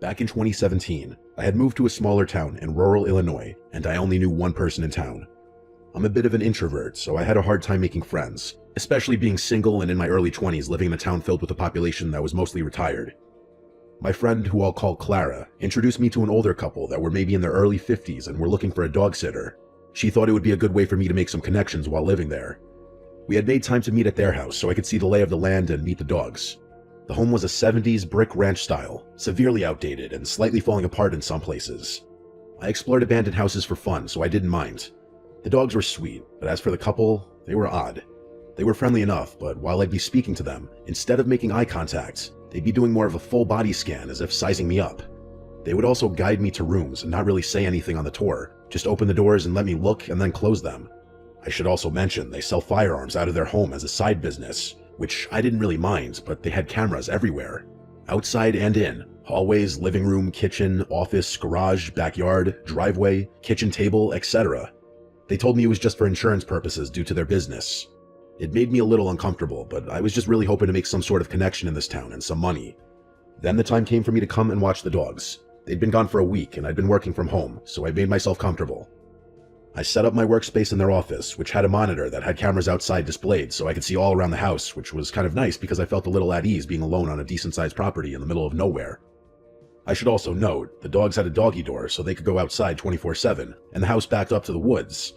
Back in 2017, I had moved to a smaller town in rural Illinois, and I only knew one person in town. I'm a bit of an introvert, so I had a hard time making friends, especially being single and in my early 20s living in a town filled with a population that was mostly retired. My friend, who I'll call Clara, introduced me to an older couple that were maybe in their early 50s and were looking for a dog sitter. She thought it would be a good way for me to make some connections while living there. We had made time to meet at their house so I could see the lay of the land and meet the dogs. The home was a 70s brick ranch style, severely outdated and slightly falling apart in some places. I explored abandoned houses for fun, so I didn't mind. The dogs were sweet, but as for the couple, they were odd. They were friendly enough, but while I'd be speaking to them, instead of making eye contact, they'd be doing more of a full body scan as if sizing me up. They would also guide me to rooms and not really say anything on the tour, just open the doors and let me look and then close them. I should also mention they sell firearms out of their home as a side business, which I didn't really mind, but they had cameras everywhere. Outside and in, hallways, living room, kitchen, office, garage, backyard, driveway, kitchen table, etc. They told me it was just for insurance purposes due to their business. It made me a little uncomfortable, but I was just really hoping to make some sort of connection in this town and some money. Then the time came for me to come and watch the dogs. They'd been gone for a week and I'd been working from home, so I made myself comfortable. I set up my workspace in their office, which had a monitor that had cameras outside displayed so I could see all around the house, which was kind of nice because I felt a little at ease being alone on a decent-sized property in the middle of nowhere. I should also note, the dogs had a doggy door so they could go outside 24/7, and the house backed up to the woods.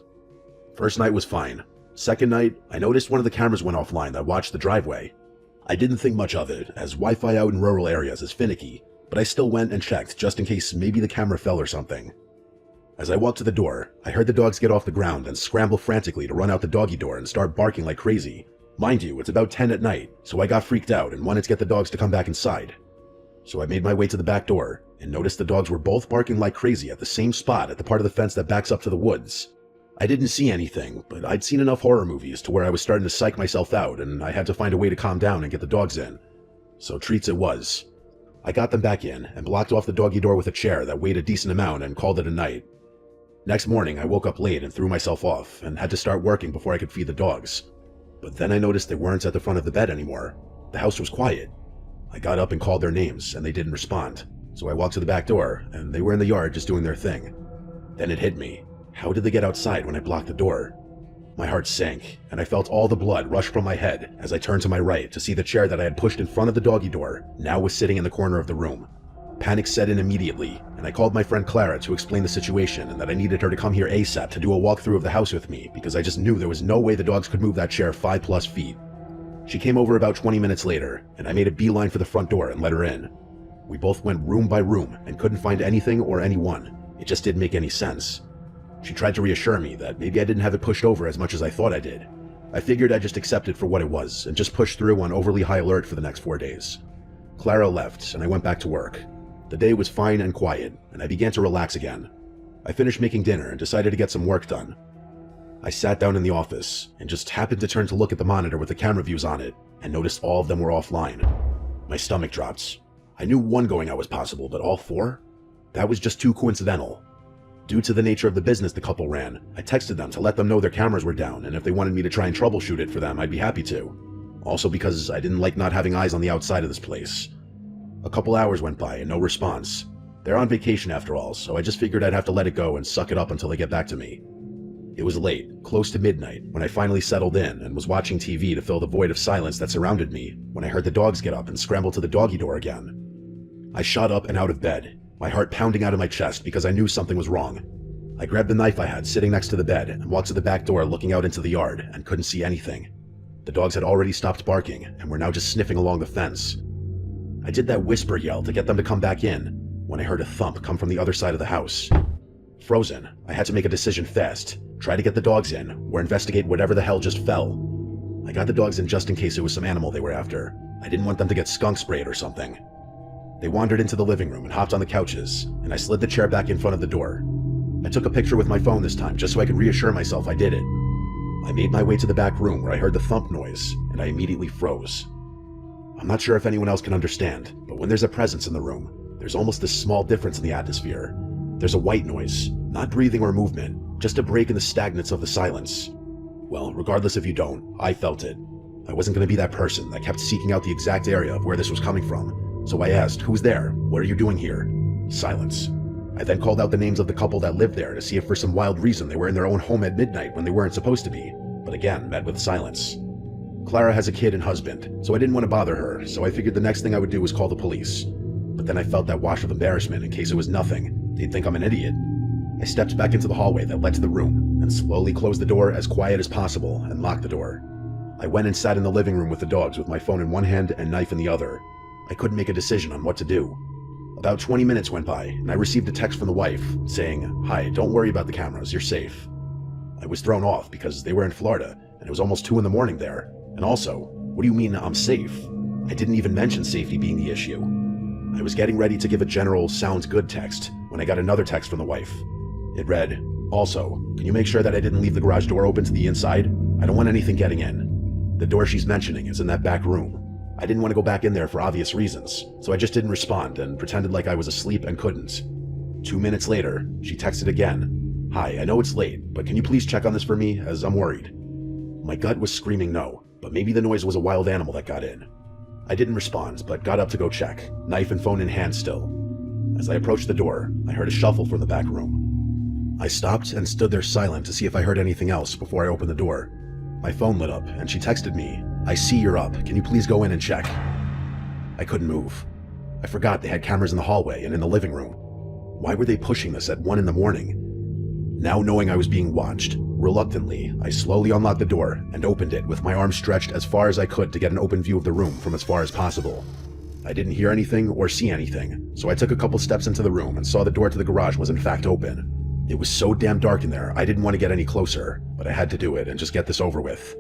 First night was fine. Second night, I noticed one of the cameras went offline that watched the driveway. I didn't think much of it, as Wi-Fi out in rural areas is finicky, but I still went and checked just in case maybe the camera fell or something. As I walked to the door, I heard the dogs get off the ground and scramble frantically to run out the doggy door and start barking like crazy. Mind you, it's about 10 at night, so I got freaked out and wanted to get the dogs to come back inside. So I made my way to the back door and noticed the dogs were both barking like crazy at the same spot at the part of the fence that backs up to the woods. I didn't see anything, but I'd seen enough horror movies to where I was starting to psych myself out and I had to find a way to calm down and get the dogs in. So treats it was. I got them back in and blocked off the doggy door with a chair that weighed a decent amount and called it a night. Next morning, I woke up late and threw myself off and had to start working before I could feed the dogs. But then I noticed they weren't at the front of the bed anymore. The house was quiet. I got up and called their names and they didn't respond. So I walked to the back door and they were in the yard just doing their thing. Then it hit me. How did they get outside when I blocked the door? My heart sank, and I felt all the blood rush from my head as I turned to my right to see the chair that I had pushed in front of the doggy door now was sitting in the corner of the room. Panic set in immediately, and I called my friend Clara to explain the situation and that I needed her to come here ASAP to do a walkthrough of the house with me because I just knew there was no way the dogs could move that chair 5+ feet. She came over about 20 minutes later, and I made a beeline for the front door and let her in. We both went room by room and couldn't find anything or anyone. It just didn't make any sense. She tried to reassure me that maybe I didn't have it pushed over as much as I thought I did. I figured I'd just accept it for what it was and just push through on overly high alert for the next 4 days. Clara left and I went back to work. The day was fine and quiet, and I began to relax again. I finished making dinner and decided to get some work done. I sat down in the office and just happened to turn to look at the monitor with the camera views on it and noticed all of them were offline. My stomach dropped. I knew one going out was possible, but all 4? That was just too coincidental. Due to the nature of the business the couple ran, I texted them to let them know their cameras were down, and if they wanted me to try and troubleshoot it for them, I'd be happy to. Also because I didn't like not having eyes on the outside of this place. A couple hours went by and no response. They're on vacation after all, so I just figured I'd have to let it go and suck it up until they get back to me. It was late, close to midnight, when I finally settled in and was watching TV to fill the void of silence that surrounded me when I heard the dogs get up and scramble to the doggy door again. I shot up and out of bed, my heart pounding out of my chest because I knew something was wrong. I grabbed the knife I had sitting next to the bed and walked to the back door looking out into the yard and couldn't see anything. The dogs had already stopped barking and were now just sniffing along the fence. I did that whisper yell to get them to come back in when I heard a thump come from the other side of the house. Frozen, I had to make a decision fast, try to get the dogs in or investigate whatever the hell just fell. I got the dogs in just in case it was some animal they were after. I didn't want them to get skunk sprayed or something. They wandered into the living room and hopped on the couches, and I slid the chair back in front of the door. I took a picture with my phone this time just so I could reassure myself I did it. I made my way to the back room where I heard the thump noise, and I immediately froze. I'm not sure if anyone else can understand, but when there's a presence in the room, there's almost this small difference in the atmosphere. There's a white noise, not breathing or movement, just a break in the stagnance of the silence. Well, regardless if you don't, I felt it. I wasn't going to be that person that kept seeking out the exact area of where this was coming from. So I asked, "Who's there? What are you doing here?" Silence. I then called out the names of the couple that lived there to see if for some wild reason they were in their own home at midnight when they weren't supposed to be, but again met with silence. Clara has a kid and husband, so I didn't want to bother her, so I figured the next thing I would do was call the police. But then I felt that wash of embarrassment in case it was nothing. They'd think I'm an idiot. I stepped back into the hallway that led to the room and slowly closed the door as quiet as possible and locked the door. I went and sat in the living room with the dogs with my phone in one hand and knife in the other. I couldn't make a decision on what to do. About 20 minutes went by and I received a text from the wife saying, "Hi, don't worry about the cameras, you're safe." I was thrown off because they were in Florida and it was almost 2 in the morning there. And also, what do you mean I'm safe? I didn't even mention safety being the issue. I was getting ready to give a general sounds good text when I got another text from the wife. It read, "Also, can you make sure that I didn't leave the garage door open to the inside? I don't want anything getting in. The door she's mentioning is in that back room." I didn't want to go back in there for obvious reasons, so I just didn't respond and pretended like I was asleep and couldn't. 2 minutes later, she texted again, "Hi, I know it's late, but can you please check on this for me, as I'm worried?" My gut was screaming no, but maybe the noise was a wild animal that got in. I didn't respond, but got up to go check, knife and phone in hand still. As I approached the door, I heard a shuffle from the back room. I stopped and stood there silent to see if I heard anything else before I opened the door. My phone lit up, and she texted me, "I see you're up. Can you please go in and check?" I couldn't move. I forgot they had cameras in the hallway and in the living room. Why were they pushing this at 1 in the morning? Now knowing I was being watched, reluctantly, I slowly unlocked the door and opened it with my arm stretched as far as I could to get an open view of the room from as far as possible. I didn't hear anything or see anything, so I took a couple steps into the room and saw the door to the garage was in fact open. It was so damn dark in there, I didn't want to get any closer, but I had to do it and just get this over with.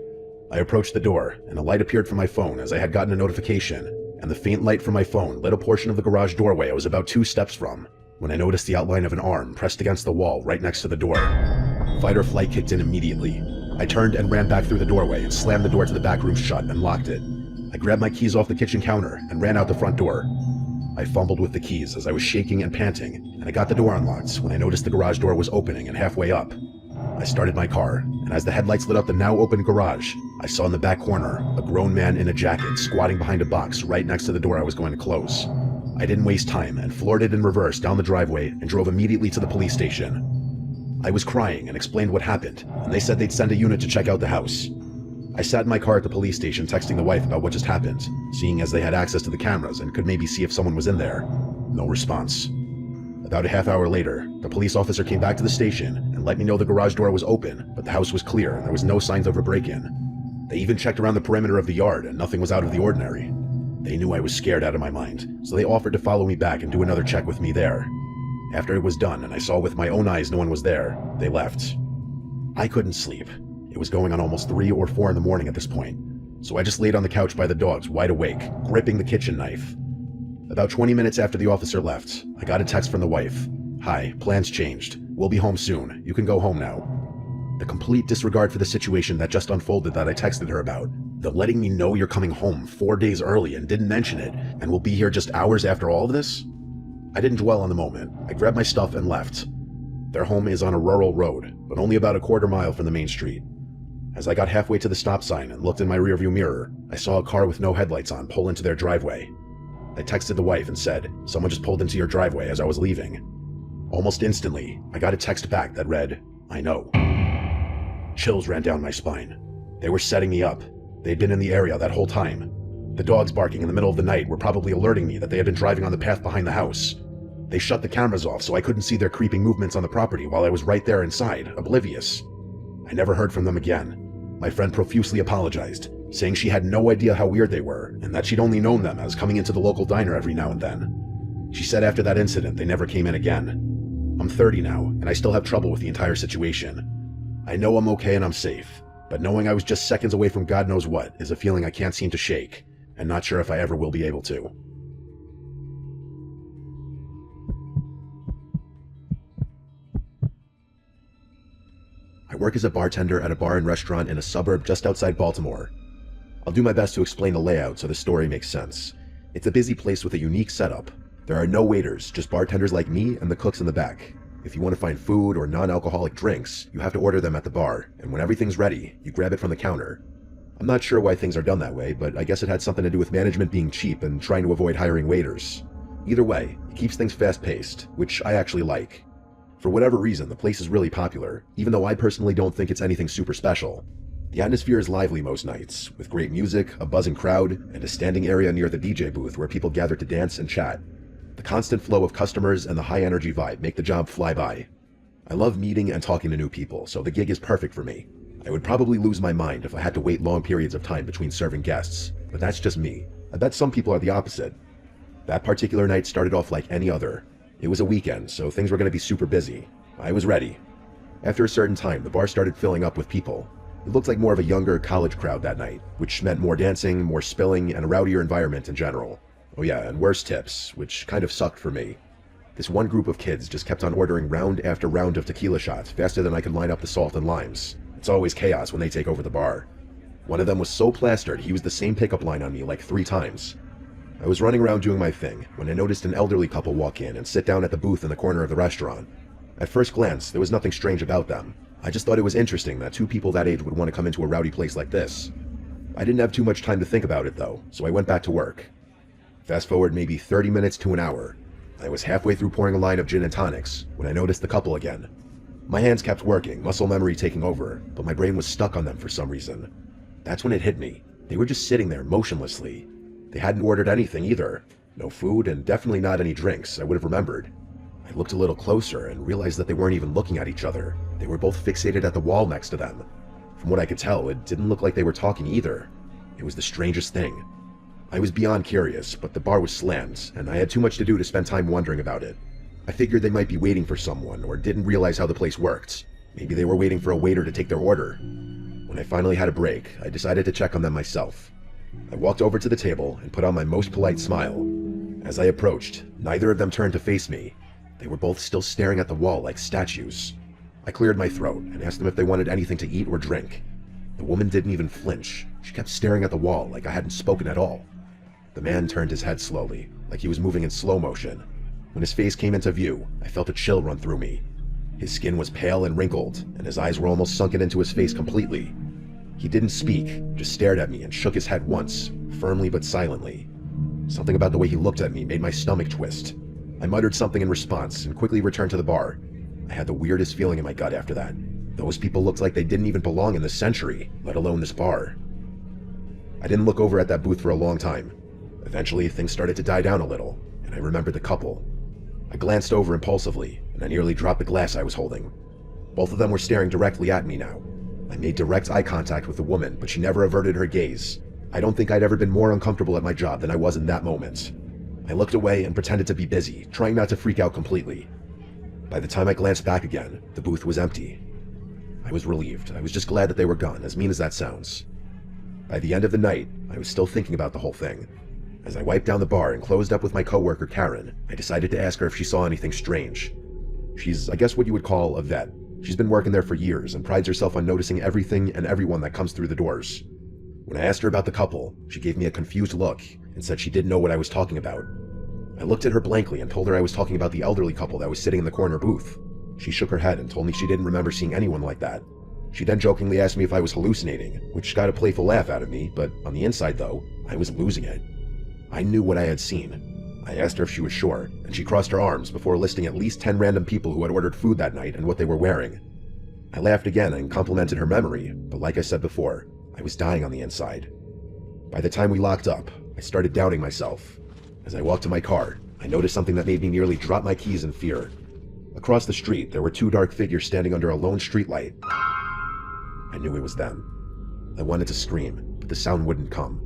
I approached the door, and a light appeared from my phone as I had gotten a notification, and the faint light from my phone lit a portion of the garage doorway I was about 2 steps from, when I noticed the outline of an arm pressed against the wall right next to the door. Fight or flight kicked in immediately. I turned and ran back through the doorway and slammed the door to the back room shut and locked it. I grabbed my keys off the kitchen counter and ran out the front door. I fumbled with the keys as I was shaking and panting, and I got the door unlocked when I noticed the garage door was opening and halfway up. I started my car, and as the headlights lit up the now open garage, I saw in the back corner a grown man in a jacket squatting behind a box right next to the door I was going to close. I didn't waste time and floored it in reverse down the driveway and drove immediately to the police station. I was crying and explained what happened, and they said they'd send a unit to check out the house. I sat in my car at the police station texting the wife about what just happened, seeing as they had access to the cameras and could maybe see if someone was in there. No response. About a half hour later, the police officer came back to the station and let me know the garage door was open, but the house was clear and there was no signs of a break-in. They even checked around the perimeter of the yard and nothing was out of the ordinary. They knew I was scared out of my mind, so they offered to follow me back and do another check with me there. After it was done and I saw with my own eyes no one was there, they left. I couldn't sleep. It was going on almost 3 or 4 in the morning at this point, so I just laid on the couch by the dogs, wide awake, gripping the kitchen knife. About 20 minutes after the officer left, I got a text from the wife. "Hi, plans changed. We'll be home soon. You can go home now." The complete disregard for the situation that just unfolded that I texted her about. The letting me know you're coming home 4 days early and didn't mention it, and will be here just hours after all of this? I didn't dwell on the moment. I grabbed my stuff and left. Their home is on a rural road, but only about a quarter mile from the main street. As I got halfway to the stop sign and looked in my rearview mirror, I saw a car with no headlights on pull into their driveway. I texted the wife and said, "Someone just pulled into your driveway," as I was leaving. Almost instantly, I got a text back that read, "I know." Chills ran down my spine. They were setting me up. They'd been in the area that whole time. The dogs barking in the middle of the night were probably alerting me that they had been driving on the path behind the house. They shut the cameras off so I couldn't see their creeping movements on the property while I was right there inside, oblivious. I never heard from them again. My friend profusely apologized, saying she had no idea how weird they were and that she'd only known them as coming into the local diner every now and then. She said after that incident they never came in again. I'm 30 now, and I still have trouble with the entire situation. I know I'm okay and I'm safe, but knowing I was just seconds away from God knows what is a feeling I can't seem to shake, and not sure if I ever will be able to. I work as a bartender at a bar and restaurant in a suburb just outside Baltimore. I'll do my best to explain the layout so the story makes sense. It's a busy place with a unique setup. There are no waiters, just bartenders like me and the cooks in the back. If you want to find food or non-alcoholic drinks, you have to order them at the bar, and when everything's ready, you grab it from the counter. I'm not sure why things are done that way, but I guess it had something to do with management being cheap and trying to avoid hiring waiters. Either way, it keeps things fast-paced, which I actually like. For whatever reason, the place is really popular, even though I personally don't think it's anything super special. The atmosphere is lively most nights, with great music, a buzzing crowd, and a standing area near the DJ booth where people gather to dance and chat. The constant flow of customers and the high-energy vibe make the job fly by. I love meeting and talking to new people, so the gig is perfect for me. I would probably lose my mind if I had to wait long periods of time between serving guests, but that's just me. I bet some people are the opposite. That particular night started off like any other. It was a weekend, so things were going to be super busy. I was ready. After a certain time, the bar started filling up with people. It looked like more of a younger college crowd that night, which meant more dancing, more spilling, and a rowdier environment in general. Oh yeah, and worse tips, which kind of sucked for me. This one group of kids just kept on ordering round after round of tequila shots faster than I could line up the salt and limes. It's always chaos when they take over the bar. One of them was so plastered he used the same pickup line on me like 3 times. I was running around doing my thing when I noticed an elderly couple walk in and sit down at the booth in the corner of the restaurant. At first glance, there was nothing strange about them. I just thought it was interesting that 2 people that age would want to come into a rowdy place like this. I didn't have too much time to think about it though, so I went back to work. Fast forward maybe 30 minutes to an hour. I was halfway through pouring a line of gin and tonics when I noticed the couple again. My hands kept working, muscle memory taking over, but my brain was stuck on them for some reason. That's when it hit me. They were just sitting there motionlessly. They hadn't ordered anything either. No food and definitely not any drinks, I would have remembered. I looked a little closer and realized that they weren't even looking at each other. They were both fixated at the wall next to them. From what I could tell, it didn't look like they were talking either. It was the strangest thing. I was beyond curious, but the bar was slammed, and I had too much to do to spend time wondering about it. I figured they might be waiting for someone, or didn't realize how the place worked. Maybe they were waiting for a waiter to take their order. When I finally had a break, I decided to check on them myself. I walked over to the table and put on my most polite smile. As I approached, neither of them turned to face me. They were both still staring at the wall like statues. I cleared my throat and asked them if they wanted anything to eat or drink. The woman didn't even flinch. She kept staring at the wall like I hadn't spoken at all. The man turned his head slowly, like he was moving in slow motion. When his face came into view, I felt a chill run through me. His skin was pale and wrinkled, and his eyes were almost sunken into his face completely. He didn't speak, just stared at me and shook his head once, firmly but silently. Something about the way he looked at me made my stomach twist. I muttered something in response and quickly returned to the bar. I had the weirdest feeling in my gut after that. Those people looked like they didn't even belong in this century, let alone this bar. I didn't look over at that booth for a long time. Eventually, things started to die down a little, and I remembered the couple. I glanced over impulsively, and I nearly dropped the glass I was holding. Both of them were staring directly at me now. I made direct eye contact with the woman, but she never averted her gaze. I don't think I'd ever been more uncomfortable at my job than I was in that moment. I looked away and pretended to be busy, trying not to freak out completely. By the time I glanced back again, the booth was empty. I was relieved. I was just glad that they were gone, as mean as that sounds. By the end of the night, I was still thinking about the whole thing. As I wiped down the bar and closed up with my coworker Karen, I decided to ask her if she saw anything strange. She's, I guess, what you would call a vet. She's been working there for years and prides herself on noticing everything and everyone that comes through the doors. When I asked her about the couple, she gave me a confused look and said she didn't know what I was talking about. I looked at her blankly and told her I was talking about the elderly couple that was sitting in the corner booth. She shook her head and told me she didn't remember seeing anyone like that. She then jokingly asked me if I was hallucinating, which got a playful laugh out of me, but on the inside though, I was losing it. I knew what I had seen. I asked her if she was sure, and she crossed her arms before listing at least 10 random people who had ordered food that night and what they were wearing. I laughed again and complimented her memory, but like I said before, I was dying on the inside. By the time we locked up, I started doubting myself. As I walked to my car, I noticed something that made me nearly drop my keys in fear. Across the street, there were 2 dark figures standing under a lone streetlight. I knew it was them. I wanted to scream, but the sound wouldn't come.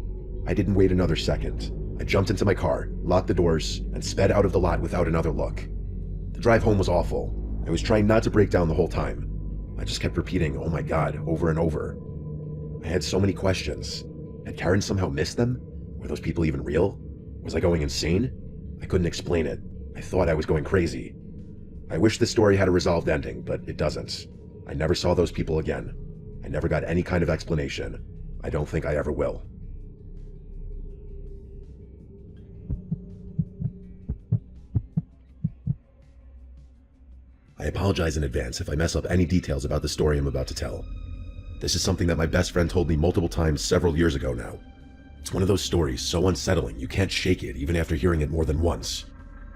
I didn't wait another second. I jumped into my car, locked the doors, and sped out of the lot without another look. The drive home was awful. I was trying not to break down the whole time. I just kept repeating, "Oh my God," over and over. I had so many questions. Had Karen somehow missed them? Were those people even real? Was I going insane? I couldn't explain it. I thought I was going crazy. I wish this story had a resolved ending, but it doesn't. I never saw those people again. I never got any kind of explanation. I don't think I ever will. I apologize in advance if I mess up any details about the story I'm about to tell. This is something that my best friend told me multiple times several years ago now. It's one of those stories so unsettling you can't shake it even after hearing it more than once.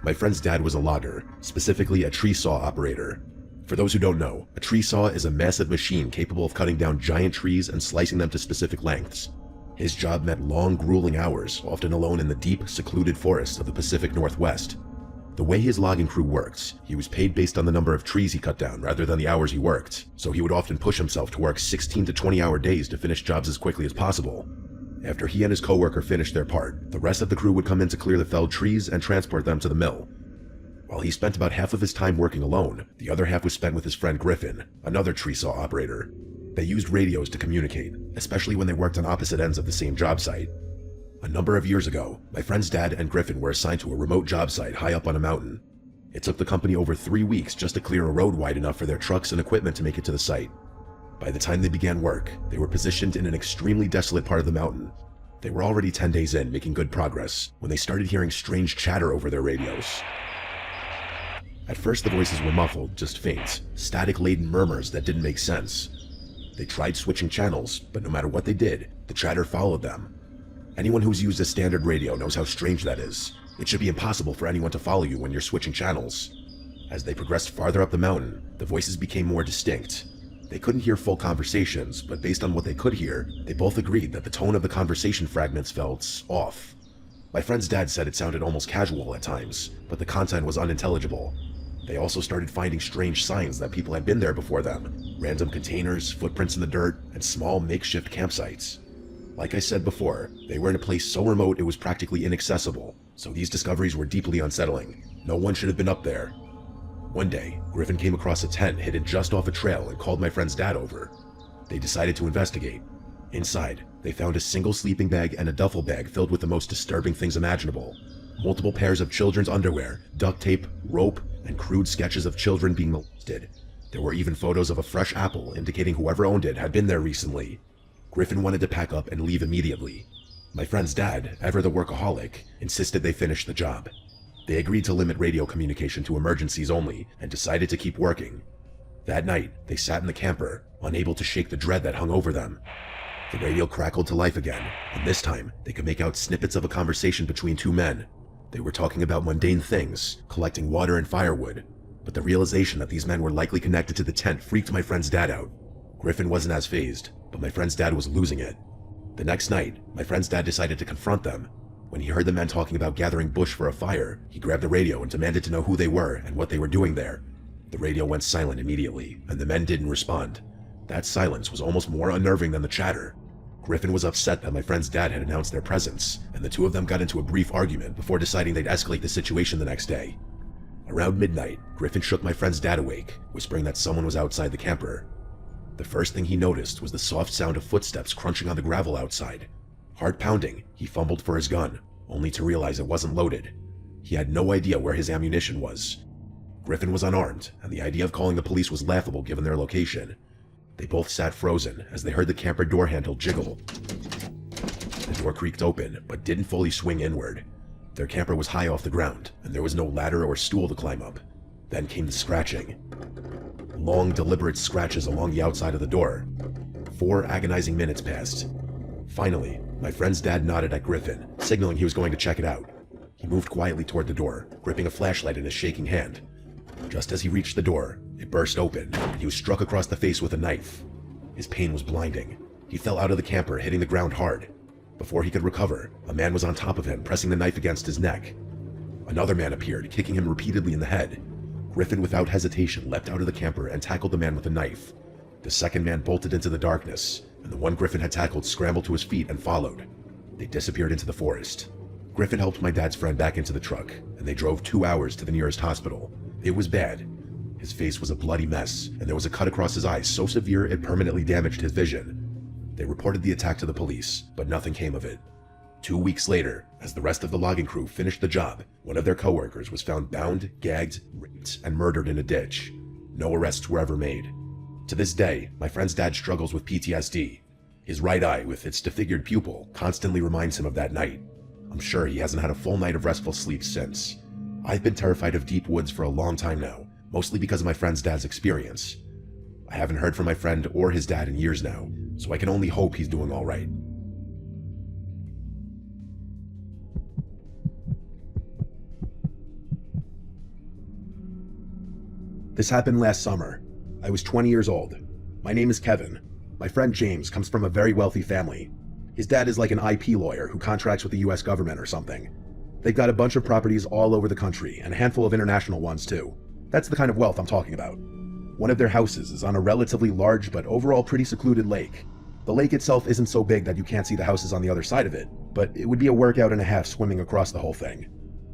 My friend's dad was a logger, specifically a tree saw operator. For those who don't know, a tree saw is a massive machine capable of cutting down giant trees and slicing them to specific lengths. His job meant long, grueling hours, often alone in the deep, secluded forests of the Pacific Northwest. The way his logging crew worked, he was paid based on the number of trees he cut down rather than the hours he worked, so he would often push himself to work 16 to 20-hour days to finish jobs as quickly as possible. After he and his coworker finished their part, the rest of the crew would come in to clear the felled trees and transport them to the mill. While he spent about half of his time working alone, the other half was spent with his friend Griffin, another tree saw operator. They used radios to communicate, especially when they worked on opposite ends of the same job site. A number of years ago, my friend's dad and Griffin were assigned to a remote job site high up on a mountain. It took the company over 3 weeks just to clear a road wide enough for their trucks and equipment to make it to the site. By the time they began work, they were positioned in an extremely desolate part of the mountain. They were already 10 days in, making good progress, when they started hearing strange chatter over their radios. At first the voices were muffled, just faint, static-laden murmurs that didn't make sense. They tried switching channels, but no matter what they did, the chatter followed them. Anyone who's used a standard radio knows how strange that is. It should be impossible for anyone to follow you when you're switching channels. As they progressed farther up the mountain, the voices became more distinct. They couldn't hear full conversations, but based on what they could hear, they both agreed that the tone of the conversation fragments felt off. My friend's dad said it sounded almost casual at times, but the content was unintelligible. They also started finding strange signs that people had been there before them. Random containers, footprints in the dirt, and small makeshift campsites. Like I said before, they were in a place so remote it was practically inaccessible, so these discoveries were deeply unsettling. No one should have been up there. One day, Griffin came across a tent hidden just off a trail and called my friend's dad over. They decided to investigate. Inside, they found a single sleeping bag and a duffel bag filled with the most disturbing things imaginable. Multiple pairs of children's underwear, duct tape, rope, and crude sketches of children being molested. There were even photos of a fresh apple indicating whoever owned it had been there recently. Griffin wanted to pack up and leave immediately. My friend's dad, ever the workaholic, insisted they finish the job. They agreed to limit radio communication to emergencies only and decided to keep working. That night, they sat in the camper, unable to shake the dread that hung over them. The radio crackled to life again, and this time, they could make out snippets of a conversation between two men. They were talking about mundane things, collecting water and firewood, but the realization that these men were likely connected to the tent freaked my friend's dad out. Griffin wasn't as fazed, but my friend's dad was losing it. The next night, my friend's dad decided to confront them. When he heard the men talking about gathering bush for a fire, he grabbed the radio and demanded to know who they were and what they were doing there. The radio went silent immediately, and the men didn't respond. That silence was almost more unnerving than the chatter. Griffin was upset that my friend's dad had announced their presence, and the two of them got into a brief argument before deciding they'd escalate the situation the next day. Around midnight, Griffin shook my friend's dad awake, whispering that someone was outside the camper. The first thing he noticed was the soft sound of footsteps crunching on the gravel outside. Heart pounding, he fumbled for his gun, only to realize it wasn't loaded. He had no idea where his ammunition was. Griffin was unarmed, and the idea of calling the police was laughable given their location. They both sat frozen as they heard the camper door handle jiggle. The door creaked open, but didn't fully swing inward. Their camper was high off the ground, and there was no ladder or stool to climb up. Then came the scratching. Long, deliberate scratches along the outside of the door. 4 agonizing minutes passed. Finally, my friend's dad nodded at Griffin, signaling he was going to check it out. He moved quietly toward the door, gripping a flashlight in his shaking hand. Just as he reached the door, it burst open, and he was struck across the face with a knife. His pain was blinding. He fell out of the camper, hitting the ground hard. Before he could recover, a man was on top of him, pressing the knife against his neck. Another man appeared, kicking him repeatedly in the head. Griffin, without hesitation, leapt out of the camper and tackled the man with a knife. The second man bolted into the darkness, and the one Griffin had tackled scrambled to his feet and followed. They disappeared into the forest. Griffin helped my dad's friend back into the truck, and they drove 2 hours to the nearest hospital. It was bad. His face was a bloody mess, and there was a cut across his eye so severe it permanently damaged his vision. They reported the attack to the police, but nothing came of it. 2 weeks later, as the rest of the logging crew finished the job, one of their coworkers was found bound, gagged, raped, and murdered in a ditch. No arrests were ever made. To this day, my friend's dad struggles with PTSD. His right eye, with its disfigured pupil, constantly reminds him of that night. I'm sure he hasn't had a full night of restful sleep since. I've been terrified of deep woods for a long time now, mostly because of my friend's dad's experience. I haven't heard from my friend or his dad in years now, so I can only hope he's doing all right. This happened last summer. I was 20 years old. My name is Kevin. My friend James comes from a very wealthy family. His dad is like an IP lawyer who contracts with the US government or something. They've got a bunch of properties all over the country and a handful of international ones too. That's the kind of wealth I'm talking about. One of their houses is on a relatively large but overall pretty secluded lake. The lake itself isn't so big that you can't see the houses on the other side of it, but it would be a workout and a half swimming across the whole thing.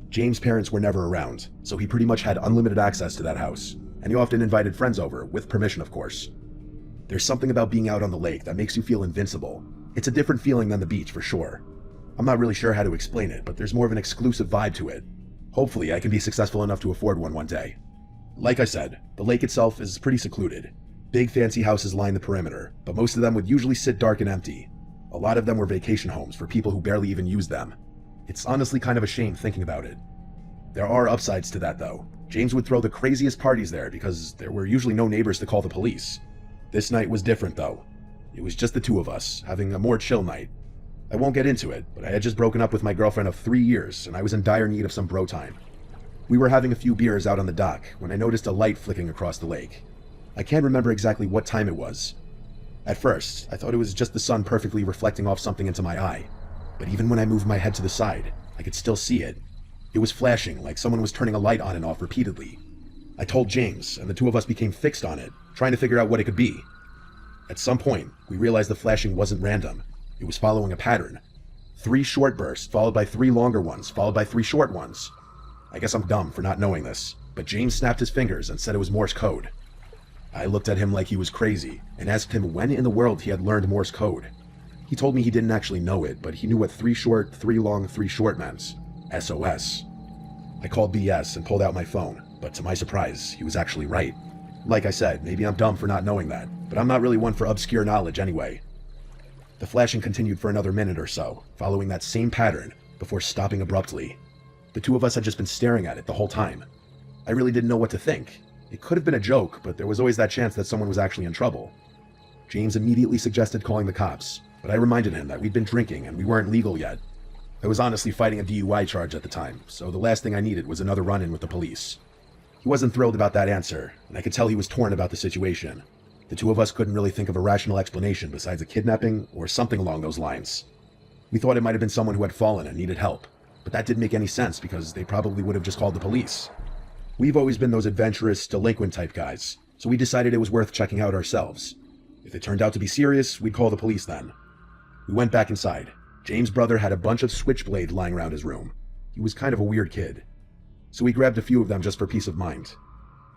James' parents were never around, so he pretty much had unlimited access to that house, and he often invited friends over, with permission of course. There's something about being out on the lake that makes you feel invincible. It's a different feeling than the beach for sure. I'm not really sure how to explain it, but there's more of an exclusive vibe to it. Hopefully I can be successful enough to afford one day. Like I said, the lake itself is pretty secluded. Big fancy houses line the perimeter, but most of them would usually sit dark and empty. A lot of them were vacation homes for people who barely even used them. It's honestly kind of a shame thinking about it. There are upsides to that though. James would throw the craziest parties there because there were usually no neighbors to call the police. This night was different though. It was just the two of us, having a more chill night. I won't get into it, but I had just broken up with my girlfriend of 3 years and I was in dire need of some bro time. We were having a few beers out on the dock when I noticed a light flicking across the lake. I can't remember exactly what time it was. At first, I thought it was just the sun perfectly reflecting off something into my eye, but even when I moved my head to the side, I could still see it. It was flashing like someone was turning a light on and off repeatedly. I told James, and the two of us became fixed on it, trying to figure out what it could be. At some point, we realized the flashing wasn't random. It was following a pattern. 3 short bursts, followed by 3 longer ones, followed by 3 short ones. I guess I'm dumb for not knowing this, but James snapped his fingers and said it was Morse code. I looked at him like he was crazy, and asked him when in the world he had learned Morse code. He told me he didn't actually know it, but he knew what 3 short, 3 long, 3 short meant. SOS. I called BS and pulled out my phone, but to my surprise, he was actually right. Like I said, maybe I'm dumb for not knowing that, but I'm not really one for obscure knowledge anyway. The flashing continued for another minute or so, following that same pattern, before stopping abruptly. The two of us had just been staring at it the whole time. I really didn't know what to think. It could have been a joke, but there was always that chance that someone was actually in trouble. James immediately suggested calling the cops, but I reminded him that we'd been drinking and we weren't legal yet. I was honestly fighting a DUI charge at the time, so the last thing I needed was another run-in with the police. He wasn't thrilled about that answer, and I could tell he was torn about the situation. The two of us couldn't really think of a rational explanation besides a kidnapping or something along those lines. We thought it might have been someone who had fallen and needed help, but that didn't make any sense because they probably would have just called the police. We've always been those adventurous, delinquent type guys, so we decided it was worth checking out ourselves. If it turned out to be serious, we'd call the police then. We went back inside. James' brother had a bunch of switchblades lying around his room. He was kind of a weird kid. So we grabbed a few of them just for peace of mind.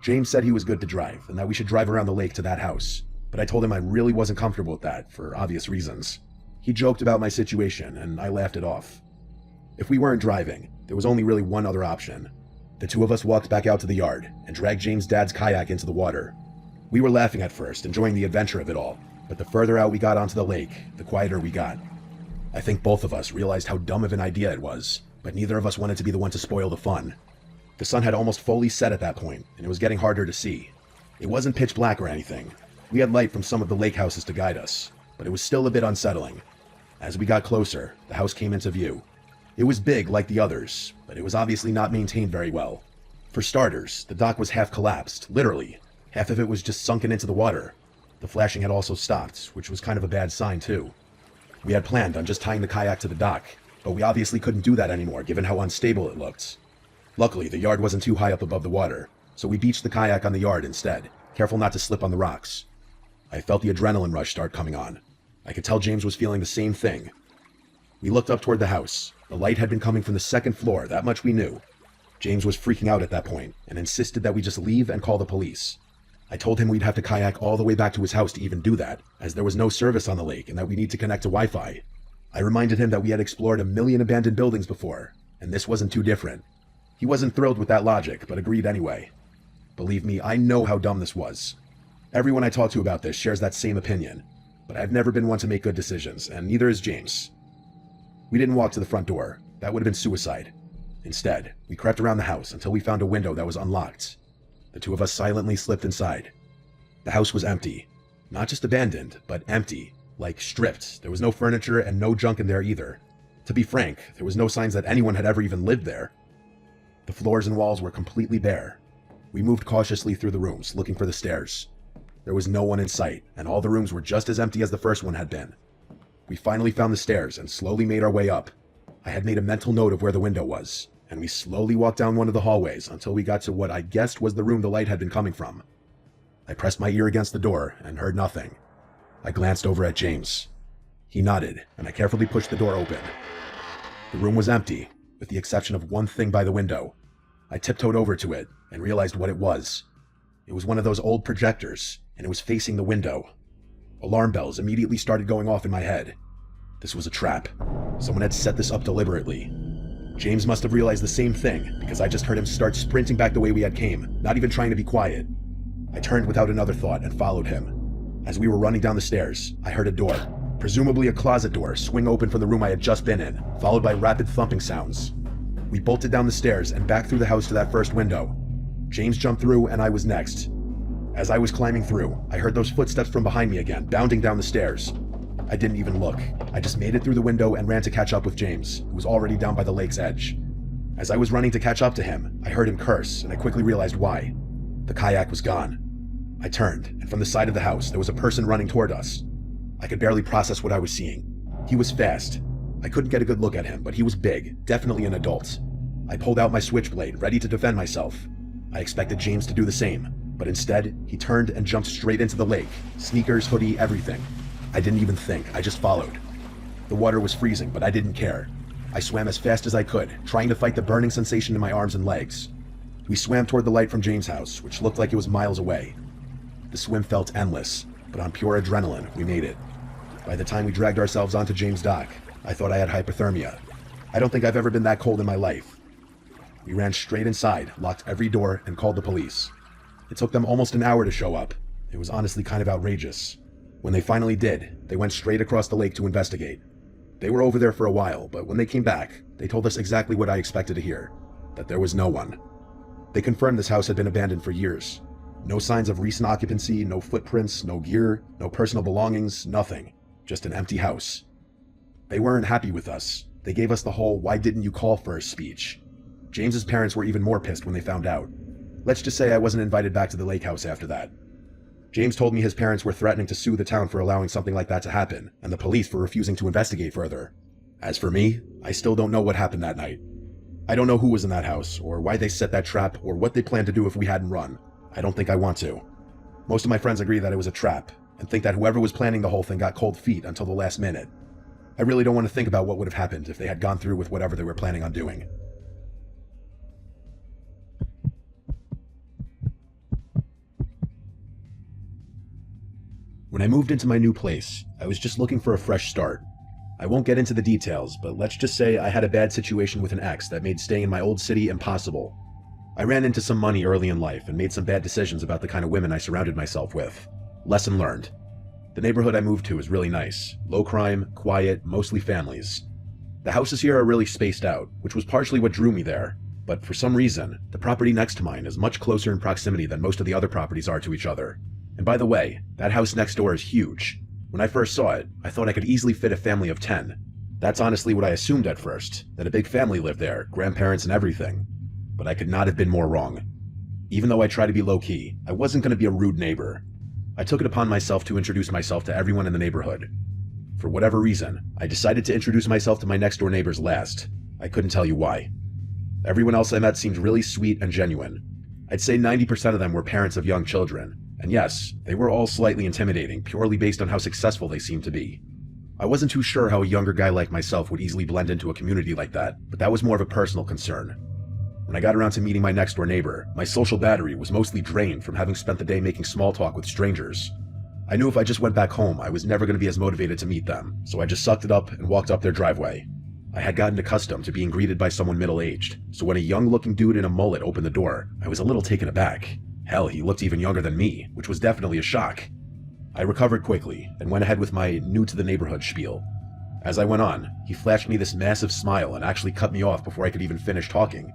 James said he was good to drive, and that we should drive around the lake to that house, but I told him I really wasn't comfortable with that, for obvious reasons. He joked about my situation, and I laughed it off. If we weren't driving, there was only really one other option. The two of us walked back out to the yard, and dragged James' dad's kayak into the water. We were laughing at first, enjoying the adventure of it all, but the further out we got onto the lake, the quieter we got. I think both of us realized how dumb of an idea it was, but neither of us wanted to be the one to spoil the fun. The sun had almost fully set at that point, and it was getting harder to see. It wasn't pitch black or anything. We had light from some of the lake houses to guide us, but it was still a bit unsettling. As we got closer, the house came into view. It was big like the others, but it was obviously not maintained very well. For starters, the dock was half collapsed, literally. Half of it was just sunken into the water. The flashing had also stopped, which was kind of a bad sign too. We had planned on just tying the kayak to the dock, but we obviously couldn't do that anymore given how unstable it looked. Luckily, the yard wasn't too high up above the water, so we beached the kayak on the yard instead, careful not to slip on the rocks. I felt the adrenaline rush start coming on. I could tell James was feeling the same thing. We looked up toward the house. The light had been coming from the second floor, that much we knew. James was freaking out at that point, and insisted that we just leave and call the police. I told him we'd have to kayak all the way back to his house to even do that, as there was no service on the lake and that we need to connect to Wi-Fi. I reminded him that we had explored 1 million abandoned buildings before, and this wasn't too different. He wasn't thrilled with that logic, but agreed anyway. Believe me, I know how dumb this was. Everyone I talk to about this shares that same opinion, but I've never been one to make good decisions, and neither is James. We didn't walk to the front door. That would have been suicide. Instead, we crept around the house until we found a window that was unlocked. The two of us silently slipped inside. The house was empty. Not just abandoned, but empty. Like stripped. There was no furniture and no junk in there either. To be frank, there was no signs that anyone had ever even lived there. The floors and walls were completely bare. We moved cautiously through the rooms, looking for the stairs. There was no one in sight, and all the rooms were just as empty as the first one had been. We finally found the stairs and slowly made our way up. I had made a mental note of where the window was, and we slowly walked down one of the hallways until we got to what I guessed was the room the light had been coming from. I pressed my ear against the door and heard nothing. I glanced over at James. He nodded, and I carefully pushed the door open. The room was empty, with the exception of one thing by the window. I tiptoed over to it and realized what it was. It was one of those old projectors, and it was facing the window. Alarm bells immediately started going off in my head. This was a trap. Someone had set this up deliberately. James must have realized the same thing, because I just heard him start sprinting back the way we had came, not even trying to be quiet. I turned without another thought and followed him. As we were running down the stairs, I heard a door, presumably a closet door, swing open from the room I had just been in, followed by rapid thumping sounds. We bolted down the stairs and back through the house to that first window. James jumped through and I was next. As I was climbing through, I heard those footsteps from behind me again, bounding down the stairs. I didn't even look. I just made it through the window and ran to catch up with James, who was already down by the lake's edge. As I was running to catch up to him, I heard him curse, and I quickly realized why. The kayak was gone. I turned, and from the side of the house, there was a person running toward us. I could barely process what I was seeing. He was fast. I couldn't get a good look at him, but he was big, definitely an adult. I pulled out my switchblade, ready to defend myself. I expected James to do the same, but instead, he turned and jumped straight into the lake. Sneakers, hoodie, everything. I didn't even think, I just followed. The water was freezing, but I didn't care. I swam as fast as I could, trying to fight the burning sensation in my arms and legs. We swam toward the light from James' house, which looked like it was miles away. The swim felt endless, but on pure adrenaline, we made it. By the time we dragged ourselves onto James' dock, I thought I had hypothermia. I don't think I've ever been that cold in my life. We ran straight inside, locked every door, and called the police. It took them almost an hour to show up. It was honestly kind of outrageous. When they finally did, they went straight across the lake to investigate. They were over there for a while, but when they came back, they told us exactly what I expected to hear, that there was no one. They confirmed this house had been abandoned for years. No signs of recent occupancy, no footprints, no gear, no personal belongings, nothing. Just an empty house. They weren't happy with us. They gave us the whole "why didn't you call first" speech. James's parents were even more pissed when they found out. Let's just say I wasn't invited back to the lake house after that. James told me his parents were threatening to sue the town for allowing something like that to happen, and the police for refusing to investigate further. As for me, I still don't know what happened that night. I don't know who was in that house, or why they set that trap, or what they planned to do if we hadn't run. I don't think I want to. Most of my friends agree that it was a trap, and think that whoever was planning the whole thing got cold feet until the last minute. I really don't want to think about what would have happened if they had gone through with whatever they were planning on doing. When I moved into my new place, I was just looking for a fresh start. I won't get into the details, but let's just say I had a bad situation with an ex that made staying in my old city impossible. I ran into some money early in life and made some bad decisions about the kind of women I surrounded myself with. Lesson learned. The neighborhood I moved to is really nice. Low crime, quiet, mostly families. The houses here are really spaced out, which was partially what drew me there. But for some reason, the property next to mine is much closer in proximity than most of the other properties are to each other. And by the way, that house next door is huge. When I first saw it, I thought I could easily fit a family of 10. That's honestly what I assumed at first, that a big family lived there, grandparents and everything. But I could not have been more wrong. Even though I try to be low-key, I wasn't going to be a rude neighbor. I took it upon myself to introduce myself to everyone in the neighborhood. For whatever reason, I decided to introduce myself to my next-door neighbors last. I couldn't tell you why. Everyone else I met seemed really sweet and genuine. I'd say 90% of them were parents of young children. And yes, they were all slightly intimidating, purely based on how successful they seemed to be. I wasn't too sure how a younger guy like myself would easily blend into a community like that, but that was more of a personal concern. When I got around to meeting my next-door neighbor, my social battery was mostly drained from having spent the day making small talk with strangers. I knew if I just went back home, I was never going to be as motivated to meet them, so I just sucked it up and walked up their driveway. I had gotten accustomed to being greeted by someone middle-aged, so when a young-looking dude in a mullet opened the door, I was a little taken aback. Hell, he looked even younger than me, which was definitely a shock. I recovered quickly, and went ahead with my new-to-the-neighborhood spiel. As I went on, he flashed me this massive smile and actually cut me off before I could even finish talking.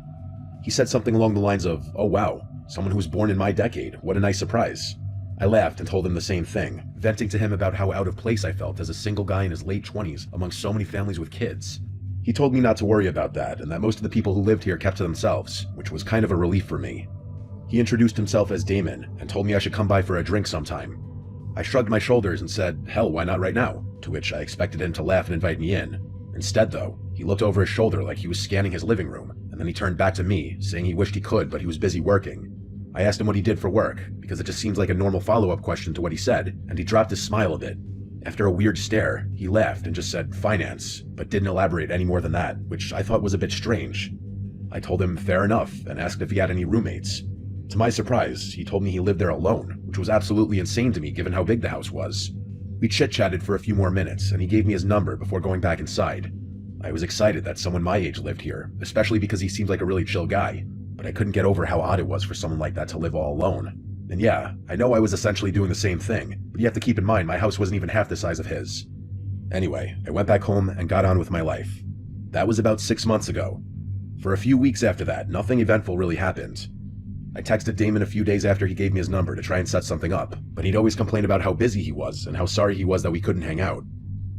He said something along the lines of, "Oh wow, someone who was born in my decade, what a nice surprise." I laughed and told him the same thing, venting to him about how out of place I felt as a single guy in his late 20s among so many families with kids. He told me not to worry about that, and that most of the people who lived here kept to themselves, which was kind of a relief for me. He introduced himself as Damon and told me I should come by for a drink sometime. I shrugged my shoulders and said, hell, why not right now? To which I expected him to laugh and invite me in. Instead, though, he looked over his shoulder like he was scanning his living room, and then he turned back to me, saying he wished he could, but he was busy working. I asked him what he did for work, because it just seems like a normal follow-up question to what he said, and he dropped his smile a bit. After a weird stare, he laughed and just said, finance, but didn't elaborate any more than that, which I thought was a bit strange. I told him fair enough, and asked if he had any roommates. To my surprise, he told me he lived there alone, which was absolutely insane to me given how big the house was. We chit-chatted for a few more minutes, and he gave me his number before going back inside. I was excited that someone my age lived here, especially because he seemed like a really chill guy, but I couldn't get over how odd it was for someone like that to live all alone. And yeah, I know I was essentially doing the same thing, but you have to keep in mind my house wasn't even half the size of his. Anyway, I went back home and got on with my life. That was about 6 months ago. For a few weeks after that, nothing eventful really happened. I texted Damon a few days after he gave me his number to try and set something up, but he'd always complain about how busy he was and how sorry he was that we couldn't hang out.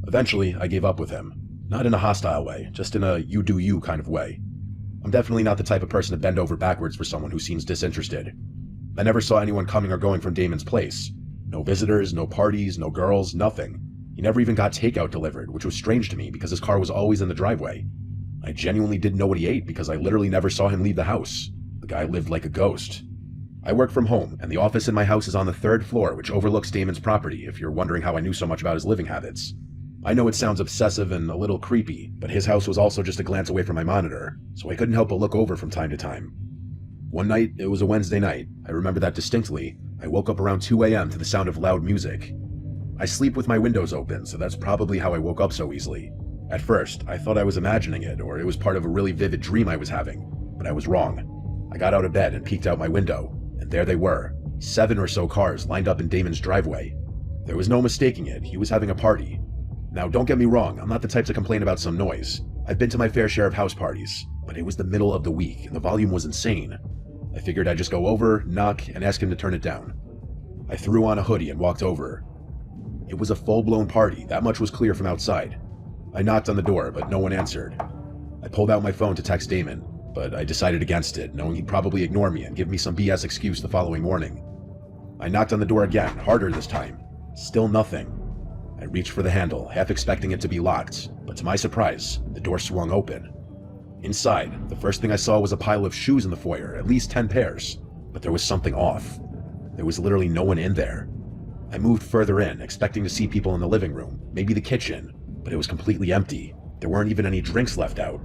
Eventually, I gave up with him. Not in a hostile way, just in a you do you kind of way. I'm definitely not the type of person to bend over backwards for someone who seems disinterested. I never saw anyone coming or going from Damon's place. No visitors, no parties, no girls, nothing. He never even got takeout delivered, which was strange to me because his car was always in the driveway. I genuinely didn't know what he ate because I literally never saw him leave the house. The guy lived like a ghost. I work from home, and the office in my house is on the 3rd floor, which overlooks Damon's property, if you're wondering how I knew so much about his living habits. I know it sounds obsessive and a little creepy, but his house was also just a glance away from my monitor, so I couldn't help but look over from time to time. One night, it was a Wednesday night, I remember that distinctly, I woke up around 2 a.m. to the sound of loud music. I sleep with my windows open, so that's probably how I woke up so easily. At first, I thought I was imagining it, or it was part of a really vivid dream I was having, but I was wrong. I got out of bed and peeked out my window, and there they were, 7 or so cars lined up in Damon's driveway. There was no mistaking it, he was having a party. Now don't get me wrong, I'm not the type to complain about some noise. I've been to my fair share of house parties, but it was the middle of the week and the volume was insane. I figured I'd just go over, knock, and ask him to turn it down. I threw on a hoodie and walked over. It was a full-blown party, that much was clear from outside. I knocked on the door, but no one answered. I pulled out my phone to text Damon, but I decided against it, knowing he'd probably ignore me and give me some BS excuse the following morning. I knocked on the door again, harder this time. Still nothing. I reached for the handle, half expecting it to be locked, but to my surprise, the door swung open. Inside, the first thing I saw was a pile of shoes in the foyer, at least 10 pairs, but there was something off. There was literally no one in there. I moved further in, expecting to see people in the living room, maybe the kitchen, but it was completely empty. There weren't even any drinks left out.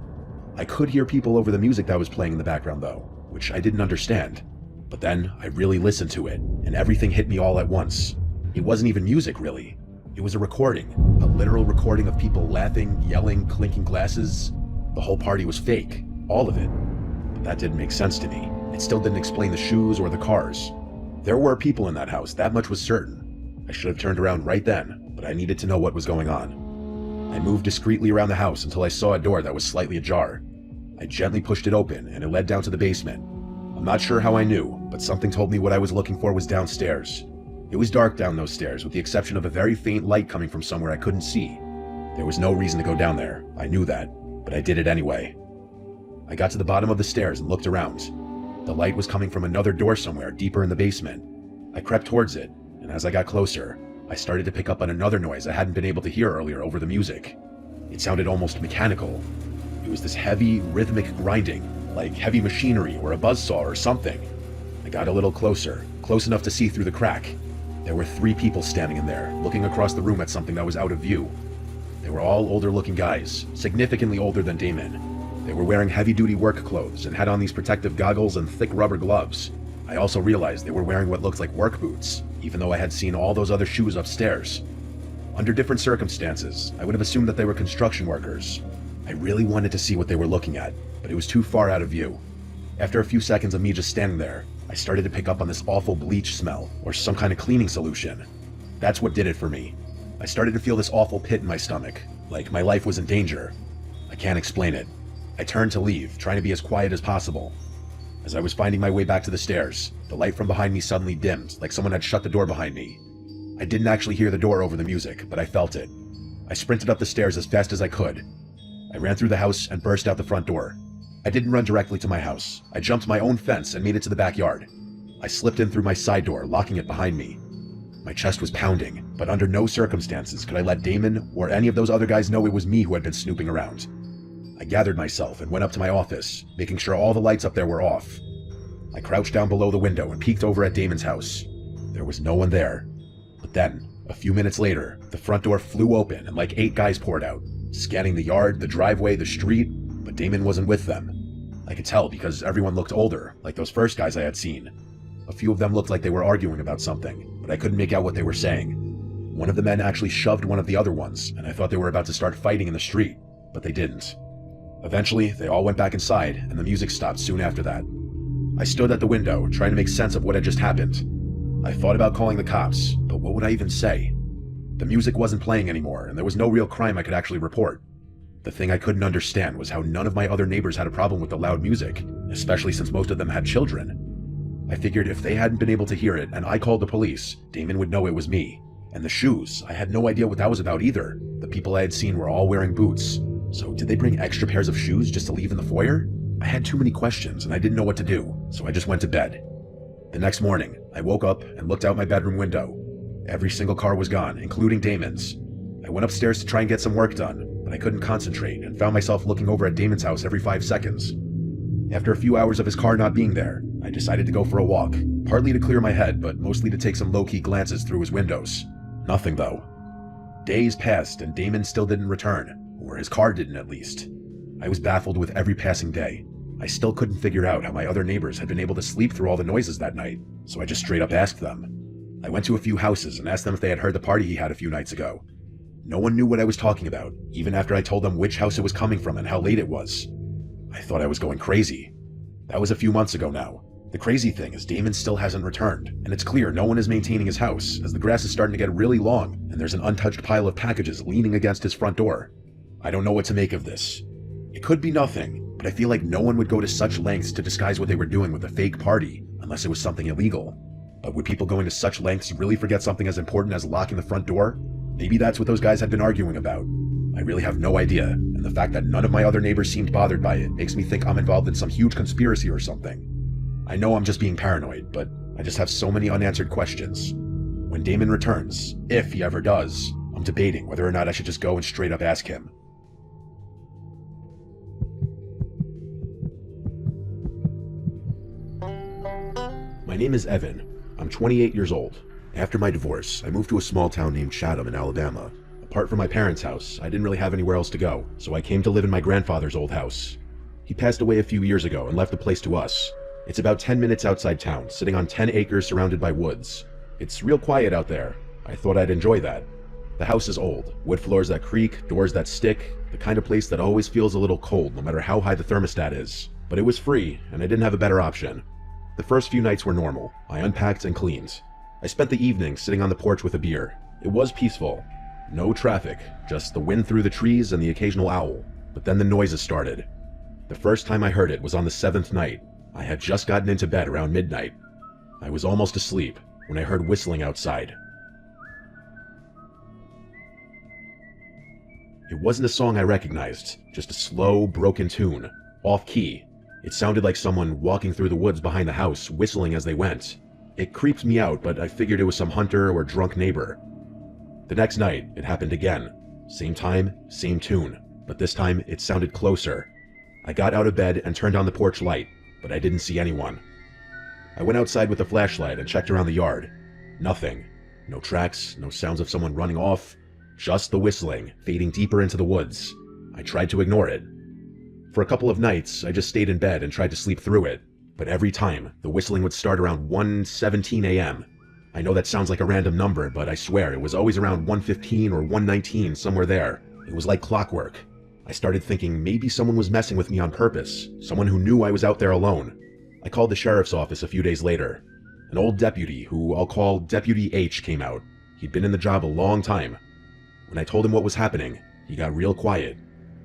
I could hear people over the music that was playing in the background though, which I didn't understand. But then I really listened to it, and everything hit me all at once. It wasn't even music really. It was a recording, a literal recording of people laughing, yelling, clinking glasses. The whole party was fake, all of it. But that didn't make sense to me. It still didn't explain the shoes or the cars. There were people in that house, that much was certain. I should have turned around right then, but I needed to know what was going on. I moved discreetly around the house until I saw a door that was slightly ajar. I gently pushed it open, and it led down to the basement. I'm not sure how I knew, but something told me what I was looking for was downstairs. It was dark down those stairs, with the exception of a very faint light coming from somewhere I couldn't see. There was no reason to go down there, I knew that, but I did it anyway. I got to the bottom of the stairs and looked around. The light was coming from another door somewhere deeper in the basement. I crept towards it, and as I got closer, I started to pick up on another noise I hadn't been able to hear earlier over the music. It sounded almost mechanical. It was this heavy, rhythmic grinding, like heavy machinery or a buzzsaw or something. I got a little closer, close enough to see through the crack. There were 3 people standing in there, looking across the room at something that was out of view. They were all older-looking guys, significantly older than Damon. They were wearing heavy-duty work clothes and had on these protective goggles and thick rubber gloves. I also realized they were wearing what looked like work boots, even though I had seen all those other shoes upstairs. Under different circumstances, I would have assumed that they were construction workers. I really wanted to see what they were looking at, but it was too far out of view. After a few seconds of me just standing there, I started to pick up on this awful bleach smell, or some kind of cleaning solution. That's what did it for me. I started to feel this awful pit in my stomach, like my life was in danger. I can't explain it. I turned to leave, trying to be as quiet as possible. As I was finding my way back to the stairs, the light from behind me suddenly dimmed, like someone had shut the door behind me. I didn't actually hear the door over the music, but I felt it. I sprinted up the stairs as fast as I could. I ran through the house and burst out the front door. I didn't run directly to my house. I jumped my own fence and made it to the backyard. I slipped in through my side door, locking it behind me. My chest was pounding, but under no circumstances could I let Damon or any of those other guys know it was me who had been snooping around. I gathered myself and went up to my office, making sure all the lights up there were off. I crouched down below the window and peeked over at Damon's house. There was no one there. But then, a few minutes later, the front door flew open and like 8 guys poured out, scanning the yard, the driveway, the street, but Damon wasn't with them. I could tell because everyone looked older, like those first guys I had seen. A few of them looked like they were arguing about something, but I couldn't make out what they were saying. One of the men actually shoved one of the other ones, and I thought they were about to start fighting in the street, but they didn't. Eventually, they all went back inside, and the music stopped soon after that. I stood at the window, trying to make sense of what had just happened. I thought about calling the cops, but what would I even say? The music wasn't playing anymore, and there was no real crime I could actually report. The thing I couldn't understand was how none of my other neighbors had a problem with the loud music, especially since most of them had children. I figured if they hadn't been able to hear it and I called the police, Damon would know it was me. And the shoes, I had no idea what that was about either. The people I had seen were all wearing boots. So did they bring extra pairs of shoes just to leave in the foyer? I had too many questions and I didn't know what to do, so I just went to bed. The next morning, I woke up and looked out my bedroom window. Every single car was gone, including Damon's. I went upstairs to try and get some work done, but I couldn't concentrate and found myself looking over at Damon's house every 5 seconds. After a few hours of his car not being there, I decided to go for a walk, partly to clear my head, but mostly to take some low-key glances through his windows. Nothing though. Days passed and Damon still didn't return, or his car didn't at least. I was baffled with every passing day. I still couldn't figure out how my other neighbors had been able to sleep through all the noises that night, so I just straight up asked them. I went to a few houses and asked them if they had heard the party he had a few nights ago. No one knew what I was talking about, even after I told them which house it was coming from and how late it was. I thought I was going crazy. That was a few months ago now. The crazy thing is Damon still hasn't returned, and it's clear no one is maintaining his house, as the grass is starting to get really long, and there's an untouched pile of packages leaning against his front door. I don't know what to make of this. It could be nothing, but I feel like no one would go to such lengths to disguise what they were doing with a fake party, unless it was something illegal. But would people going to such lengths really forget something as important as locking the front door? Maybe that's what those guys had been arguing about. I really have no idea, and the fact that none of my other neighbors seemed bothered by it makes me think I'm involved in some huge conspiracy or something. I know I'm just being paranoid, but I just have so many unanswered questions. When Damon returns, if he ever does, I'm debating whether or not I should just go and straight up ask him. My name is Evan. I'm 28 years old. After my divorce, I moved to a small town named Chatham in Alabama. Apart from my parents' house, I didn't really have anywhere else to go, so I came to live in my grandfather's old house. He passed away a few years ago and left the place to us. It's about 10 minutes outside town, sitting on 10 acres surrounded by woods. It's real quiet out there. I thought I'd enjoy that. The house is old, wood floors that creak, doors that stick, the kind of place that always feels a little cold no matter how high the thermostat is. But it was free, and I didn't have a better option. The first few nights were normal. I unpacked and cleaned. I spent the evening sitting on the porch with a beer. It was peaceful. No traffic, just the wind through the trees and the occasional owl. But then the noises started. The first time I heard it was on the 7th night. I had just gotten into bed around midnight. I was almost asleep when I heard whistling outside. It wasn't a song I recognized, just a slow, broken tune, off-key. It sounded like someone walking through the woods behind the house, whistling as they went. It creeped me out, but I figured it was some hunter or drunk neighbor. The next night, it happened again. Same time, same tune, but this time it sounded closer. I got out of bed and turned on the porch light, but I didn't see anyone. I went outside with a flashlight and checked around the yard. Nothing. No tracks, no sounds of someone running off, just the whistling, fading deeper into the woods. I tried to ignore it. For a couple of nights, I just stayed in bed and tried to sleep through it, but every time, the whistling would start around 1:17 a.m. I know that sounds like a random number, but I swear it was always around 1:15 or 1:19, somewhere there. It was like clockwork. I started thinking maybe someone was messing with me on purpose, someone who knew I was out there alone. I called the sheriff's office a few days later. An old deputy, who I'll call Deputy H, came out. He'd been in the job a long time. When I told him what was happening, he got real quiet.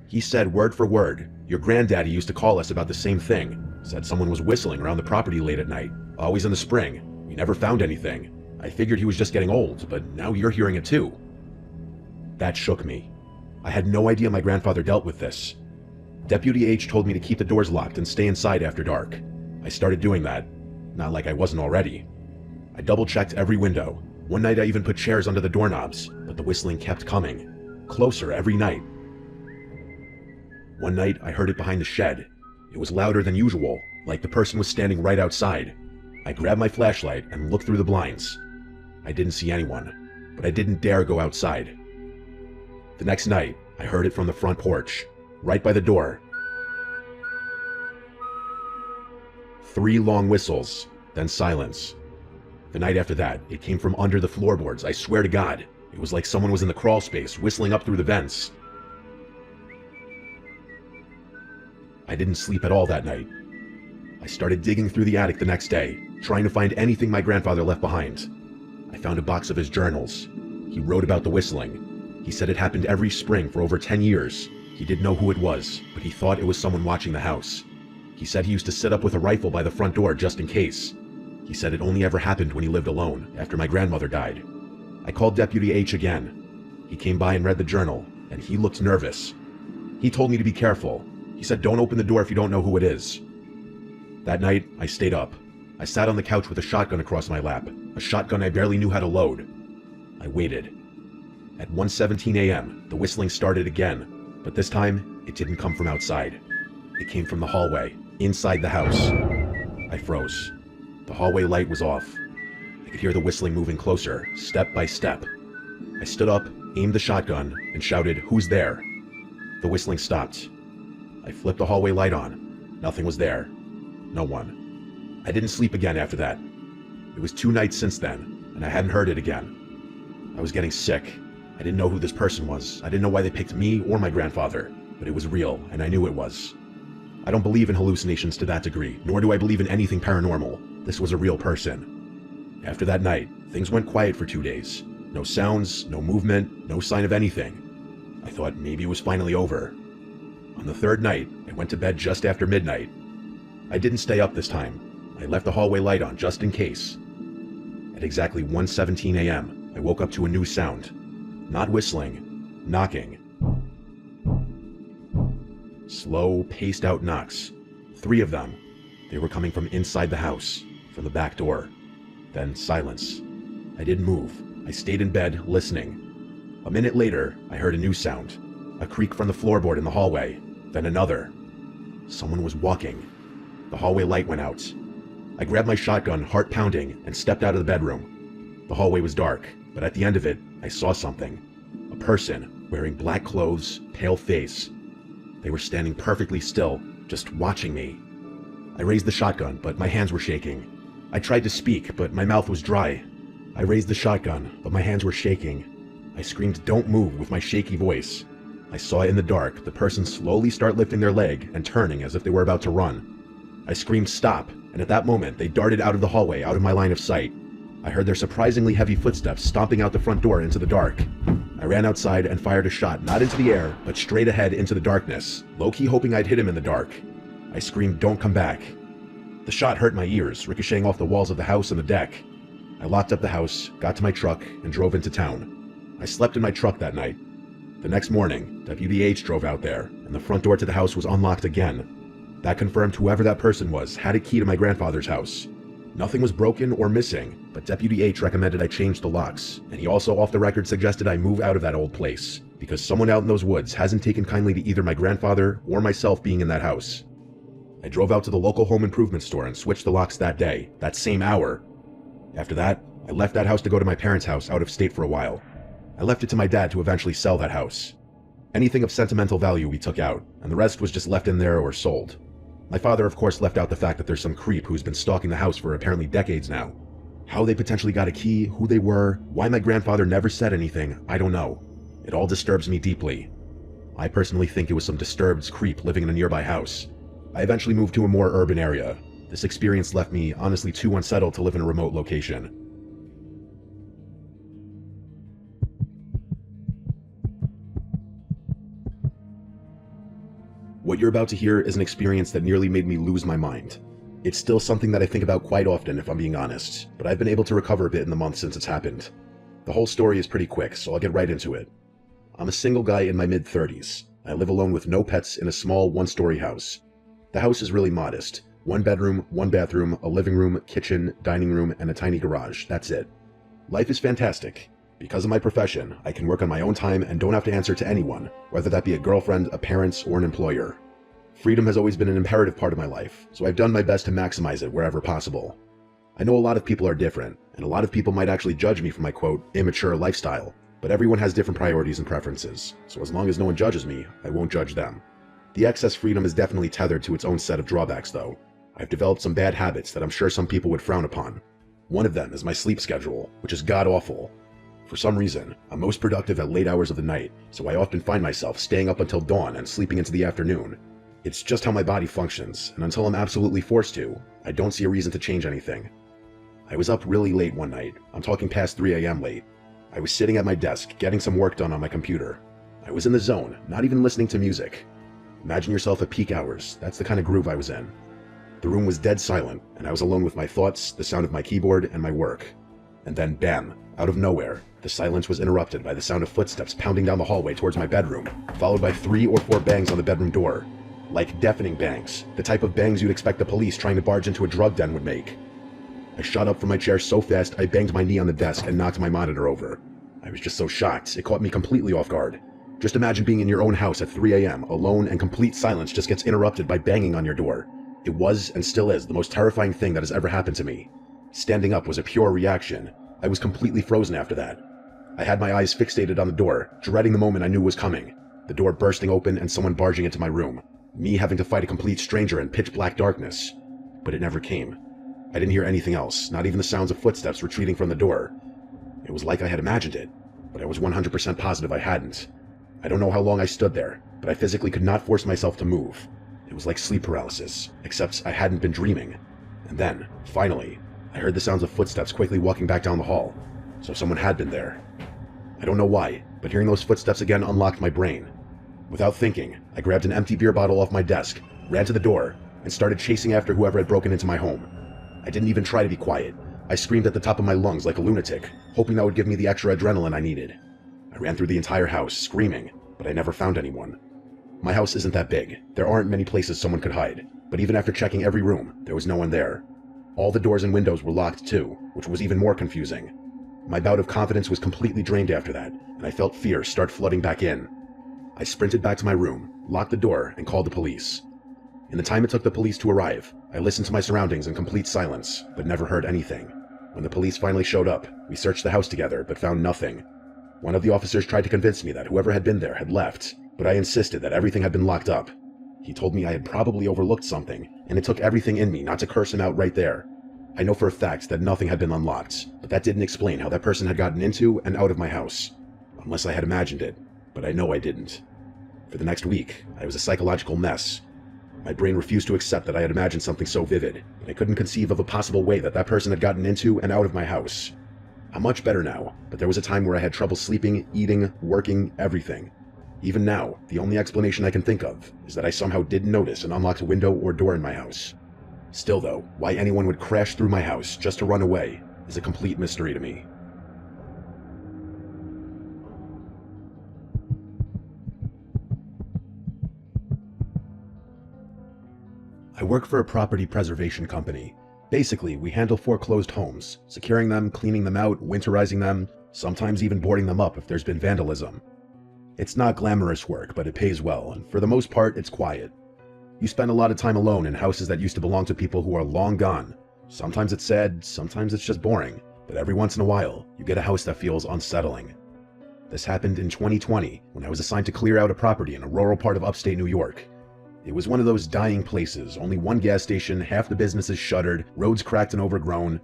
He said word for word, "Your granddaddy used to call us about the same thing. Said someone was whistling around the property late at night, always in the spring. We never found anything. I figured he was just getting old, but now you're hearing it too." That shook me. I had no idea my grandfather dealt with this. Deputy H told me to keep the doors locked and stay inside after dark. I started doing that. Not like I wasn't already. I double-checked every window. One night I even put chairs under the doorknobs, but the whistling kept coming. Closer every night. One night I heard it behind the shed. It was louder than usual, like the person was standing right outside. I grabbed my flashlight and looked through the blinds. I didn't see anyone, but I didn't dare go outside. The next night, I heard it from the front porch, right by the door. 3 long whistles, then silence. The night after that, it came from under the floorboards. I swear to God, it was like someone was in the crawl space, whistling up through the vents. I didn't sleep at all that night. I started digging through the attic the next day, trying to find anything my grandfather left behind. I found a box of his journals. He wrote about the whistling. He said it happened every spring for over 10 years. He didn't know who it was, but he thought it was someone watching the house. He said he used to sit up with a rifle by the front door just in case. He said it only ever happened when he lived alone, after my grandmother died. I called Deputy H again. He came by and read the journal, and he looked nervous. He told me to be careful. He said, "Don't open the door if you don't know who it is." That night, I stayed up. I sat on the couch with a shotgun across my lap, a shotgun I barely knew how to load. I waited. At 1:17 a.m., the whistling started again, but this time, it didn't come from outside. It came from the hallway, inside the house. I froze. The hallway light was off. I could hear the whistling moving closer, step by step. I stood up, aimed the shotgun, and shouted, "Who's there?" The whistling stopped. I flipped the hallway light on. Nothing was there. No one. I didn't sleep again after that. It was 2 nights since then, and I hadn't heard it again. I was getting sick. I didn't know who this person was. I didn't know why they picked me or my grandfather, but it was real, and I knew it was. I don't believe in hallucinations to that degree, nor do I believe in anything paranormal. This was a real person. After that night, things went quiet for 2 days. No sounds, no movement, no sign of anything. I thought maybe it was finally over. On the 3rd night, I went to bed just after midnight. I didn't stay up this time. I left the hallway light on just in case. At exactly 1:17 a.m., I woke up to a new sound. Not whistling, knocking. Slow, paced-out knocks. 3 of them. They were coming from inside the house, from the back door. Then silence. I didn't move. I stayed in bed, listening. A minute later, I heard a new sound. A creak from the floorboard in the hallway. Then another. Someone was walking. The hallway light went out. I grabbed my shotgun, heart pounding, and stepped out of the bedroom. The hallway was dark, but at the end of it, I saw something. A person, wearing black clothes, pale face. They were standing perfectly still, just watching me. I raised the shotgun, but my hands were shaking. I tried to speak, but my mouth was dry. I raised the shotgun, but my hands were shaking. I screamed, "Don't move," with my shaky voice. I saw in the dark the person slowly start lifting their leg and turning as if they were about to run. I screamed, "Stop," and at that moment they darted out of the hallway, out of my line of sight. I heard their surprisingly heavy footsteps stomping out the front door into the dark. I ran outside and fired a shot, not into the air, but straight ahead into the darkness, low-key hoping I'd hit him in the dark. I screamed, "Don't come back." The shot hurt my ears, ricocheting off the walls of the house and the deck. I locked up the house, got to my truck, and drove into town. I slept in my truck that night. The next morning, Deputy H drove out there, and the front door to the house was unlocked again. That confirmed whoever that person was had a key to my grandfather's house. Nothing was broken or missing, but Deputy H recommended I change the locks, and he also off the record suggested I move out of that old place, because someone out in those woods hasn't taken kindly to either my grandfather or myself being in that house. I drove out to the local home improvement store and switched the locks that day, that same hour. After that, I left that house to go to my parents' house out of state for a while. I left it to my dad to eventually sell that house. Anything of sentimental value we took out, and the rest was just left in there or sold. My father, of course, left out the fact that there's some creep who's been stalking the house for apparently decades now. How they potentially got a key, who they were, why my grandfather never said anything, I don't know. It all disturbs me deeply. I personally think it was some disturbed creep living in a nearby house. I eventually moved to a more urban area. This experience left me honestly too unsettled to live in a remote location. What you're about to hear is an experience that nearly made me lose my mind. It's still something that I think about quite often, if I'm being honest, but I've been able to recover a bit in the months since it's happened. The whole story is pretty quick, so I'll get right into it. I'm a single guy in my mid-30s. I live alone with no pets in a small one-story house. The house is really modest. 1 bedroom, 1 bathroom, a living room, kitchen, dining room, and a tiny garage. That's it. Life is fantastic. Because of my profession, I can work on my own time and don't have to answer to anyone, whether that be a girlfriend, a parent, or an employer. Freedom has always been an imperative part of my life, so I've done my best to maximize it wherever possible. I know a lot of people are different, and a lot of people might actually judge me for my quote, immature lifestyle, but everyone has different priorities and preferences, so as long as no one judges me, I won't judge them. The excess freedom is definitely tethered to its own set of drawbacks though. I've developed some bad habits that I'm sure some people would frown upon. One of them is my sleep schedule, which is god-awful. For some reason, I'm most productive at late hours of the night, so I often find myself staying up until dawn and sleeping into the afternoon. It's just how my body functions, and until I'm absolutely forced to, I don't see a reason to change anything. I was up really late one night. I'm talking past 3 a.m. late. I was sitting at my desk, getting some work done on my computer. I was in the zone, not even listening to music. Imagine yourself at peak hours. That's the kind of groove I was in. The room was dead silent, and I was alone with my thoughts, the sound of my keyboard, and my work. And then, bam, out of nowhere, the silence was interrupted by the sound of footsteps pounding down the hallway towards my bedroom, followed by 3 or 4 bangs on the bedroom door. Like deafening bangs, the type of bangs you'd expect the police trying to barge into a drug den would make. I shot up from my chair so fast I banged my knee on the desk and knocked my monitor over. I was just so shocked, it caught me completely off guard. Just imagine being in your own house at 3 a.m., alone, and complete silence just gets interrupted by banging on your door. It was, and still is, the most terrifying thing that has ever happened to me. Standing up was a pure reaction. I was completely frozen after that. I had my eyes fixated on the door, dreading the moment I knew was coming. The door bursting open and someone barging into my room. Me having to fight a complete stranger in pitch black darkness. But it never came. I didn't hear anything else, not even the sounds of footsteps retreating from the door. It was like I had imagined it, but I was 100% positive I hadn't. I don't know how long I stood there, but I physically could not force myself to move. It was like sleep paralysis, except I hadn't been dreaming. And then, finally, I heard the sounds of footsteps quickly walking back down the hall. So someone had been there. I don't know why, but hearing those footsteps again unlocked my brain. Without thinking, I grabbed an empty beer bottle off my desk, ran to the door, and started chasing after whoever had broken into my home. I didn't even try to be quiet. I screamed at the top of my lungs like a lunatic, hoping that would give me the extra adrenaline I needed. I ran through the entire house, screaming, but I never found anyone. My house isn't that big. There aren't many places someone could hide, but even after checking every room, there was no one there. All the doors and windows were locked too, which was even more confusing. My bout of confidence was completely drained after that, and I felt fear start flooding back in. I sprinted back to my room, locked the door, and called the police. In the time it took the police to arrive, I listened to my surroundings in complete silence, but never heard anything. When the police finally showed up, we searched the house together, but found nothing. One of the officers tried to convince me that whoever had been there had left, but I insisted that everything had been locked up. He told me I had probably overlooked something, and it took everything in me not to curse him out right there. I know for a fact that nothing had been unlocked, but that didn't explain how that person had gotten into and out of my house. Unless I had imagined it, but I know I didn't. For the next week, I was a psychological mess. My brain refused to accept that I had imagined something so vivid, and I couldn't conceive of a possible way that that person had gotten into and out of my house. I'm much better now, but there was a time where I had trouble sleeping, eating, working, everything. Even now, the only explanation I can think of is that I somehow didn't notice an unlocked window or door in my house. Still though, why anyone would crash through my house just to run away is a complete mystery to me. I work for a property preservation company. Basically, we handle foreclosed homes, securing them, cleaning them out, winterizing them, sometimes even boarding them up if there's been vandalism. It's not glamorous work, but it pays well, and for the most part, it's quiet. You spend a lot of time alone in houses that used to belong to people who are long gone. Sometimes it's sad, sometimes it's just boring, but every once in a while, you get a house that feels unsettling. This happened in 2020, when I was assigned to clear out a property in a rural part of upstate New York. It was one of those dying places, only one gas station, half the businesses shuttered, roads cracked and overgrown.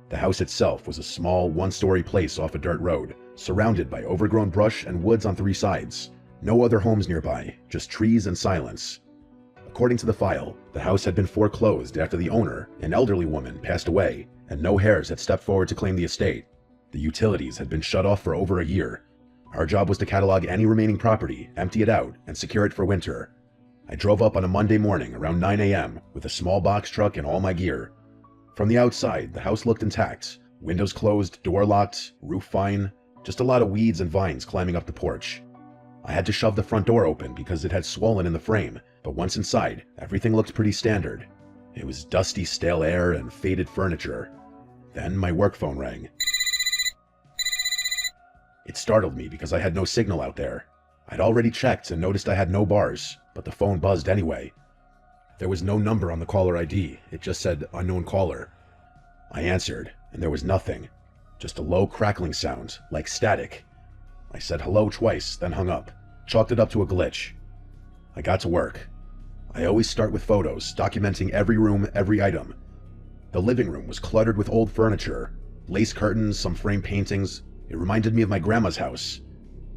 The house itself was a small, one-story place off a dirt road, surrounded by overgrown brush and woods on 3 sides. No other homes nearby, just trees and silence. According to the file, the house had been foreclosed after the owner, an elderly woman, passed away, and no heirs had stepped forward to claim the estate. The utilities had been shut off for over a year. Our job was to catalog any remaining property, empty it out, and secure it for winter. I drove up on a Monday morning around 9 a.m. with a small box truck and all my gear. From the outside, the house looked intact. Windows closed, door locked, roof fine, just a lot of weeds and vines climbing up the porch. I had to shove the front door open because it had swollen in the frame, but once inside, everything looked pretty standard. It was dusty, stale air and faded furniture. Then my work phone rang. It startled me because I had no signal out there. I'd already checked and noticed I had no bars, but the phone buzzed anyway. There was no number on the caller ID. It just said unknown caller. I answered, and there was nothing. Just a low crackling sound, like static. I said hello twice, then hung up. Chalked it up to a glitch. I got to work. I always start with photos, documenting every room, every item. The living room was cluttered with old furniture, lace curtains, some framed paintings. It reminded me of my grandma's house.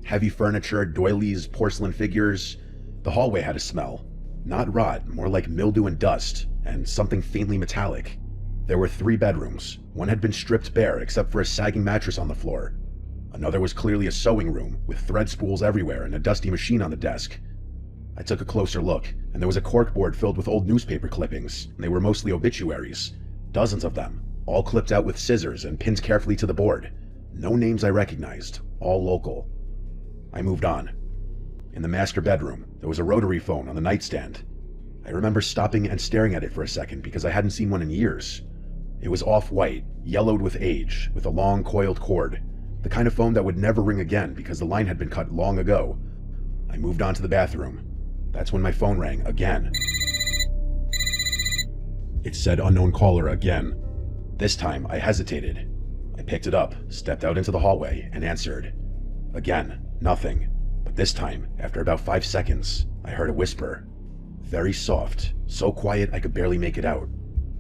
Heavy furniture, doilies, porcelain figures. The hallway had a smell. Not rot, more like mildew and dust, and something faintly metallic. There were 3 bedrooms. One had been stripped bare except for a sagging mattress on the floor. Another was clearly a sewing room, with thread spools everywhere and a dusty machine on the desk. I took a closer look, and there was a corkboard filled with old newspaper clippings, and they were mostly obituaries. Dozens of them, all clipped out with scissors and pinned carefully to the board. No names I recognized, all local. I moved on. In the master bedroom, there was a rotary phone on the nightstand. I remember stopping and staring at it for a second because I hadn't seen one in years. It was off-white, yellowed with age, with a long coiled cord. The kind of phone that would never ring again because the line had been cut long ago. I moved on to the bathroom. That's when my phone rang again. It said unknown caller again. This time, I hesitated. I picked it up, stepped out into the hallway, and answered. Again, nothing. But this time, after about 5 seconds, I heard a whisper. Very soft, so quiet I could barely make it out.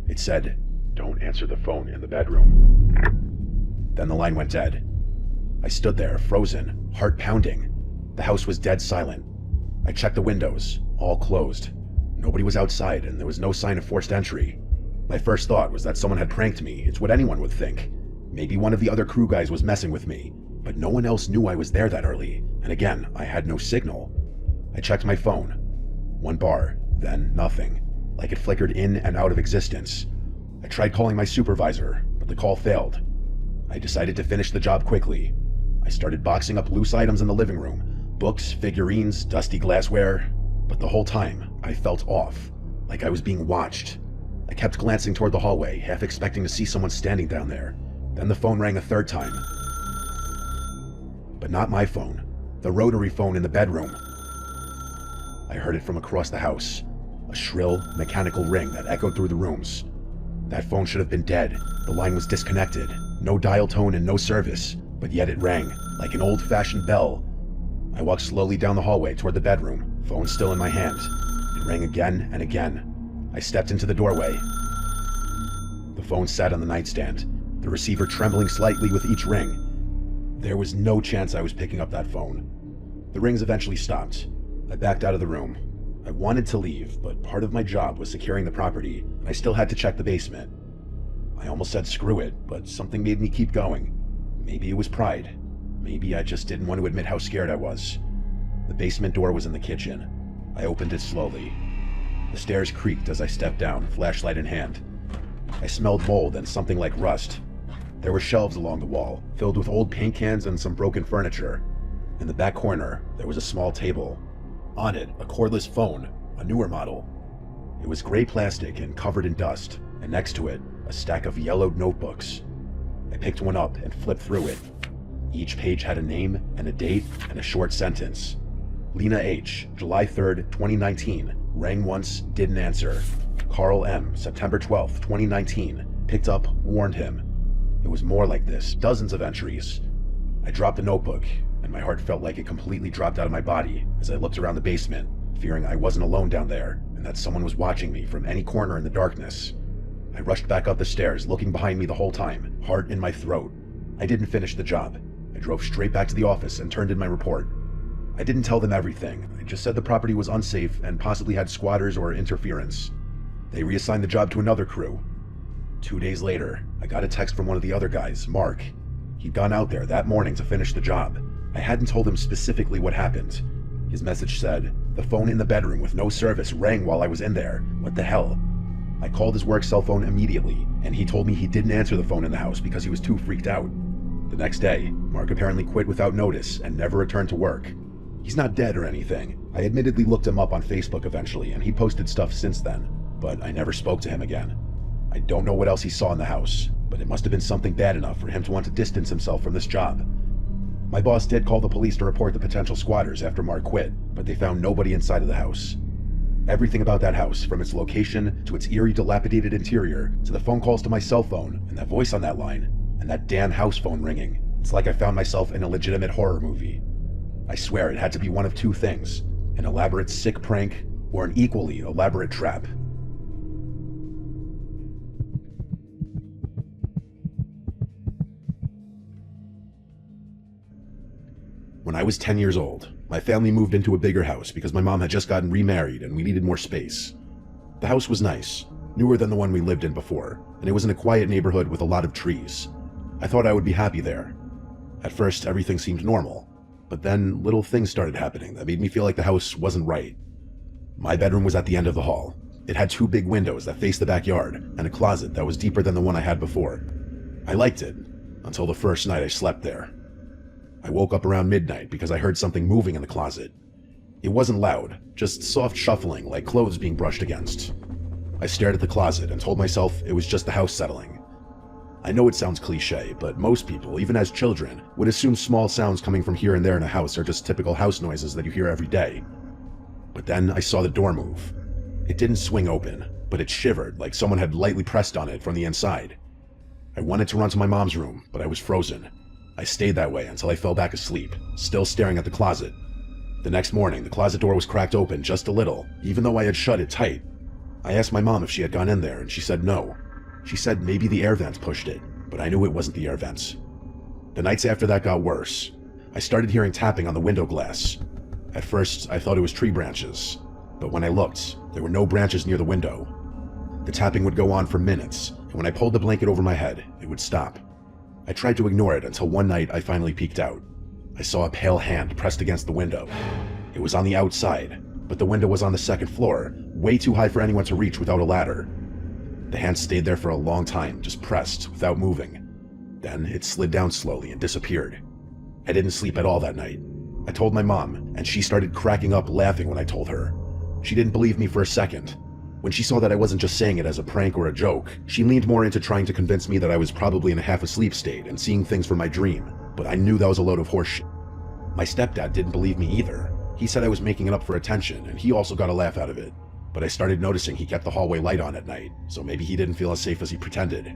It said, "Don't answer the phone in the bedroom." Then the line went dead. I stood there, frozen, heart pounding. The house was dead silent. I checked the windows, all closed. Nobody was outside, and there was no sign of forced entry. My first thought was that someone had pranked me. It's what anyone would think. Maybe one of the other crew guys was messing with me, but no one else knew I was there that early, and again, I had no signal. I checked my phone. 1 bar, then nothing, like it flickered in and out of existence. I tried calling my supervisor, but the call failed. I decided to finish the job quickly. I started boxing up loose items in the living room, books, figurines, dusty glassware, but the whole time, I felt off, like I was being watched. I kept glancing toward the hallway, half expecting to see someone standing down there. Then the phone rang a 3rd time. But not my phone, the rotary phone in the bedroom. I heard it from across the house, a shrill, mechanical ring that echoed through the rooms. That phone should have been dead. The line was disconnected, no dial tone and no service, but yet it rang, like an old-fashioned bell. I walked slowly down the hallway toward the bedroom, phone still in my hand. It rang again and again. I stepped into the doorway. The phone sat on the nightstand, the receiver trembling slightly with each ring. There was no chance I was picking up that phone. The rings eventually stopped. I backed out of the room. I wanted to leave, but part of my job was securing the property, and I still had to check the basement. I almost said screw it, but something made me keep going. Maybe it was pride. Maybe I just didn't want to admit how scared I was. The basement door was in the kitchen. I opened it slowly. The stairs creaked as I stepped down, flashlight in hand. I smelled mold and something like rust. There were shelves along the wall, filled with old paint cans and some broken furniture. In the back corner, there was a small table. On it, a cordless phone, a newer model. It was gray plastic and covered in dust, and next to it, a stack of yellowed notebooks. I picked one up and flipped through it. Each page had a name and a date and a short sentence. Lena H., July 3rd, 2019. Rang once, didn't answer. Carl M., September 12th, 2019. Picked up, warned him. It was more like this, dozens of entries. I dropped the notebook, and my heart felt like it completely dropped out of my body as I looked around the basement, fearing I wasn't alone down there, and that someone was watching me from any corner in the darkness. I rushed back up the stairs, looking behind me the whole time, heart in my throat. I didn't finish the job. I drove straight back to the office and turned in my report. I didn't tell them everything. I just said the property was unsafe and possibly had squatters or interference. They reassigned the job to another crew. 2 days later, I got a text from one of the other guys, Mark. He'd gone out there that morning to finish the job. I hadn't told him specifically what happened. His message said, "The phone in the bedroom with no service rang while I was in there. What the hell?" I called his work cell phone immediately, and he told me he didn't answer the phone in the house because he was too freaked out. The next day, Mark apparently quit without notice and never returned to work. He's not dead or anything. I admittedly looked him up on Facebook eventually, and he posted stuff since then. but I never spoke to him again. I don't know what else he saw in the house, but it must have been something bad enough for him to want to distance himself from this job. My boss did call the police to report the potential squatters after Mark quit, but they found nobody inside of the house. Everything about that house, from its location to its eerie, dilapidated interior, to the phone calls to my cell phone, and that voice on that line, and that damn house phone ringing, it's like I found myself in a legitimate horror movie. I swear it had to be one of two things: an elaborate sick prank, or an equally elaborate trap. When I was 10 years old, my family moved into a bigger house because my mom had just gotten remarried and we needed more space. The house was nice, newer than the one we lived in before, and it was in a quiet neighborhood with a lot of trees. I thought I would be happy there. At first, everything seemed normal, but then little things started happening that made me feel like the house wasn't right. My bedroom was at the end of the hall. It had two big windows that faced the backyard and a closet that was deeper than the one I had before. I liked it, until the first night I slept there. I woke up around midnight because I heard something moving in the closet. It wasn't loud, just soft shuffling like clothes being brushed against. I stared at the closet and told myself it was just the house settling. I know it sounds cliche, but most people, even as children, would assume small sounds coming from here and there in a house are just typical house noises that you hear every day. But then I saw the door move. It didn't swing open, but it shivered like someone had lightly pressed on it from the inside. I wanted to run to my mom's room, but I was frozen. I stayed that way until I fell back asleep, still staring at the closet. The next morning, the closet door was cracked open just a little, even though I had shut it tight. I asked my mom if she had gone in there, and she said no. She said maybe the air vents pushed it, but I knew it wasn't the air vents. The nights after that got worse. I started hearing tapping on the window glass. At first, I thought it was tree branches, but when I looked, there were no branches near the window. The tapping would go on for minutes, and when I pulled the blanket over my head, it would stop. I tried to ignore it until one night I finally peeked out. I saw a pale hand pressed against the window. It was on the outside, but the window was on the second floor, way too high for anyone to reach without a ladder. The hand stayed there for a long time, just pressed, without moving. Then it slid down slowly and disappeared. I didn't sleep at all that night. I told my mom, and she started cracking up laughing when I told her. She didn't believe me for a second. When she saw that I wasn't just saying it as a prank or a joke, she leaned more into trying to convince me that I was probably in a half-asleep state and seeing things from my dream, but I knew that was a load of horseshit. My stepdad didn't believe me either. He said I was making it up for attention, and he also got a laugh out of it. But I started noticing he kept the hallway light on at night, so maybe he didn't feel as safe as he pretended.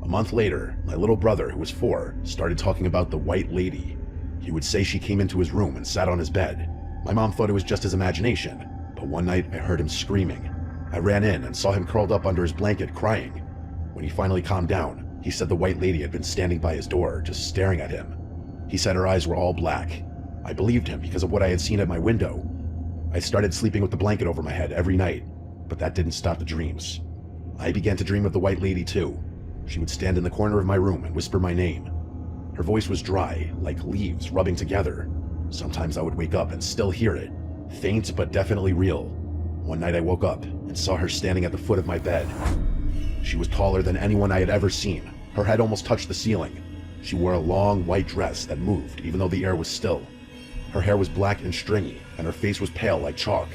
A month later, my little brother, who was 4, started talking about the White Lady. He would say she came into his room and sat on his bed. My mom thought it was just his imagination, but one night I heard him screaming. I ran in and saw him curled up under his blanket crying. When he finally calmed down, he said the White Lady had been standing by his door, just staring at him. He said her eyes were all black. I believed him because of what I had seen at my window. I started sleeping with the blanket over my head every night, but that didn't stop the dreams. I began to dream of the White Lady too. She would stand in the corner of my room and whisper my name. Her voice was dry, like leaves rubbing together. Sometimes I would wake up and still hear it, faint but definitely real. One night I woke up and saw her standing at the foot of my bed. She was taller than anyone I had ever seen. Her head almost touched the ceiling. She wore a long white dress that moved even though the air was still. Her hair was black and stringy, and her face was pale like chalk.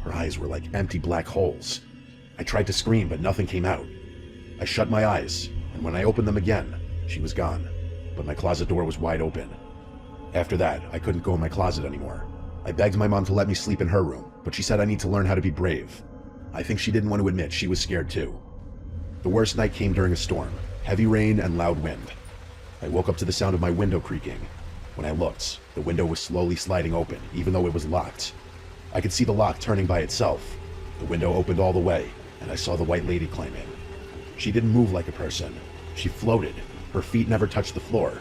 Her eyes were like empty black holes. I tried to scream, but nothing came out. I shut my eyes, and when I opened them again, she was gone, but my closet door was wide open. After that, I couldn't go in my closet anymore. I begged my mom to let me sleep in her room, but she said I need to learn how to be brave. I think she didn't want to admit she was scared too. The worst night came during a storm, heavy rain and loud wind. I woke up to the sound of my window creaking. When I looked, the window was slowly sliding open, even though it was locked. I could see the lock turning by itself. The window opened all the way, and I saw the White Lady climb in. She didn't move like a person. She floated. Her feet never touched the floor.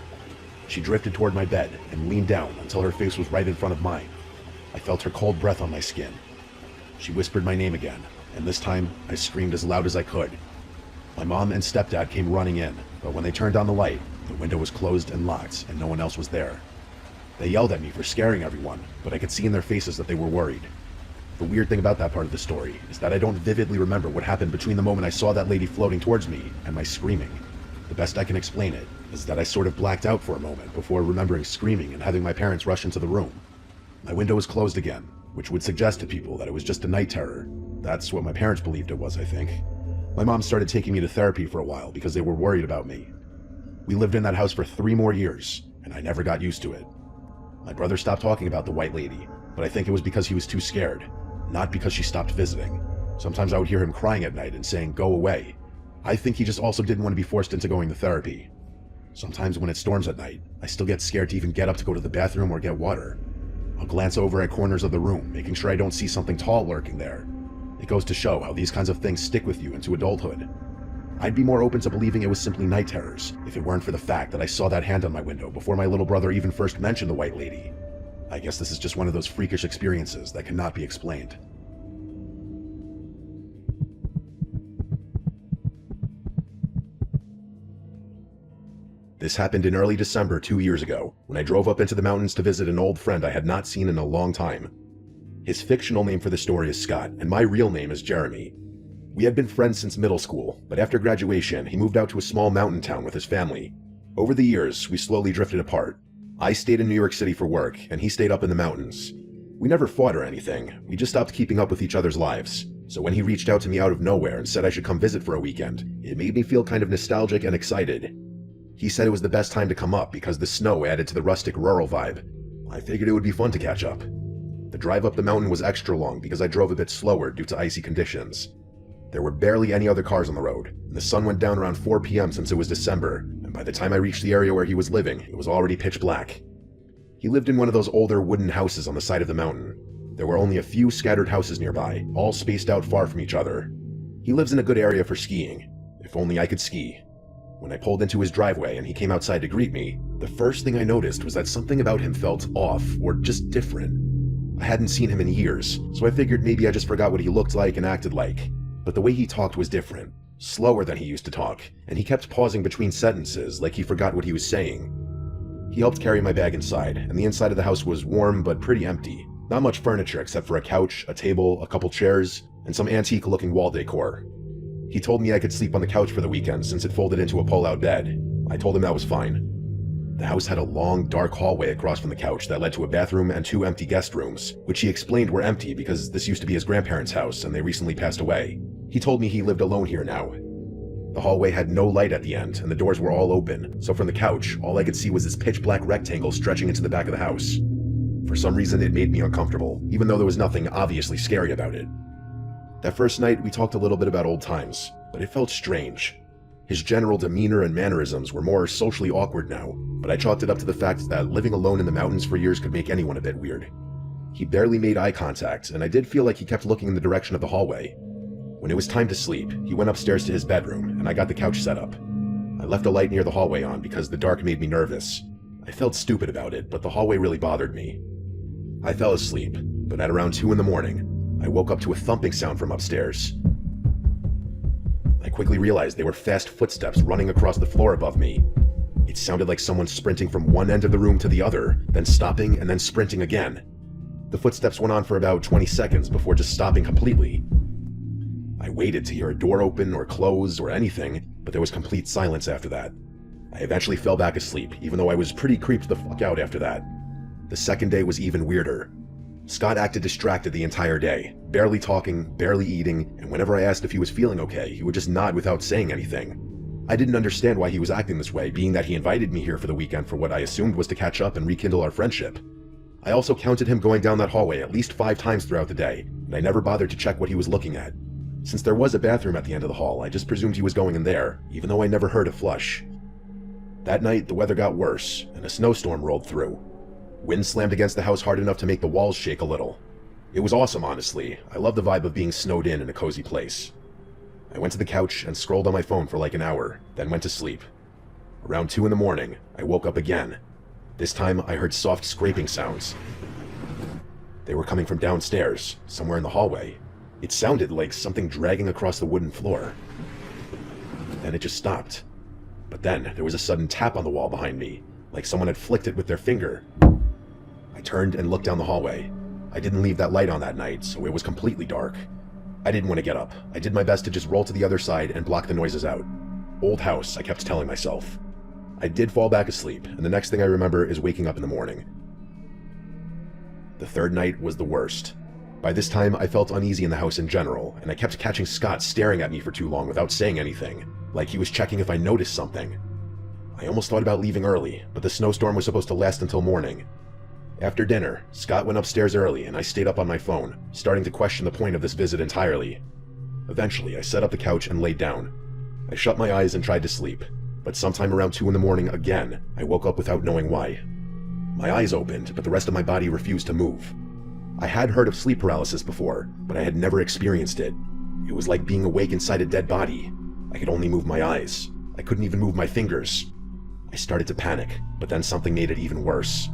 She drifted toward my bed and leaned down until her face was right in front of mine. I felt her cold breath on my skin. She whispered my name again, and this time I screamed as loud as I could. My mom and stepdad came running in, but when they turned on the light, the window was closed and locked, and no one else was there. They yelled at me for scaring everyone, but I could see in their faces that they were worried. The weird thing about that part of the story is that I don't vividly remember what happened between the moment I saw that lady floating towards me and my screaming. The best I can explain it is that I sort of blacked out for a moment before remembering screaming and having my parents rush into the room. My window was closed again, which would suggest to people that it was just a night terror. That's what my parents believed it was, I think. My mom started taking me to therapy for a while because they were worried about me. We lived in that house for 3 more years, and I never got used to it. My brother stopped talking about the white lady, but I think it was because he was too scared, not because she stopped visiting. Sometimes I would hear him crying at night and saying, "Go away." I think he just also didn't want to be forced into going to therapy. Sometimes when it storms at night, I still get scared to even get up to go to the bathroom or get water. I'll glance over at corners of the room, making sure I don't see something tall lurking there. It goes to show how these kinds of things stick with you into adulthood. I'd be more open to believing it was simply night terrors if it weren't for the fact that I saw that hand on my window before my little brother even first mentioned the white lady. I guess this is just one of those freakish experiences that cannot be explained. This happened in early December 2 years ago, when I drove up into the mountains to visit an old friend I had not seen in a long time. His fictional name for the story is Scott, and my real name is Jeremy. We had been friends since middle school, but after graduation, he moved out to a small mountain town with his family. Over the years, we slowly drifted apart. I stayed in New York City for work, and he stayed up in the mountains. We never fought or anything, we just stopped keeping up with each other's lives. So when he reached out to me out of nowhere and said I should come visit for a weekend, it made me feel kind of nostalgic and excited. He said it was the best time to come up because the snow added to the rustic rural vibe. I figured it would be fun to catch up. The drive up the mountain was extra long because I drove a bit slower due to icy conditions. There were barely any other cars on the road, and the sun went down around 4 p.m. since it was December, and by the time I reached the area where he was living, it was already pitch black. He lived in one of those older wooden houses on the side of the mountain. There were only a few scattered houses nearby, all spaced out far from each other. He lives in a good area for skiing. If only I could ski. When I pulled into his driveway and he came outside to greet me, the first thing I noticed was that something about him felt off, or just different. I hadn't seen him in years, so I figured maybe I just forgot what he looked like and acted like. But the way he talked was different, slower than he used to talk, and he kept pausing between sentences like he forgot what he was saying. He helped carry my bag inside, and the inside of the house was warm but pretty empty. Not much furniture except for a couch, a table, a couple chairs, and some antique-looking wall decor. He told me I could sleep on the couch for the weekend since it folded into a pull-out bed. I told him that was fine. The house had a long, dark hallway across from the couch that led to a bathroom and 2 empty guest rooms, which he explained were empty because this used to be his grandparents' house and they recently passed away. He told me he lived alone here now. The hallway had no light at the end, and the doors were all open, so from the couch, all I could see was this pitch-black rectangle stretching into the back of the house. For some reason, it made me uncomfortable, even though there was nothing obviously scary about it. That first night, we talked a little bit about old times, but it felt strange. His general demeanor and mannerisms were more socially awkward now, but I chalked it up to the fact that living alone in the mountains for years could make anyone a bit weird. He barely made eye contact, and I did feel like he kept looking in the direction of the hallway. When it was time to sleep, he went upstairs to his bedroom, and I got the couch set up. I left a light near the hallway on because the dark made me nervous. I felt stupid about it, but the hallway really bothered me. I fell asleep, but at around 2 in the morning, I woke up to a thumping sound from upstairs. I quickly realized they were fast footsteps running across the floor above me. It sounded like someone sprinting from one end of the room to the other, then stopping and then sprinting again. The footsteps went on for about 20 seconds before just stopping completely. I waited to hear a door open or close or anything, but there was complete silence after that. I eventually fell back asleep, even though I was pretty creeped the fuck out after that. The second day was even weirder. Scott acted distracted the entire day, barely talking, barely eating, and whenever I asked if he was feeling okay, he would just nod without saying anything. I didn't understand why he was acting this way, being that he invited me here for the weekend for what I assumed was to catch up and rekindle our friendship. I also counted him going down that hallway at least 5 times throughout the day, and I never bothered to check what he was looking at. Since there was a bathroom at the end of the hall, I just presumed he was going in there, even though I never heard a flush. That night, the weather got worse, and a snowstorm rolled through. Wind slammed against the house hard enough to make the walls shake a little. It was awesome, honestly. I love the vibe of being snowed in a cozy place. I went to the couch and scrolled on my phone for like an hour, then went to sleep. Around 2 in the morning, I woke up again. This time, I heard soft scraping sounds. They were coming from downstairs, somewhere in the hallway. It sounded like something dragging across the wooden floor. Then it just stopped. But then there was a sudden tap on the wall behind me, like someone had flicked it with their finger. I turned and looked down the hallway. I didn't leave that light on that night, so it was completely dark. I didn't want to get up. I did my best to just roll to the other side and block the noises out. Old house, I kept telling myself. I did fall back asleep, and the next thing I remember is waking up in the morning. The third night was the worst. By this time, I felt uneasy in the house in general, and I kept catching Scott staring at me for too long without saying anything, like he was checking if I noticed something. I almost thought about leaving early, but the snowstorm was supposed to last until morning. After dinner, Scott went upstairs early and I stayed up on my phone, starting to question the point of this visit entirely. Eventually, I set up the couch and laid down. I shut my eyes and tried to sleep, but sometime around 2 in the morning again, I woke up without knowing why. My eyes opened, but the rest of my body refused to move. I had heard of sleep paralysis before, but I had never experienced it. It was like being awake inside a dead body. I could only move my eyes. I couldn't even move my fingers. I started to panic, but then something made it even worse.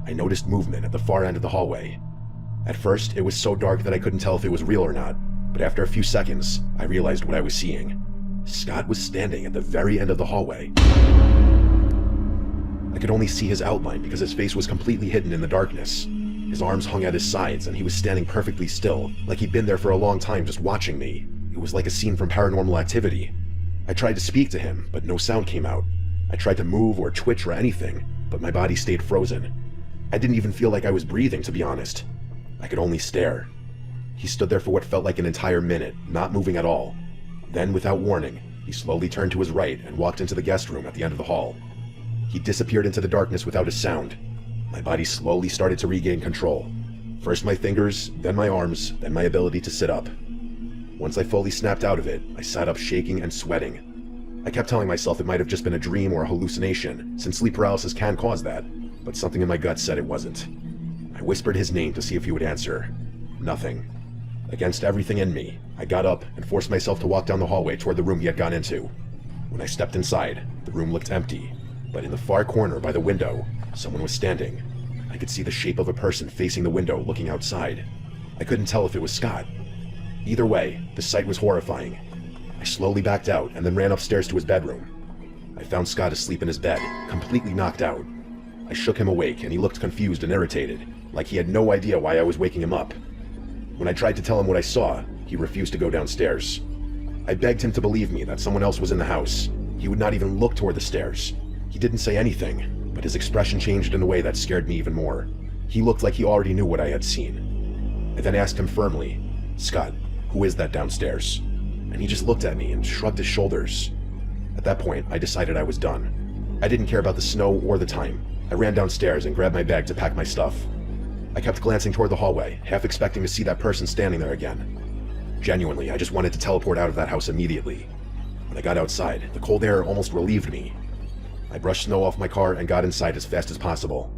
I noticed movement at the far end of the hallway. At first, it was so dark that I couldn't tell if it was real or not, but after a few seconds, I realized what I was seeing. Scott was standing at the very end of the hallway. I could only see his outline because his face was completely hidden in the darkness. His arms hung at his sides and he was standing perfectly still, like he'd been there for a long time just watching me. It was like a scene from Paranormal Activity. I tried to speak to him, but no sound came out. I tried to move or twitch or anything, but my body stayed frozen. I didn't even feel like I was breathing, to be honest. I could only stare. He stood there for what felt like an entire minute, not moving at all. Then, without warning, he slowly turned to his right and walked into the guest room at the end of the hall. He disappeared into the darkness without a sound. My body slowly started to regain control. First my fingers, then my arms, then my ability to sit up. Once I fully snapped out of it, I sat up shaking and sweating. I kept telling myself it might have just been a dream or a hallucination, since sleep paralysis can cause that, but something in my gut said it wasn't. I whispered his name to see if he would answer. Nothing. Against everything in me, I got up and forced myself to walk down the hallway toward the room he had gone into. When I stepped inside, the room looked empty, but in the far corner by the window, someone was standing. I could see the shape of a person facing the window looking outside. I couldn't tell if it was Scott. Either way, the sight was horrifying. I slowly backed out and then ran upstairs to his bedroom. I found Scott asleep in his bed, completely knocked out. I shook him awake and he looked confused and irritated, like he had no idea why I was waking him up. When I tried to tell him what I saw, he refused to go downstairs. I begged him to believe me that someone else was in the house. He would not even look toward the stairs. He didn't say anything, but his expression changed in a way that scared me even more. He looked like he already knew what I had seen. I then asked him firmly, "Scott, who is that downstairs?" And he just looked at me and shrugged his shoulders. At that point, I decided I was done. I didn't care about the snow or the time. I ran downstairs and grabbed my bag to pack my stuff. I kept glancing toward the hallway, half expecting to see that person standing there again. Genuinely, I just wanted to teleport out of that house immediately. When I got outside, the cold air almost relieved me. I brushed snow off my car and got inside as fast as possible.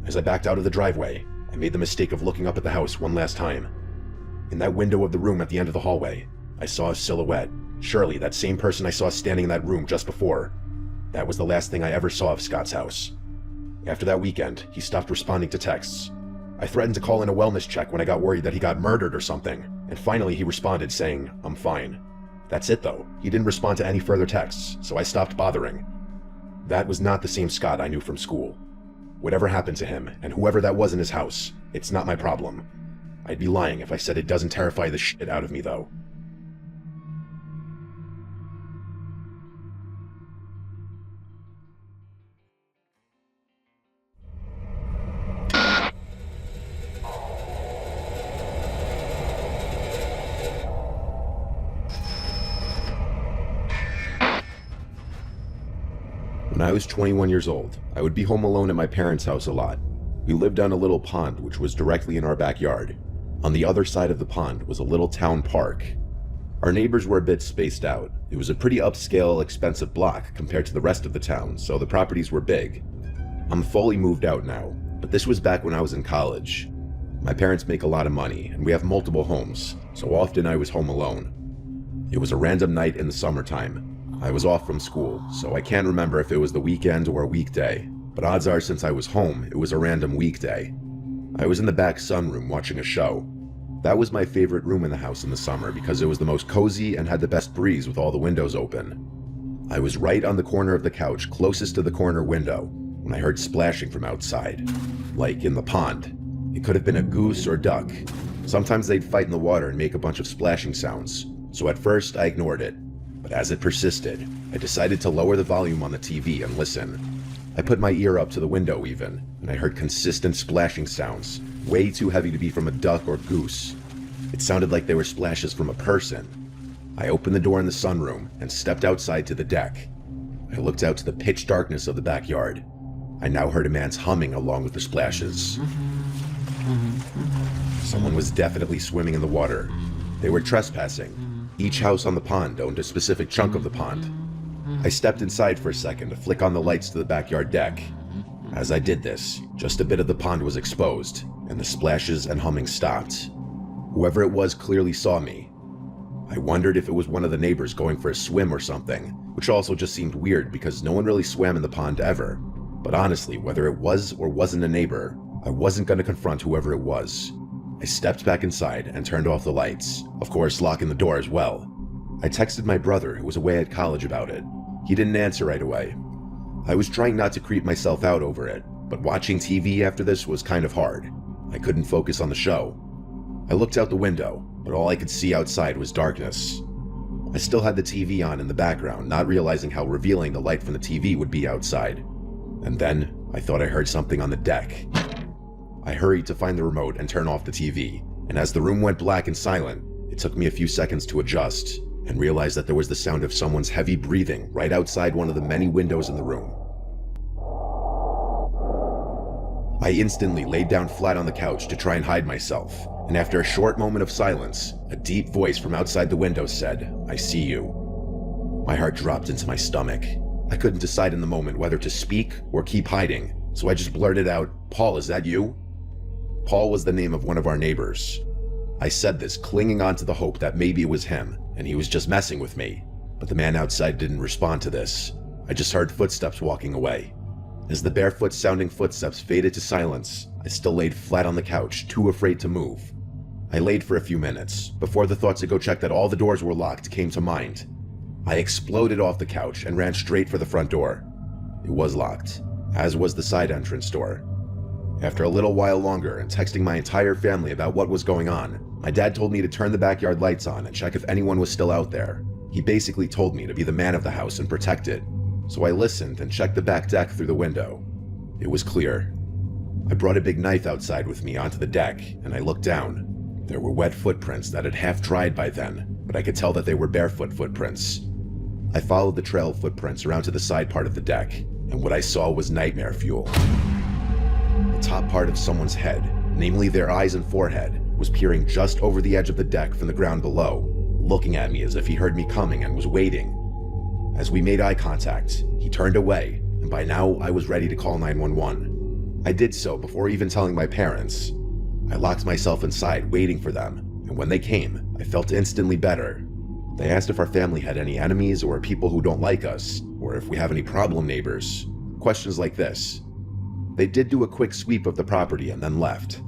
As I backed out of the driveway, I made the mistake of looking up at the house one last time. In that window of the room at the end of the hallway, I saw a silhouette. Surely that same person I saw standing in that room just before. That was the last thing I ever saw of Scott's house. After that weekend, he stopped responding to texts. I threatened to call in a wellness check when I got worried that he got murdered or something, and finally he responded saying, "I'm fine." That's it though. He didn't respond to any further texts, so I stopped bothering. That was not the same Scott I knew from school. Whatever happened to him, and whoever that was in his house, it's not my problem. I'd be lying if I said it doesn't terrify the shit out of me though. When I was 21 years old, I would be home alone at my parents' house a lot. We lived on a little pond which was directly in our backyard. On the other side of the pond was a little town park. Our neighbors were a bit spaced out. It was a pretty upscale, expensive block compared to the rest of the town, so the properties were big. I'm fully moved out now, but this was back when I was in college. My parents make a lot of money, and we have multiple homes, so often I was home alone. It was a random night in the summertime. I was off from school, so I can't remember if it was the weekend or a weekday, but odds are since I was home, it was a random weekday. I was in the back sunroom watching a show. That was my favorite room in the house in the summer because it was the most cozy and had the best breeze with all the windows open. I was right on the corner of the couch closest to the corner window when I heard splashing from outside, like in the pond. It could have been a goose or duck. Sometimes they'd fight in the water and make a bunch of splashing sounds, so at first I ignored it. But as it persisted, I decided to lower the volume on the TV and listen. I put my ear up to the window even, and I heard consistent splashing sounds, way too heavy to be from a duck or goose. It sounded like they were splashes from a person. I opened the door in the sunroom and stepped outside to the deck. I looked out to the pitch darkness of the backyard. I now heard a man's humming along with the splashes. Someone was definitely swimming in the water. They were trespassing. Each house on the pond owned a specific chunk of the pond. I stepped inside for a second to flick on the lights to the backyard deck. As I did this, just a bit of the pond was exposed, and the splashes and humming stopped. Whoever it was clearly saw me. I wondered if it was one of the neighbors going for a swim or something, which also just seemed weird because no one really swam in the pond ever. But honestly, whether it was or wasn't a neighbor, I wasn't going to confront whoever it was. I stepped back inside and turned off the lights, of course locking the door as well. I texted my brother, who was away at college, about it. He didn't answer right away. I was trying not to creep myself out over it, but watching TV after this was kind of hard. I couldn't focus on the show. I looked out the window, but all I could see outside was darkness. I still had the TV on in the background, not realizing how revealing the light from the TV would be outside. And then, I thought I heard something on the deck. I hurried to find the remote and turn off the TV, and as the room went black and silent, it took me a few seconds to adjust, and realize that there was the sound of someone's heavy breathing right outside one of the many windows in the room. I instantly laid down flat on the couch to try and hide myself, and after a short moment of silence, a deep voice from outside the window said, "I see you." My heart dropped into my stomach. I couldn't decide in the moment whether to speak or keep hiding, so I just blurted out, "Paul, is that you?" Paul was the name of one of our neighbors. I said this, clinging on to the hope that maybe it was him, and he was just messing with me. But the man outside didn't respond to this. I just heard footsteps walking away. As the barefoot-sounding footsteps faded to silence, I still laid flat on the couch, too afraid to move. I laid for a few minutes, before the thought to go check that all the doors were locked came to mind. I exploded off the couch and ran straight for the front door. It was locked, as was the side entrance door. After a little while longer and texting my entire family about what was going on, my dad told me to turn the backyard lights on and check if anyone was still out there. He basically told me to be the man of the house and protect it. So I listened and checked the back deck through the window. It was clear. I brought a big knife outside with me onto the deck, and I looked down. There were wet footprints that had half dried by then, but I could tell that they were barefoot footprints. I followed the trail of footprints around to the side part of the deck, and what I saw was nightmare fuel. The top part of someone's head, namely their eyes and forehead, was peering just over the edge of the deck from the ground below, looking at me as if he heard me coming and was waiting. As we made eye contact, he turned away, and by now I was ready to call 911. I did so before even telling my parents. I locked myself inside, waiting for them, and when they came, I felt instantly better. They asked if our family had any enemies or people who don't like us, or if we have any problem neighbors. Questions like this. They did do a quick sweep of the property and then left.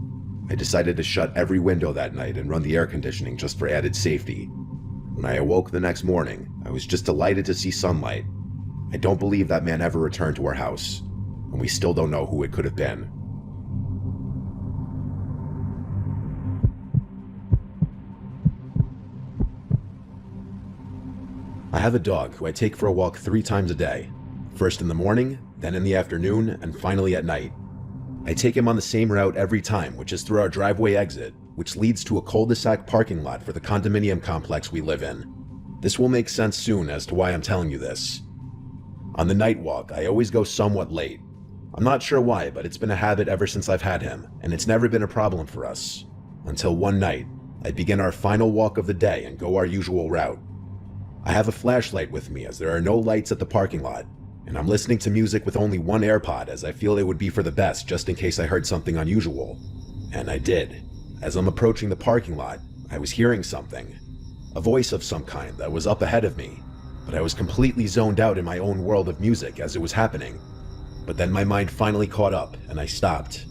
I decided to shut every window that night and run the air conditioning just for added safety. When I awoke the next morning, I was just delighted to see sunlight. I don't believe that man ever returned to our house, and we still don't know who it could have been. I have a dog who I take for a walk 3 times a day. First in the morning, then in the afternoon, and finally at night. I take him on the same route every time, which is through our driveway exit, which leads to a cul-de-sac parking lot for the condominium complex we live in. This will make sense soon as to why I'm telling you this. On the night walk, I always go somewhat late. I'm not sure why, but it's been a habit ever since I've had him, and it's never been a problem for us. Until one night, I begin our final walk of the day and go our usual route. I have a flashlight with me as there are no lights at the parking lot, and I'm listening to music with only one AirPod as I feel it would be for the best just in case I heard something unusual. And I did. As I'm approaching the parking lot, I was hearing something. A voice of some kind that was up ahead of me, but I was completely zoned out in my own world of music as it was happening. But then my mind finally caught up, and I stopped.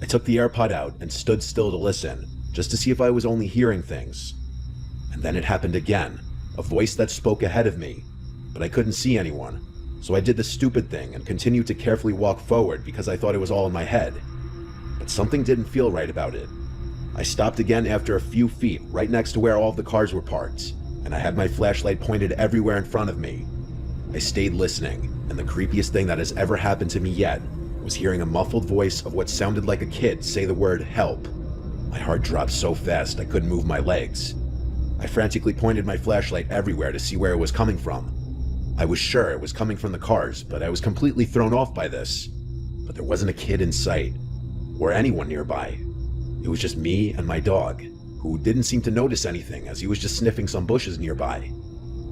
I took the AirPod out and stood still to listen, just to see if I was only hearing things. And then it happened again, a voice that spoke ahead of me, but I couldn't see anyone. So I did the stupid thing and continued to carefully walk forward because I thought it was all in my head. But something didn't feel right about it. I stopped again after a few feet, right next to where all of the cars were parked, and I had my flashlight pointed everywhere in front of me. I stayed listening, and the creepiest thing that has ever happened to me yet was hearing a muffled voice of what sounded like a kid say the word help. My heart dropped so fast I couldn't move my legs. I frantically pointed my flashlight everywhere to see where it was coming from. I was sure it was coming from the cars, but I was completely thrown off by this. But there wasn't a kid in sight, or anyone nearby. It was just me and my dog, who didn't seem to notice anything as he was just sniffing some bushes nearby.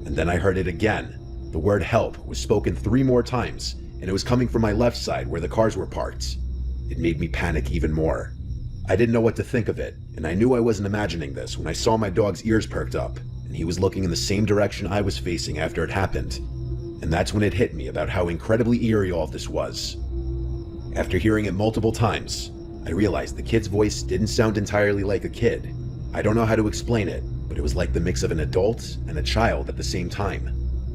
And then I heard it again. The word help was spoken 3 more times, and it was coming from my left side where the cars were parked. It made me panic even more. I didn't know what to think of it, and I knew I wasn't imagining this when I saw my dog's ears perked up, and he was looking in the same direction I was facing after it happened. And that's when it hit me about how incredibly eerie all of this was. After hearing it multiple times, I realized the kid's voice didn't sound entirely like a kid. I don't know how to explain it, but it was like the mix of an adult and a child at the same time.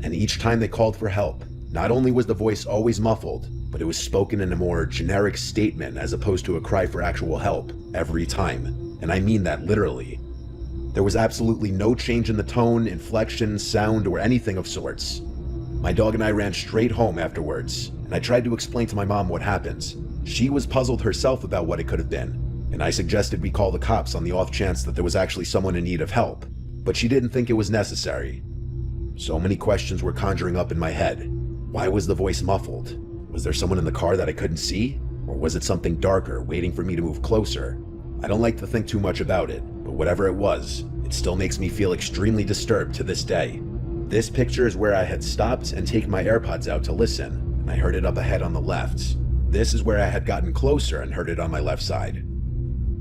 And each time they called for help, not only was the voice always muffled, but it was spoken in a more generic statement as opposed to a cry for actual help every time. And I mean that literally. There was absolutely no change in the tone, inflection, sound, or anything of sorts. My dog and I ran straight home afterwards, and I tried to explain to my mom what happened. She was puzzled herself about what it could have been, and I suggested we call the cops on the off chance that there was actually someone in need of help, but she didn't think it was necessary. So many questions were conjuring up in my head. Why was the voice muffled? Was there someone in the car that I couldn't see? Or was it something darker waiting for me to move closer? I don't like to think too much about it, but whatever it was, it still makes me feel extremely disturbed to this day. This picture is where I had stopped and taken my AirPods out to listen, and I heard it up ahead on the left. This is where I had gotten closer and heard it on my left side.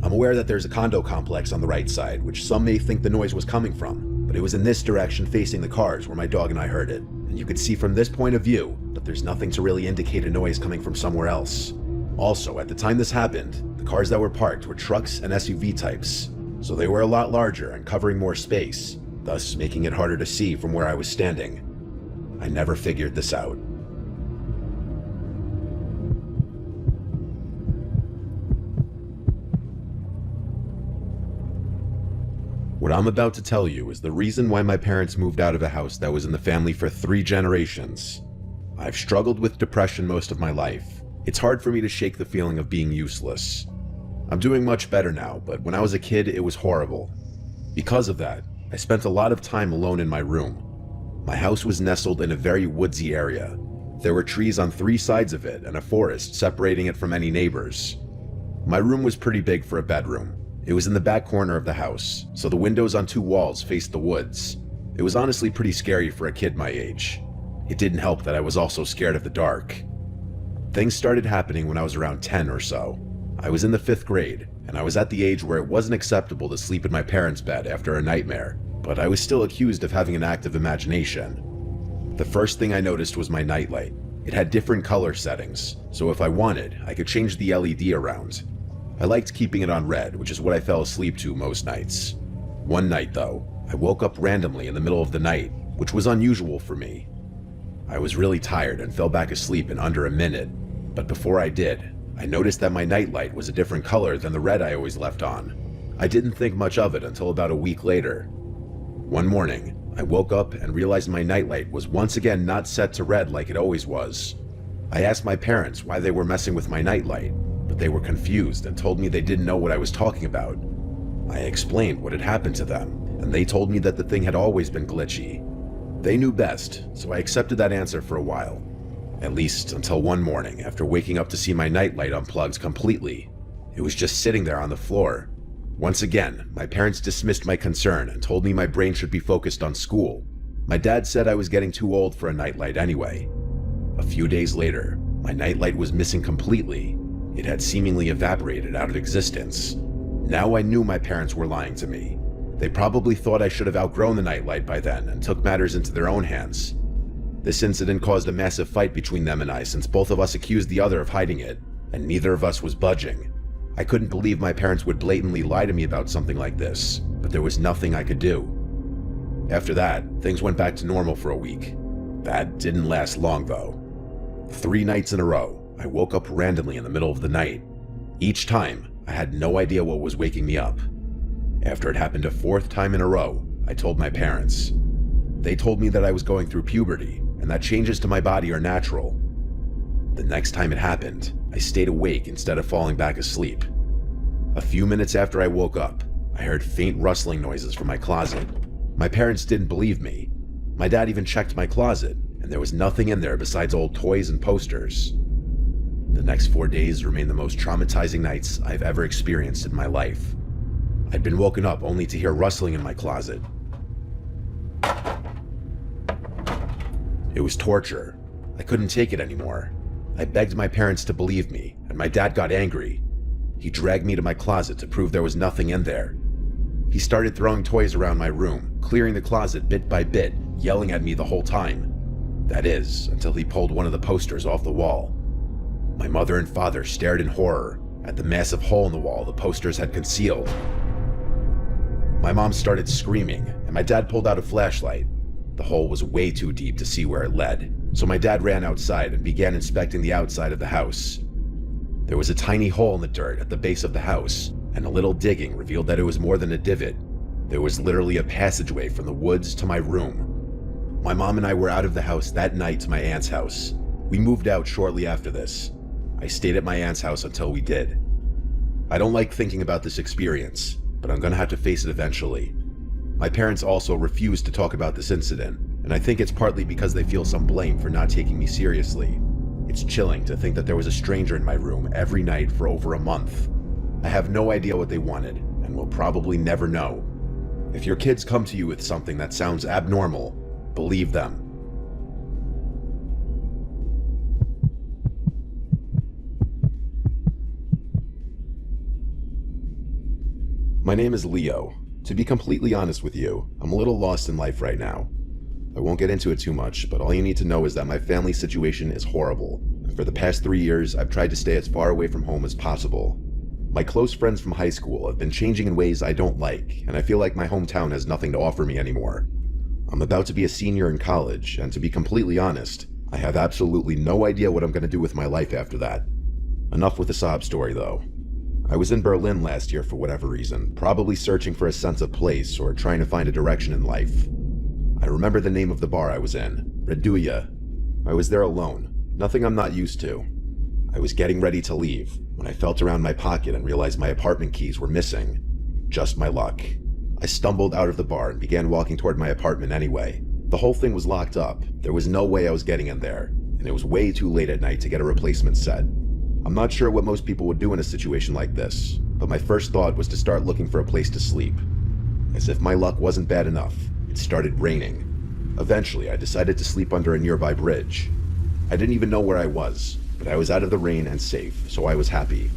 I'm aware that there's a condo complex on the right side, which some may think the noise was coming from, but it was in this direction facing the cars where my dog and I heard it, and you could see from this point of view that there's nothing to really indicate a noise coming from somewhere else. Also, at the time this happened, the cars that were parked were trucks and SUV types, so they were a lot larger and covering more space, thus making it harder to see from where I was standing. I never figured this out. What I'm about to tell you is the reason why my parents moved out of a house that was in the family for 3 generations. I've struggled with depression most of my life. It's hard for me to shake the feeling of being useless. I'm doing much better now, but when I was a kid, it was horrible. Because of that, I spent a lot of time alone in my room. My house was nestled in a very woodsy area. There were trees on 3 sides of it and a forest separating it from any neighbors. My room was pretty big for a bedroom. It was in the back corner of the house, so the windows on 2 walls faced the woods. It was honestly pretty scary for a kid my age. It didn't help that I was also scared of the dark. Things started happening when I was around 10 or so. I was in the 5th grade, and I was at the age where it wasn't acceptable to sleep in my parents' bed after a nightmare, but I was still accused of having an active imagination. The first thing I noticed was my nightlight. It had different color settings, so if I wanted, I could change the LED around. I liked keeping it on red, which is what I fell asleep to most nights. One night, though, I woke up randomly in the middle of the night, which was unusual for me. I was really tired and fell back asleep in under a minute, but before I did, I noticed that my nightlight was a different color than the red I always left on. I didn't think much of it until about a week later. One morning, I woke up and realized my nightlight was once again not set to red like it always was. I asked my parents why they were messing with my nightlight, but they were confused and told me they didn't know what I was talking about. I explained what had happened to them, and they told me that the thing had always been glitchy. They knew best, so I accepted that answer for a while. At least until one morning after waking up to see my nightlight unplugged completely. It was just sitting there on the floor. Once again, my parents dismissed my concern and told me my brain should be focused on school. My dad said I was getting too old for a nightlight anyway. A few days later, my nightlight was missing completely. It had seemingly evaporated out of existence. Now I knew my parents were lying to me. They probably thought I should have outgrown the nightlight by then and took matters into their own hands. This incident caused a massive fight between them and I since both of us accused the other of hiding it, and neither of us was budging. I couldn't believe my parents would blatantly lie to me about something like this, but there was nothing I could do. After that, things went back to normal for a week. That didn't last long though. 3 nights in a row, I woke up randomly in the middle of the night. Each time, I had no idea what was waking me up. After it happened a 4th time in a row, I told my parents. They told me that I was going through puberty, and that changes to my body are natural. The next time it happened, I stayed awake instead of falling back asleep. A few minutes after I woke up, I heard faint rustling noises from my closet. My parents didn't believe me. My dad even checked my closet, and there was nothing in there besides old toys and posters. The next 4 days remained the most traumatizing nights I've ever experienced in my life. I'd been woken up only to hear rustling in my closet. It was torture. I couldn't take it anymore. I begged my parents to believe me, and my dad got angry. He dragged me to my closet to prove there was nothing in there. He started throwing toys around my room, clearing the closet bit by bit, yelling at me the whole time. That is, until he pulled one of the posters off the wall. My mother and father stared in horror at the massive hole in the wall the posters had concealed. My mom started screaming, and my dad pulled out a flashlight. The hole was way too deep to see where it led, so my dad ran outside and began inspecting the outside of the house. There was a tiny hole in the dirt at the base of the house, and a little digging revealed that it was more than a divot. There was literally a passageway from the woods to my room. My mom and I were out of the house that night to my aunt's house. We moved out shortly after this. I stayed at my aunt's house until we did. I don't like thinking about this experience, but I'm gonna have to face it eventually. My parents also refused to talk about this incident, and I think it's partly because they feel some blame for not taking me seriously. It's chilling to think that there was a stranger in my room every night for over a month. I have no idea what they wanted, and will probably never know. If your kids come to you with something that sounds abnormal, believe them. My name is Leo. To be completely honest with you, I'm a little lost in life right now. I won't get into it too much, but all you need to know is that my family situation is horrible. And for the past 3 years, I've tried to stay as far away from home as possible. My close friends from high school have been changing in ways I don't like, and I feel like my hometown has nothing to offer me anymore. I'm about to be a senior in college, and to be completely honest, I have absolutely no idea what I'm going to do with my life after that. Enough with the sob story, though. I was in Berlin last year for whatever reason, probably searching for a sense of place or trying to find a direction in life. I remember the name of the bar I was in, Reduja. I was there alone, nothing I'm not used to. I was getting ready to leave when I felt around my pocket and realized my apartment keys were missing. Just my luck. I stumbled out of the bar and began walking toward my apartment anyway. The whole thing was locked up. There was no way I was getting in there, and it was way too late at night to get a replacement set. I'm not sure what most people would do in a situation like this, but my first thought was to start looking for a place to sleep. As if my luck wasn't bad enough, it started raining. Eventually, I decided to sleep under a nearby bridge. I didn't even know where I was, but I was out of the rain and safe, so I was happy.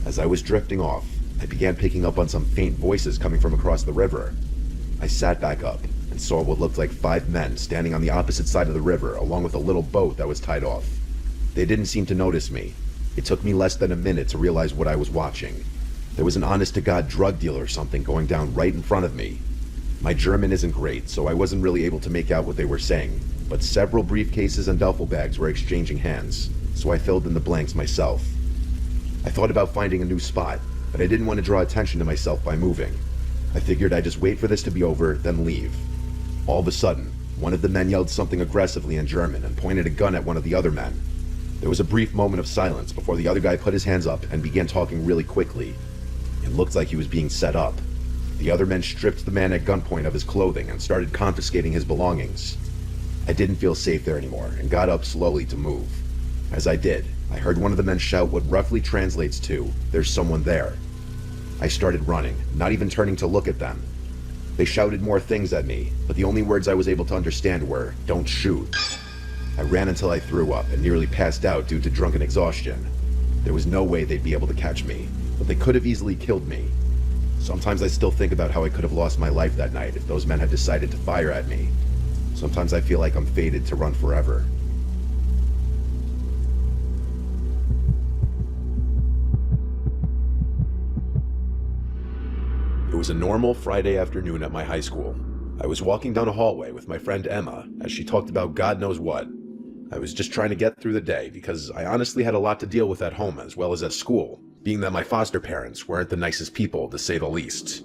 As I was drifting off, I began picking up on some faint voices coming from across the river. I sat back up and saw what looked like 5 men standing on the opposite side of the river along with a little boat that was tied off. They didn't seem to notice me. It took me less than a minute to realize what I was watching. There was an honest-to-God drug dealer or something going down right in front of me. My German isn't great, so I wasn't really able to make out what they were saying, but several briefcases and duffel bags were exchanging hands, so I filled in the blanks myself. I thought about finding a new spot, but I didn't want to draw attention to myself by moving. I figured I'd just wait for this to be over, then leave. All of a sudden, one of the men yelled something aggressively in German and pointed a gun at one of the other men. There was a brief moment of silence before the other guy put his hands up and began talking really quickly. It looked like he was being set up. The other men stripped the man at gunpoint of his clothing and started confiscating his belongings. I didn't feel safe there anymore and got up slowly to move. As I did, I heard one of the men shout what roughly translates to, "There's someone there." I started running, not even turning to look at them. They shouted more things at me, but the only words I was able to understand were, "Don't shoot." I ran until I threw up and nearly passed out due to drunken exhaustion. There was no way they'd be able to catch me, but they could have easily killed me. Sometimes I still think about how I could have lost my life that night if those men had decided to fire at me. Sometimes I feel like I'm fated to run forever. It was a normal Friday afternoon at my high school. I was walking down a hallway with my friend Emma as she talked about God knows what. I was just trying to get through the day because I honestly had a lot to deal with at home as well as at school, being that my foster parents weren't the nicest people, to say the least.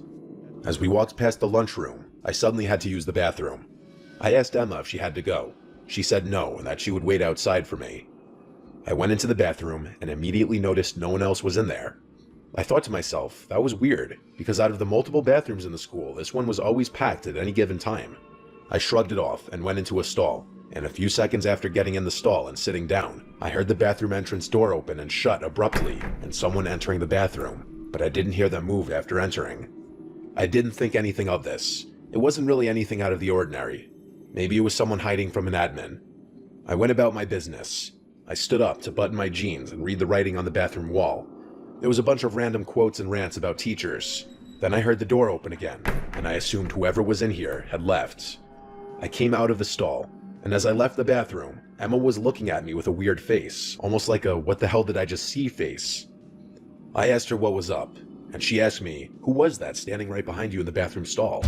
As we walked past the lunchroom, I suddenly had to use the bathroom. I asked Emma if she had to go. She said no and that she would wait outside for me. I went into the bathroom and immediately noticed no one else was in there. I thought to myself, that was weird, because out of the multiple bathrooms in the school, this one was always packed at any given time. I shrugged it off and went into a stall, and a few seconds after getting in the stall and sitting down, I heard the bathroom entrance door open and shut abruptly and someone entering the bathroom, but I didn't hear them move after entering. I didn't think anything of this. It wasn't really anything out of the ordinary. Maybe it was someone hiding from an admin. I went about my business. I stood up to button my jeans and read the writing on the bathroom wall. There was a bunch of random quotes and rants about teachers. Then I heard the door open again, and I assumed whoever was in here had left. I came out of the stall, and as I left the bathroom, Emma was looking at me with a weird face, almost like a "what the hell did I just see" face. I asked her what was up, and she asked me, "Who was that standing right behind you in the bathroom stall?"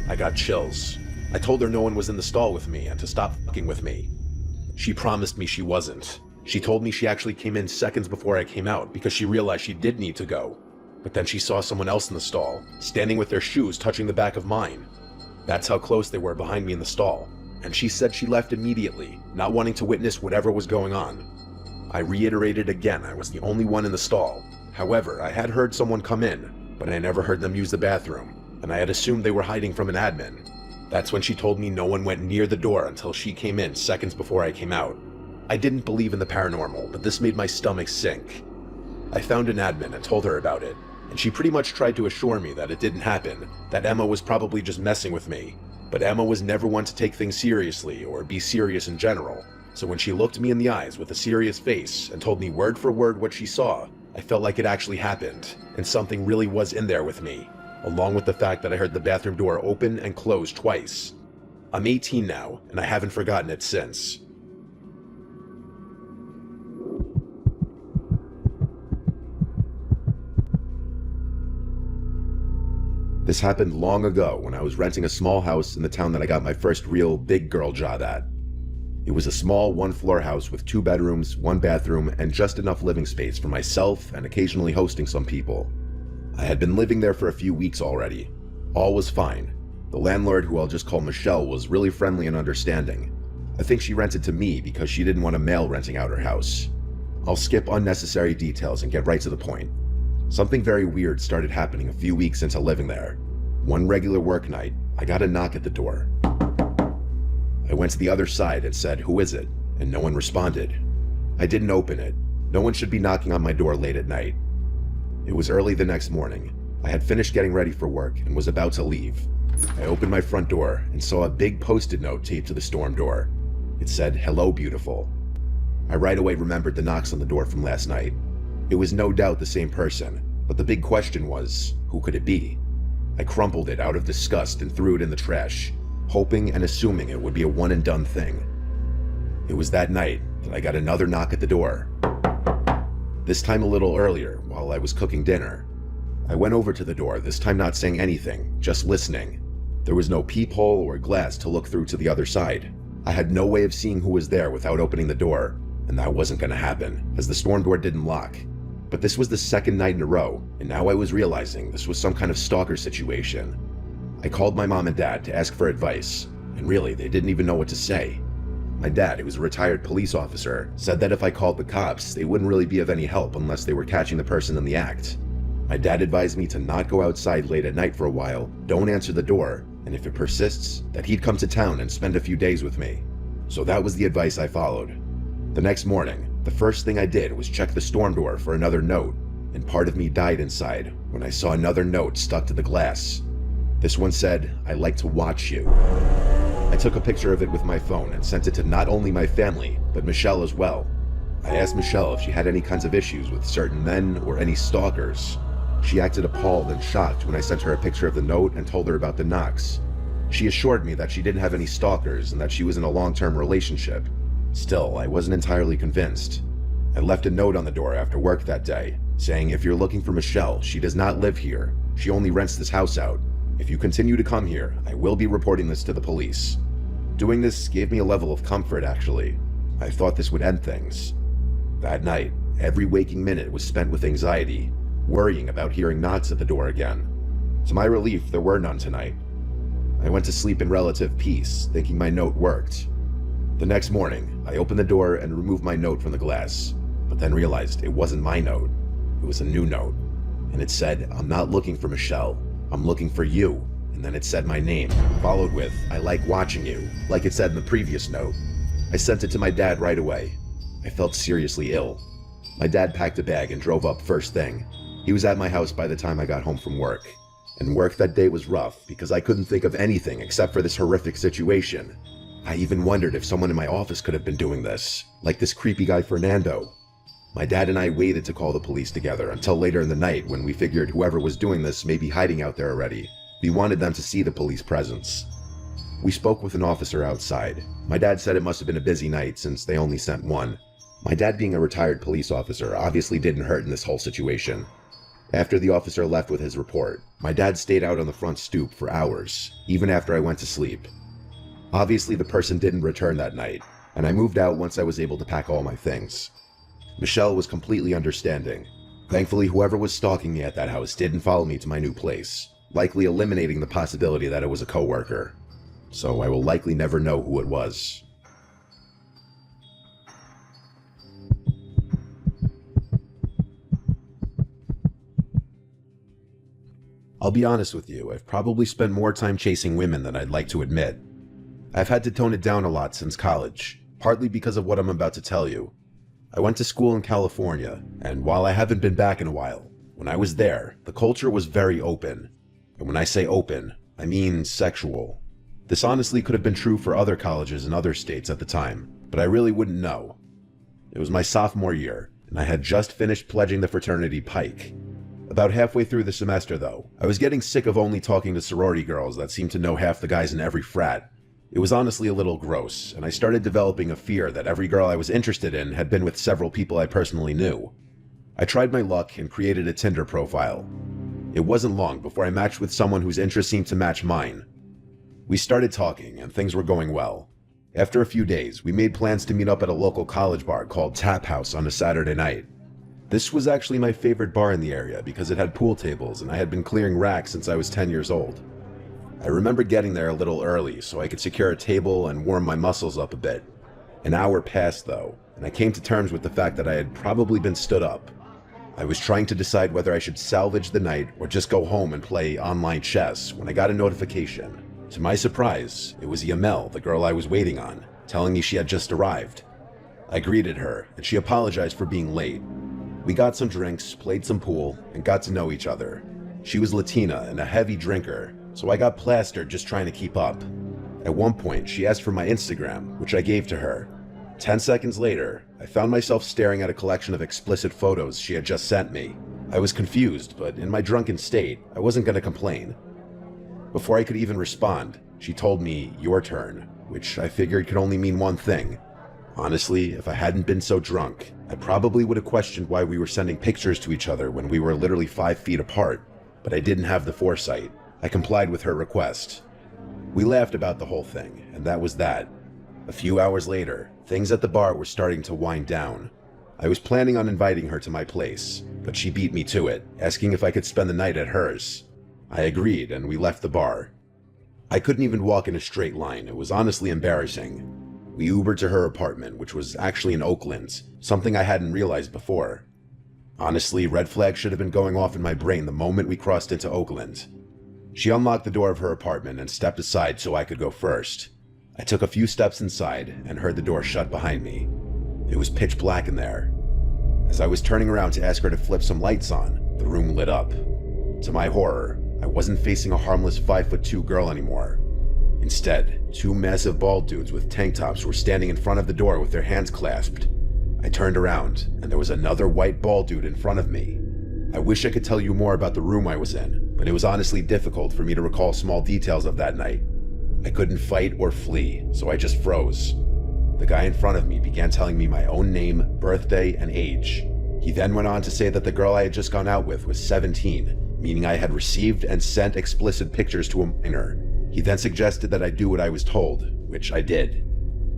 I got chills. I told her no one was in the stall with me and to stop fucking with me. She promised me she wasn't. She told me she actually came in seconds before I came out because she realized she did need to go. But then she saw someone else in the stall, standing with their shoes touching the back of mine. That's how close they were behind me in the stall, and she said she left immediately, not wanting to witness whatever was going on. I reiterated again I was the only one in the stall. However, I had heard someone come in, but I never heard them use the bathroom, and I had assumed they were hiding from an admin. That's when she told me no one went near the door until she came in seconds before I came out. I didn't believe in the paranormal, but this made my stomach sink. I found an admin and told her about it, and she pretty much tried to assure me that it didn't happen, that Emma was probably just messing with me. But Emma was never one to take things seriously or be serious in general, so when she looked me in the eyes with a serious face and told me word for word what she saw, I felt like it actually happened, and something really was in there with me, along with the fact that I heard the bathroom door open and close twice. I'm 18 now, and I haven't forgotten it since. This happened long ago when I was renting a small house in the town that I got my first real big girl job at. It was a small one-floor house with 2 bedrooms, 1 bathroom, and just enough living space for myself and occasionally hosting some people. I had been living there for a few weeks already. All was fine. The landlord, who I'll just call Michelle, was really friendly and understanding. I think she rented to me because she didn't want a male renting out her house. I'll skip unnecessary details and get right to the point. Something very weird started happening a few weeks into living there. One regular work night, I got a knock at the door. I went to the other side and said, "Who is it?" and no one responded. I didn't open it. No one should be knocking on my door late at night. It was early the next morning. I had finished getting ready for work and was about to leave. I opened my front door and saw a big post-it note taped to the storm door. It said, "Hello, beautiful." I right away remembered the knocks on the door from last night. It was no doubt the same person, but the big question was, who could it be? I crumpled it out of disgust and threw it in the trash, hoping and assuming it would be a one-and-done thing. It was that night that I got another knock at the door. This time a little earlier, while I was cooking dinner. I went over to the door, this time not saying anything, just listening. There was no peephole or glass to look through to the other side. I had no way of seeing who was there without opening the door, and that wasn't going to happen, as the storm door didn't lock. But this was the second night in a row, and now I was realizing this was some kind of stalker situation. I called my mom and dad to ask for advice, and really, they didn't even know what to say. My dad, who was a retired police officer, said that if I called the cops, they wouldn't really be of any help unless they were catching the person in the act. My dad advised me to not go outside late at night for a while, don't answer the door, and if it persists, that he'd come to town and spend a few days with me. So that was the advice I followed. The next morning, the first thing I did was check the storm door for another note, and part of me died inside when I saw another note stuck to the glass. This one said, "I like to watch you." I took a picture of it with my phone and sent it to not only my family, but Michelle as well. I asked Michelle if she had any kinds of issues with certain men or any stalkers. She acted appalled and shocked when I sent her a picture of the note and told her about the knocks. She assured me that she didn't have any stalkers and that she was in a long-term relationship. Still, I wasn't entirely convinced. I left a note on the door after work that day, saying if you're looking for Michelle, she does not live here. She only rents this house out. If you continue to come here, I will be reporting this to the police. Doing this gave me a level of comfort, actually. I thought this would end things. That night, every waking minute was spent with anxiety, worrying about hearing knocks at the door again. To my relief, there were none tonight. I went to sleep in relative peace, thinking my note worked. The next morning, I opened the door and removed my note from the glass, but then realized it wasn't my note. It was a new note, and it said, "I'm not looking for Michelle, I'm looking for you." And then it said my name, followed with, "I like watching you," like it said in the previous note. I sent it to my dad right away. I felt seriously ill. My dad packed a bag and drove up first thing. He was at my house by the time I got home from work. And work that day was rough because I couldn't think of anything except for this horrific situation. I even wondered if someone in my office could have been doing this, like this creepy guy Fernando. My dad and I waited to call the police together until later in the night when we figured whoever was doing this may be hiding out there already. We wanted them to see the police presence. We spoke with an officer outside. My dad said it must have been a busy night since they only sent one. My dad being a retired police officer obviously didn't hurt in this whole situation. After the officer left with his report, my dad stayed out on the front stoop for hours, even after I went to sleep. Obviously the person didn't return that night, and I moved out once I was able to pack all my things. Michelle was completely understanding. Thankfully, whoever was stalking me at that house didn't follow me to my new place, likely eliminating the possibility that it was a coworker. So I will likely never know who it was. I'll be honest with you, I've probably spent more time chasing women than I'd like to admit. I've had to tone it down a lot since college, partly because of what I'm about to tell you. I went to school in California, and while I haven't been back in a while, when I was there, the culture was very open. And when I say open, I mean sexual. This honestly could have been true for other colleges in other states at the time, but I really wouldn't know. It was my sophomore year, and I had just finished pledging the fraternity Pike. About halfway through the semester though, I was getting sick of only talking to sorority girls that seemed to know half the guys in every frat. It was honestly a little gross, and I started developing a fear that every girl I was interested in had been with several people I personally knew. I tried my luck and created a Tinder profile. It wasn't long before I matched with someone whose interests seemed to match mine. We started talking, and things were going well. After a few days, we made plans to meet up at a local college bar called Tap House on a Saturday night. This was actually my favorite bar in the area because it had pool tables and I had been clearing racks since I was 10 years old. I remember getting there a little early so I could secure a table and warm my muscles up a bit. An hour passed though, and I came to terms with the fact that I had probably been stood up. I was trying to decide whether I should salvage the night or just go home and play online chess when I got a notification. To my surprise, it was Yamel, the girl I was waiting on, telling me she had just arrived. I greeted her, and she apologized for being late. We got some drinks, played some pool, and got to know each other. She was Latina and a heavy drinker, so I got plastered just trying to keep up. At one point, she asked for my Instagram, which I gave to her. 10 seconds later, I found myself staring at a collection of explicit photos she had just sent me. I was confused, but in my drunken state, I wasn't going to complain. Before I could even respond, she told me, "Your turn," which I figured could only mean one thing. Honestly, if I hadn't been so drunk, I probably would have questioned why we were sending pictures to each other when we were literally 5 feet apart, but I didn't have the foresight. I complied with her request. We laughed about the whole thing, and that was that. A few hours later, things at the bar were starting to wind down. I was planning on inviting her to my place, but she beat me to it, asking if I could spend the night at hers. I agreed, and we left the bar. I couldn't even walk in a straight line. It was honestly embarrassing. We Ubered to her apartment, which was actually in Oakland, something I hadn't realized before. Honestly, red flags should have been going off in my brain the moment we crossed into Oakland. She unlocked the door of her apartment and stepped aside so I could go first. I took a few steps inside and heard the door shut behind me. It was pitch black in there. As I was turning around to ask her to flip some lights on, the room lit up. To my horror, I wasn't facing a harmless 5'2" girl anymore. Instead, 2 massive bald dudes with tank tops were standing in front of the door with their hands clasped. I turned around, and there was another white bald dude in front of me. I wish I could tell you more about the room I was in, but it was honestly difficult for me to recall small details of that night. I couldn't fight or flee, so I just froze. The guy in front of me began telling me my own name, birthday, and age. He then went on to say that the girl I had just gone out with was 17, meaning I had received and sent explicit pictures to a minor. He then suggested that I do what I was told, which I did.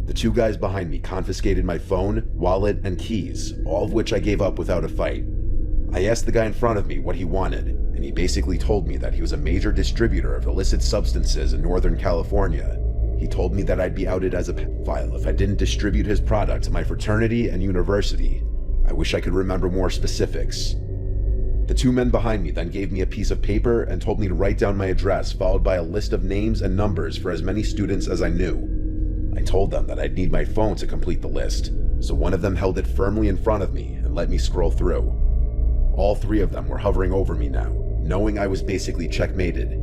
The 2 guys behind me confiscated my phone, wallet, and keys, all of which I gave up without a fight. I asked the guy in front of me what he wanted, and he basically told me that he was a major distributor of illicit substances in Northern California. He told me that I'd be outed as a pedophile if I didn't distribute his product to my fraternity and university. I wish I could remember more specifics. The two men behind me then gave me a piece of paper and told me to write down my address, followed by a list of names and numbers for as many students as I knew. I told them that I'd need my phone to complete the list, so one of them held it firmly in front of me and let me scroll through. All three of them were hovering over me now, knowing I was basically checkmated.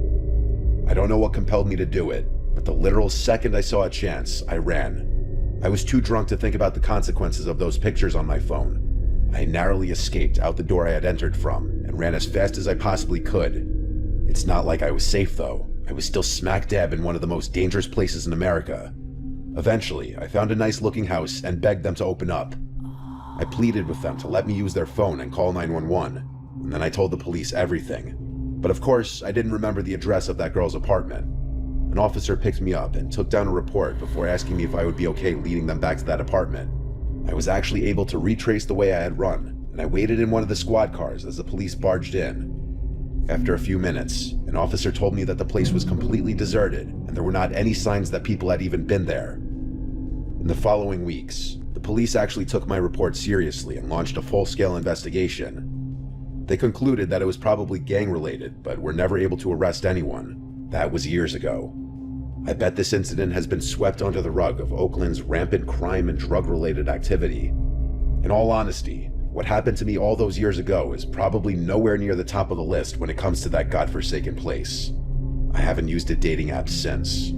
I don't know what compelled me to do it, but the literal second I saw a chance, I ran. I was too drunk to think about the consequences of those pictures on my phone. I narrowly escaped out the door I had entered from and ran as fast as I possibly could. It's not like I was safe though. I was still smack dab in one of the most dangerous places in America. Eventually, I found a nice looking house and begged them to open up. I pleaded with them to let me use their phone and call 911, and then I told the police everything. But of course, I didn't remember the address of that girl's apartment. An officer picked me up and took down a report before asking me if I would be okay leading them back to that apartment. I was actually able to retrace the way I had run, and I waited in one of the squad cars as the police barged in. After a few minutes, an officer told me that the place was completely deserted and there were not any signs that people had even been there. In the following weeks, the police actually took my report seriously and launched a full-scale investigation. They concluded that it was probably gang-related, but were never able to arrest anyone. That was years ago. I bet this incident has been swept under the rug of Oakland's rampant crime and drug-related activity. In all honesty, what happened to me all those years ago is probably nowhere near the top of the list when it comes to that godforsaken place. I haven't used a dating app since.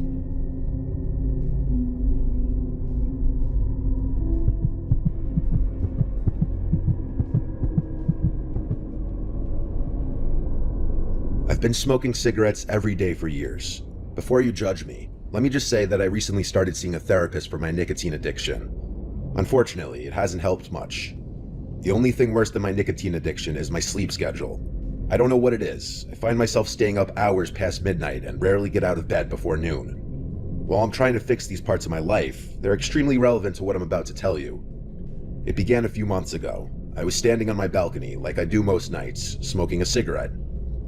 I've been smoking cigarettes every day for years. Before you judge me, let me just say that I recently started seeing a therapist for my nicotine addiction. Unfortunately, it hasn't helped much. The only thing worse than my nicotine addiction is my sleep schedule. I don't know what it is. I find myself staying up hours past midnight and rarely get out of bed before noon. While I'm trying to fix these parts of my life, they're extremely relevant to what I'm about to tell you. It began a few months ago. I was standing on my balcony, like I do most nights, smoking a cigarette.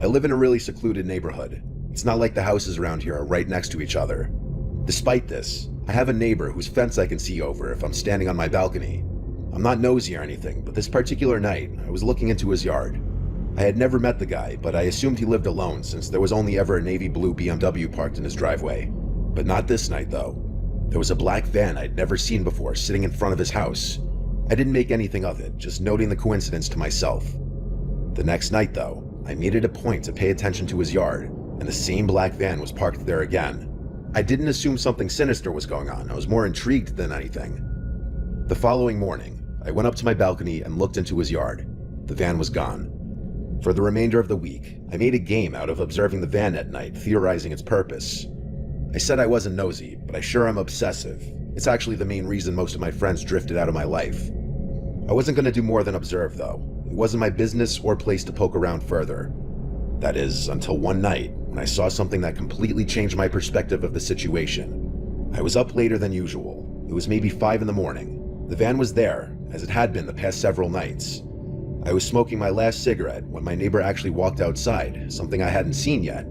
I live in a really secluded neighborhood. It's not like the houses around here are right next to each other. Despite this, I have a neighbor whose fence I can see over if I'm standing on my balcony. I'm not nosy or anything, but this particular night, I was looking into his yard. I had never met the guy, but I assumed he lived alone since there was only ever a navy blue BMW parked in his driveway. But not this night though. There was a black van I'd never seen before sitting in front of his house. I didn't make anything of it, just noting the coincidence to myself. The next night though, I made it a point to pay attention to his yard, and the same black van was parked there again. I didn't assume something sinister was going on. I was more intrigued than anything. The following morning, I went up to my balcony and looked into his yard. The van was gone. For the remainder of the week, I made a game out of observing the van at night, theorizing its purpose. I said I wasn't nosy, but I sure am obsessive. It's actually the main reason most of my friends drifted out of my life. I wasn't going to do more than observe though. It wasn't my business or place to poke around further. That is, until one night, when I saw something that completely changed my perspective of the situation. I was up later than usual. It was maybe 5 in the morning. The van was there, as it had been the past several nights. I was smoking my last cigarette when my neighbor actually walked outside, something I hadn't seen yet.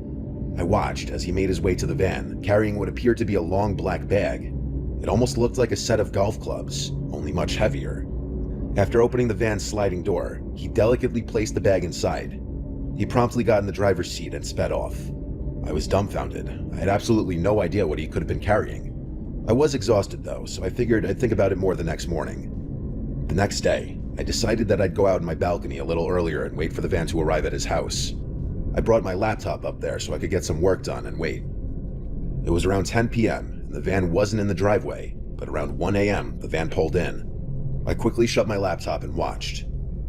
I watched as he made his way to the van, carrying what appeared to be a long black bag. It almost looked like a set of golf clubs, only much heavier. After opening the van's sliding door, he delicately placed the bag inside. He promptly got in the driver's seat and sped off. I was dumbfounded. I had absolutely no idea what he could have been carrying. I was exhausted though, so I figured I'd think about it more the next morning. The next day, I decided that I'd go out on my balcony a little earlier and wait for the van to arrive at his house. I brought my laptop up there so I could get some work done and wait. It was around 10 p.m. and the van wasn't in the driveway, but around 1 a.m. the van pulled in. I quickly shut my laptop and watched.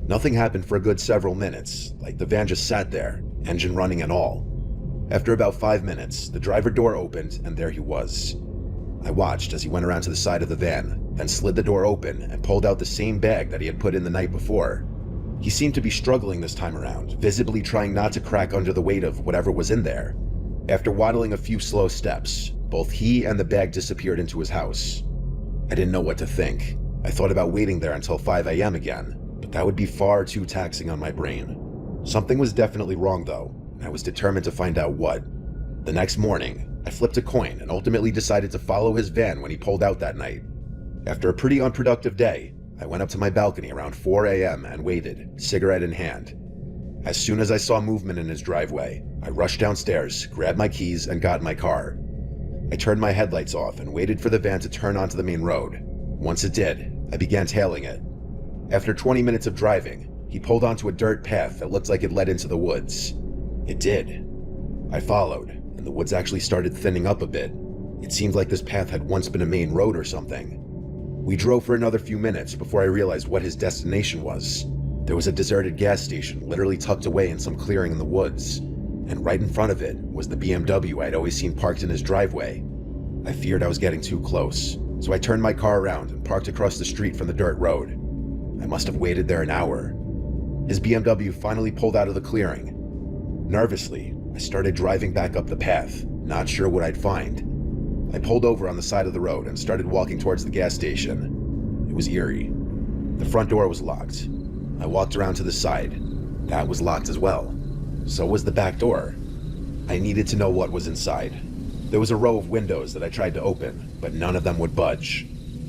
Nothing happened for a good several minutes, like the van just sat there, engine running and all. After about 5 minutes, the driver door opened and there he was. I watched as he went around to the side of the van, then slid the door open and pulled out the same bag that he had put in the night before. He seemed to be struggling this time around, visibly trying not to crack under the weight of whatever was in there. After waddling a few slow steps, both he and the bag disappeared into his house. I didn't know what to think. I thought about waiting there until 5 a.m. again, but that would be far too taxing on my brain. Something was definitely wrong though, and I was determined to find out what. The next morning, I flipped a coin and ultimately decided to follow his van when he pulled out that night. After a pretty unproductive day, I went up to my balcony around 4 a.m. and waited, cigarette in hand. As soon as I saw movement in his driveway, I rushed downstairs, grabbed my keys, and got in my car. I turned my headlights off and waited for the van to turn onto the main road. Once it did, I began tailing it. After 20 minutes of driving, he pulled onto a dirt path that looked like it led into the woods. It did. I followed, and the woods actually started thinning up a bit. It seemed like this path had once been a main road or something. We drove for another few minutes before I realized what his destination was. There was a deserted gas station literally tucked away in some clearing in the woods, and right in front of it was the BMW I'd always seen parked in his driveway. I feared I was getting too close, so I turned my car around and parked across the street from the dirt road. I must have waited there an hour. His BMW finally pulled out of the clearing. Nervously, I started driving back up the path, not sure what I'd find. I pulled over on the side of the road and started walking towards the gas station. It was eerie. The front door was locked. I walked around to the side. That was locked as well. So was the back door. I needed to know what was inside. There was a row of windows that I tried to open, but none of them would budge.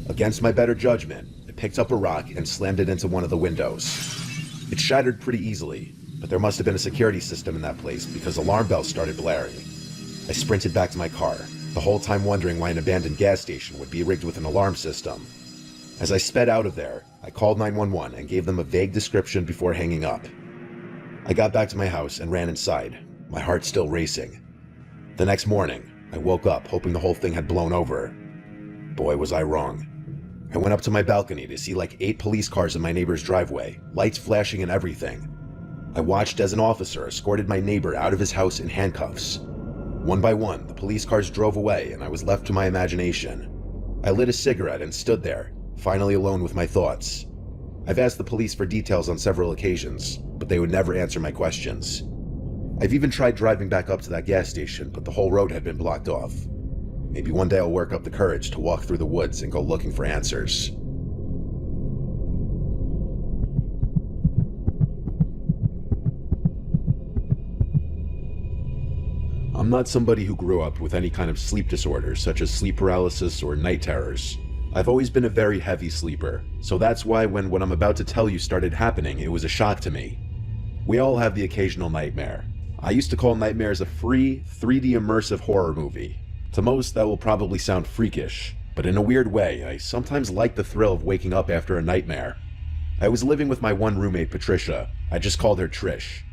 Against my better judgment, I picked up a rock and slammed it into one of the windows. It shattered pretty easily, but there must have been a security system in that place because alarm bells started blaring. I sprinted back to my car, the whole time wondering why an abandoned gas station would be rigged with an alarm system. As I sped out of there, I called 911 and gave them a vague description before hanging up. I got back to my house and ran inside, my heart still racing. The next morning, I woke up hoping the whole thing had blown over. Boy, was I wrong. I went up to my balcony to see like 8 police cars in my neighbor's driveway, lights flashing and everything. I watched as an officer escorted my neighbor out of his house in handcuffs. One by one, the police cars drove away and I was left to my imagination. I lit a cigarette and stood there, finally alone with my thoughts. I've asked the police for details on several occasions, but they would never answer my questions. I've even tried driving back up to that gas station, but the whole road had been blocked off. Maybe one day I'll work up the courage to walk through the woods and go looking for answers. I'm not somebody who grew up with any kind of sleep disorders, such as sleep paralysis or night terrors. I've always been a very heavy sleeper, so that's why when what I'm about to tell you started happening, it was a shock to me. We all have the occasional nightmare. I used to call nightmares a free, 3D immersive horror movie. To most, that will probably sound freakish, but in a weird way, I sometimes like the thrill of waking up after a nightmare. I was living with my one roommate, Patricia. I just called her Trish.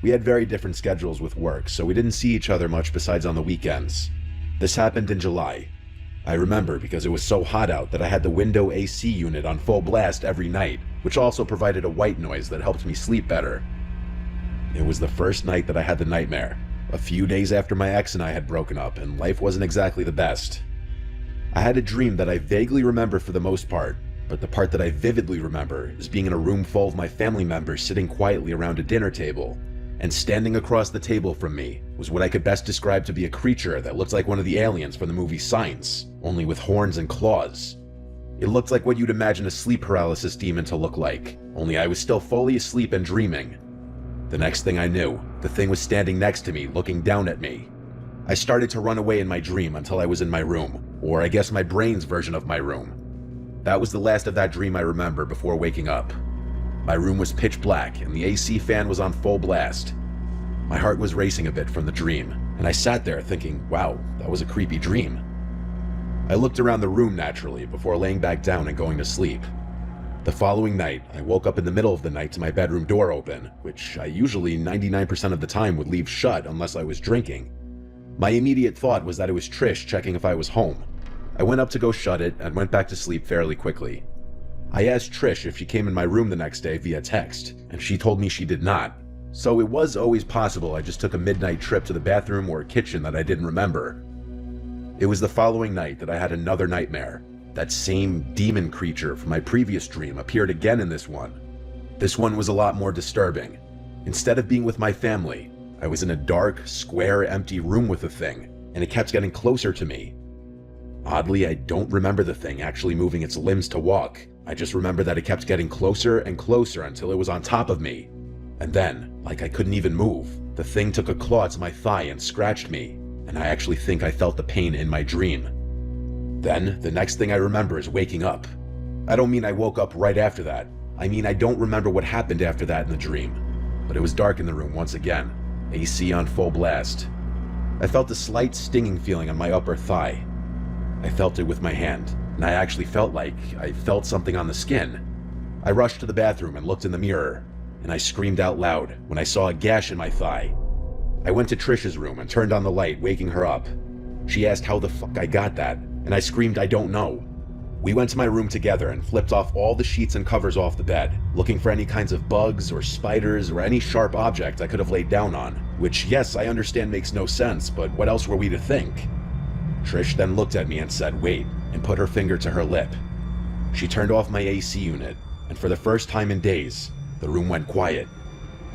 We had very different schedules with work, so we didn't see each other much besides on the weekends. This happened in July. I remember because it was so hot out that I had the window AC unit on full blast every night, which also provided a white noise that helped me sleep better. It was the first night that I had the nightmare, a few days after my ex and I had broken up, and life wasn't exactly the best. I had a dream that I vaguely remember for the most part, but the part that I vividly remember is being in a room full of my family members sitting quietly around a dinner table, and standing across the table from me was what I could best describe to be a creature that looked like one of the aliens from the movie Signs, only with horns and claws. It looked like what you'd imagine a sleep paralysis demon to look like, only I was still fully asleep and dreaming. The next thing I knew, the thing was standing next to me, looking down at me. I started to run away in my dream until I was in my room, or I guess my brain's version of my room. That was the last of that dream I remember before waking up. My room was pitch black and the AC fan was on full blast. My heart was racing a bit from the dream, and I sat there thinking, wow, that was a creepy dream. I looked around the room naturally before laying back down and going to sleep. The following night, I woke up in the middle of the night to my bedroom door open, which I usually 99% of the time would leave shut unless I was drinking. My immediate thought was that it was Trish checking if I was home. I went up to go shut it and went back to sleep fairly quickly. I asked Trish if she came in my room the next day via text, and she told me she did not. So it was always possible I just took a midnight trip to the bathroom or kitchen that I didn't remember. It was the following night that I had another nightmare. That same demon creature from my previous dream appeared again in this one. This one was a lot more disturbing. Instead of being with my family, I was in a dark, square, empty room with the thing, and it kept getting closer to me. Oddly, I don't remember the thing actually moving its limbs to walk. I just remember that it kept getting closer and closer until it was on top of me. And then, like I couldn't even move, the thing took a claw to my thigh and scratched me, and I actually think I felt the pain in my dream. Then, the next thing I remember is waking up. I don't mean I woke up right after that. I mean I don't remember what happened after that in the dream. But it was dark in the room once again, AC on full blast. I felt a slight stinging feeling on my upper thigh. I felt it with my hand, and I actually felt like I felt something on the skin. I rushed to the bathroom and looked in the mirror, and I screamed out loud when I saw a gash in my thigh. I went to Trisha's room and turned on the light, waking her up. She asked how the fuck I got that, and I screamed I don't know. We went to my room together and flipped off all the sheets and covers off the bed, looking for any kinds of bugs or spiders or any sharp object I could have laid down on, which yes, I understand makes no sense, but what else were we to think? Trish then looked at me and said wait, and put her finger to her lip. She turned off my AC unit, and for the first time in days, the room went quiet.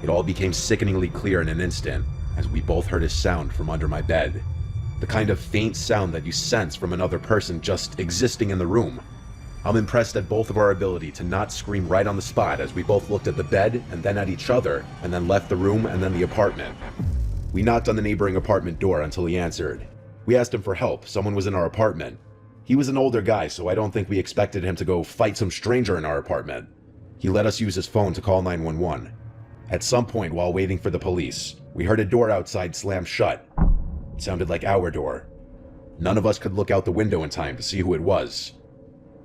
It all became sickeningly clear in an instant, as we both heard a sound from under my bed. The kind of faint sound that you sense from another person just existing in the room. I'm impressed at both of our ability to not scream right on the spot as we both looked at the bed and then at each other, and then left the room and then the apartment. We knocked on the neighboring apartment door until he answered. We asked him for help, someone was in our apartment. He was an older guy, so I don't think we expected him to go fight some stranger in our apartment. He let us use his phone to call 911. At some point while waiting for the police, we heard a door outside slam shut. It sounded like our door. None of us could look out the window in time to see who it was.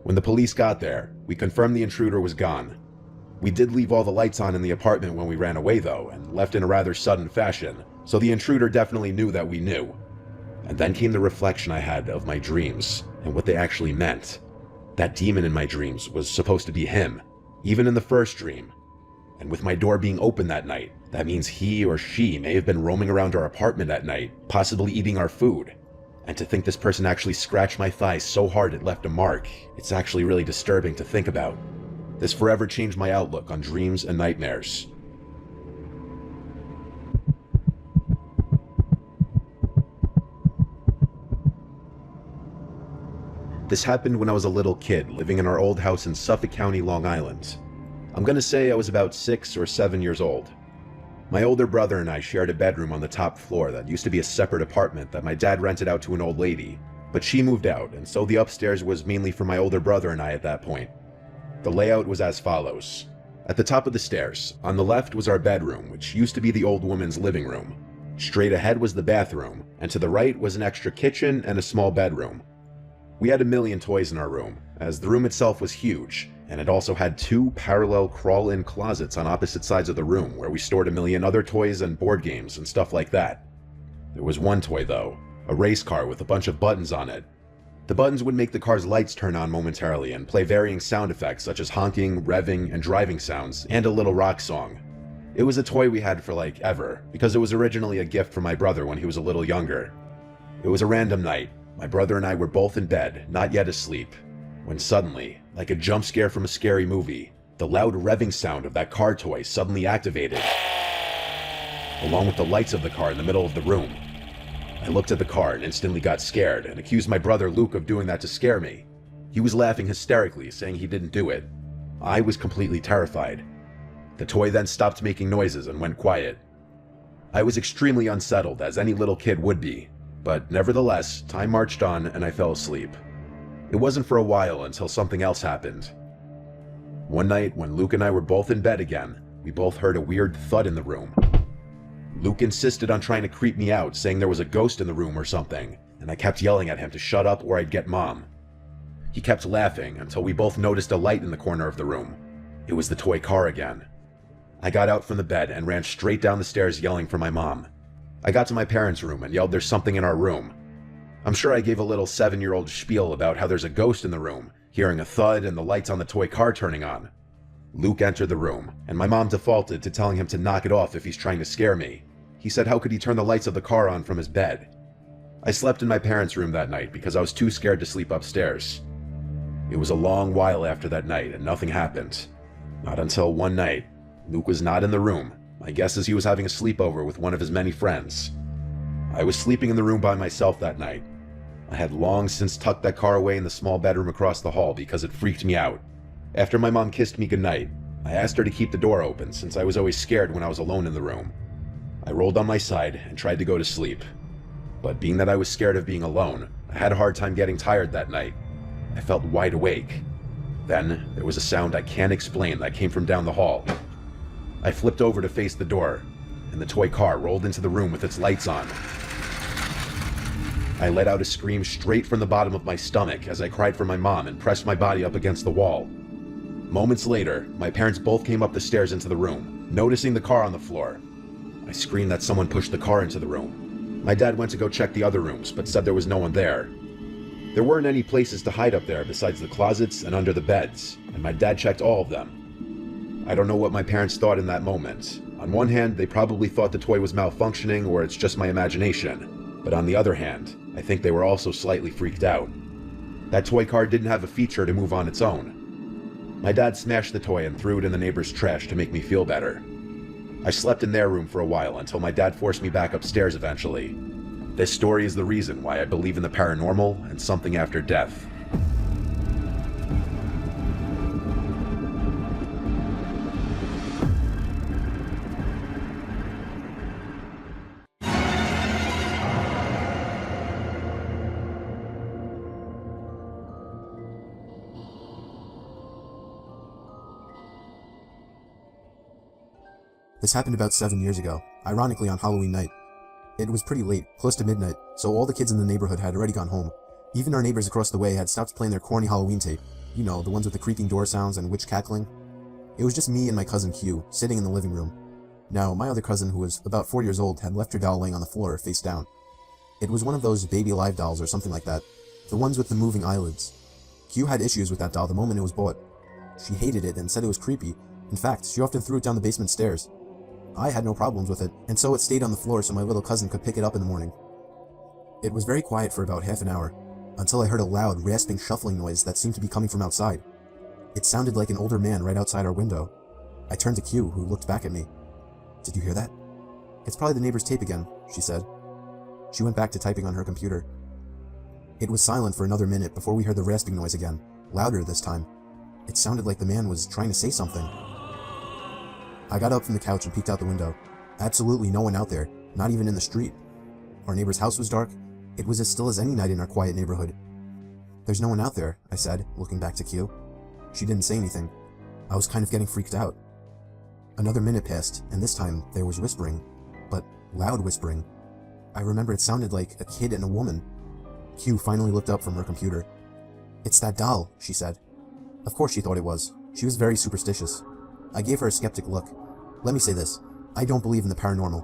When the police got there, we confirmed the intruder was gone. We did leave all the lights on in the apartment when we ran away though, and left in a rather sudden fashion, so the intruder definitely knew that we knew. And then came the reflection I had of my dreams, and what they actually meant. That demon in my dreams was supposed to be him, even in the first dream. And with my door being open that night, that means he or she may have been roaming around our apartment at night, possibly eating our food. And to think this person actually scratched my thigh so hard it left a mark, it's actually really disturbing to think about. This forever changed my outlook on dreams and nightmares. This happened when I was a little kid living in our old house in Suffolk County, Long Island. I'm gonna say I was about 6 or 7 years old. My older brother and I shared a bedroom on the top floor that used to be a separate apartment that my dad rented out to an old lady, but she moved out, and so the upstairs was mainly for my older brother and I at that point. The layout was as follows. At the top of the stairs, on the left was our bedroom, which used to be the old woman's living room. Straight ahead was the bathroom, and to the right was an extra kitchen and a small bedroom. We had a million toys in our room, as the room itself was huge, and it also had 2 parallel crawl-in closets on opposite sides of the room where we stored a million other toys and board games and stuff like that. There was one toy though, a race car with a bunch of buttons on it. The buttons would make the car's lights turn on momentarily and play varying sound effects such as honking, revving, and driving sounds, and a little rock song. It was a toy we had for like ever, because it was originally a gift from my brother when he was a little younger. It was a random night. My brother and I were both in bed, not yet asleep, when suddenly, like a jump scare from a scary movie, the loud revving sound of that car toy suddenly activated, along with the lights of the car in the middle of the room. I looked at the car and instantly got scared and accused my brother Luke of doing that to scare me. He was laughing hysterically, saying he didn't do it. I was completely terrified. The toy then stopped making noises and went quiet. I was extremely unsettled, as any little kid would be, but nevertheless, time marched on and I fell asleep. It wasn't for a while until something else happened. One night, when Luke and I were both in bed again, we both heard a weird thud in the room. Luke insisted on trying to creep me out, saying there was a ghost in the room or something, and I kept yelling at him to shut up or I'd get Mom. He kept laughing until we both noticed a light in the corner of the room. It was the toy car again. I got out from the bed and ran straight down the stairs yelling for my mom. I got to my parents' room and yelled there's something in our room. I'm sure I gave a little 7-year-old spiel about how there's a ghost in the room, hearing a thud and the lights on the toy car turning on. Luke entered the room, and my mom defaulted to telling him to knock it off if he's trying to scare me. He said how could he turn the lights of the car on from his bed? I slept in my parents' room that night because I was too scared to sleep upstairs. It was a long while after that night and nothing happened. Not until one night. Luke was not in the room. My guess is he was having a sleepover with one of his many friends. I was sleeping in the room by myself that night. I had long since tucked that car away in the small bedroom across the hall because it freaked me out. After my mom kissed me goodnight, I asked her to keep the door open since I was always scared when I was alone in the room. I rolled on my side and tried to go to sleep. But being that I was scared of being alone, I had a hard time getting tired that night. I felt wide awake. Then, there was a sound I can't explain that came from down the hall. I flipped over to face the door, and the toy car rolled into the room with its lights on. I let out a scream straight from the bottom of my stomach as I cried for my mom and pressed my body up against the wall. Moments later, my parents both came up the stairs into the room, noticing the car on the floor. I screamed that someone pushed the car into the room. My dad went to go check the other rooms, but said there was no one there. There weren't any places to hide up there besides the closets and under the beds, and my dad checked all of them. I don't know what my parents thought in that moment. On one hand, they probably thought the toy was malfunctioning or it's just my imagination. But on the other hand, I think they were also slightly freaked out. That toy car didn't have a feature to move on its own. My dad smashed the toy and threw it in the neighbor's trash to make me feel better. I slept in their room for a while until my dad forced me back upstairs eventually. This story is the reason why I believe in the paranormal and something after death. This happened about 7 years ago, ironically on Halloween night. It was pretty late, close to midnight, so all the kids in the neighborhood had already gone home. Even our neighbors across the way had stopped playing their corny Halloween tape. You know, the ones with the creaking door sounds and witch cackling. It was just me and my cousin Q, sitting in the living room. Now, my other cousin, who was about 4 years old, had left her doll laying on the floor, face down. It was one of those baby live dolls or something like that, the ones with the moving eyelids. Q had issues with that doll the moment it was bought. She hated it and said it was creepy. In fact, she often threw it down the basement stairs. I had no problems with it, and so it stayed on the floor so my little cousin could pick it up in the morning. It was very quiet for about half an hour, until I heard a loud, rasping shuffling noise that seemed to be coming from outside. It sounded like an older man right outside our window. I turned to Q, who looked back at me. "Did you hear that?" "It's probably the neighbor's tape again," she said. She went back to typing on her computer. It was silent for another minute before we heard the rasping noise again, louder this time. It sounded like the man was trying to say something. I got up from the couch and peeked out the window. Absolutely no one out there, not even in the street. Our neighbor's house was dark. It was as still as any night in our quiet neighborhood. "There's no one out there," I said, looking back to Q. She didn't say anything. I was kind of getting freaked out. Another minute passed, and this time there was whispering, but loud whispering. I remember it sounded like a kid and a woman. Q finally looked up from her computer. "It's that doll," she said. Of course she thought it was. She was very superstitious. I gave her a skeptic look. Let me say this, I don't believe in the paranormal.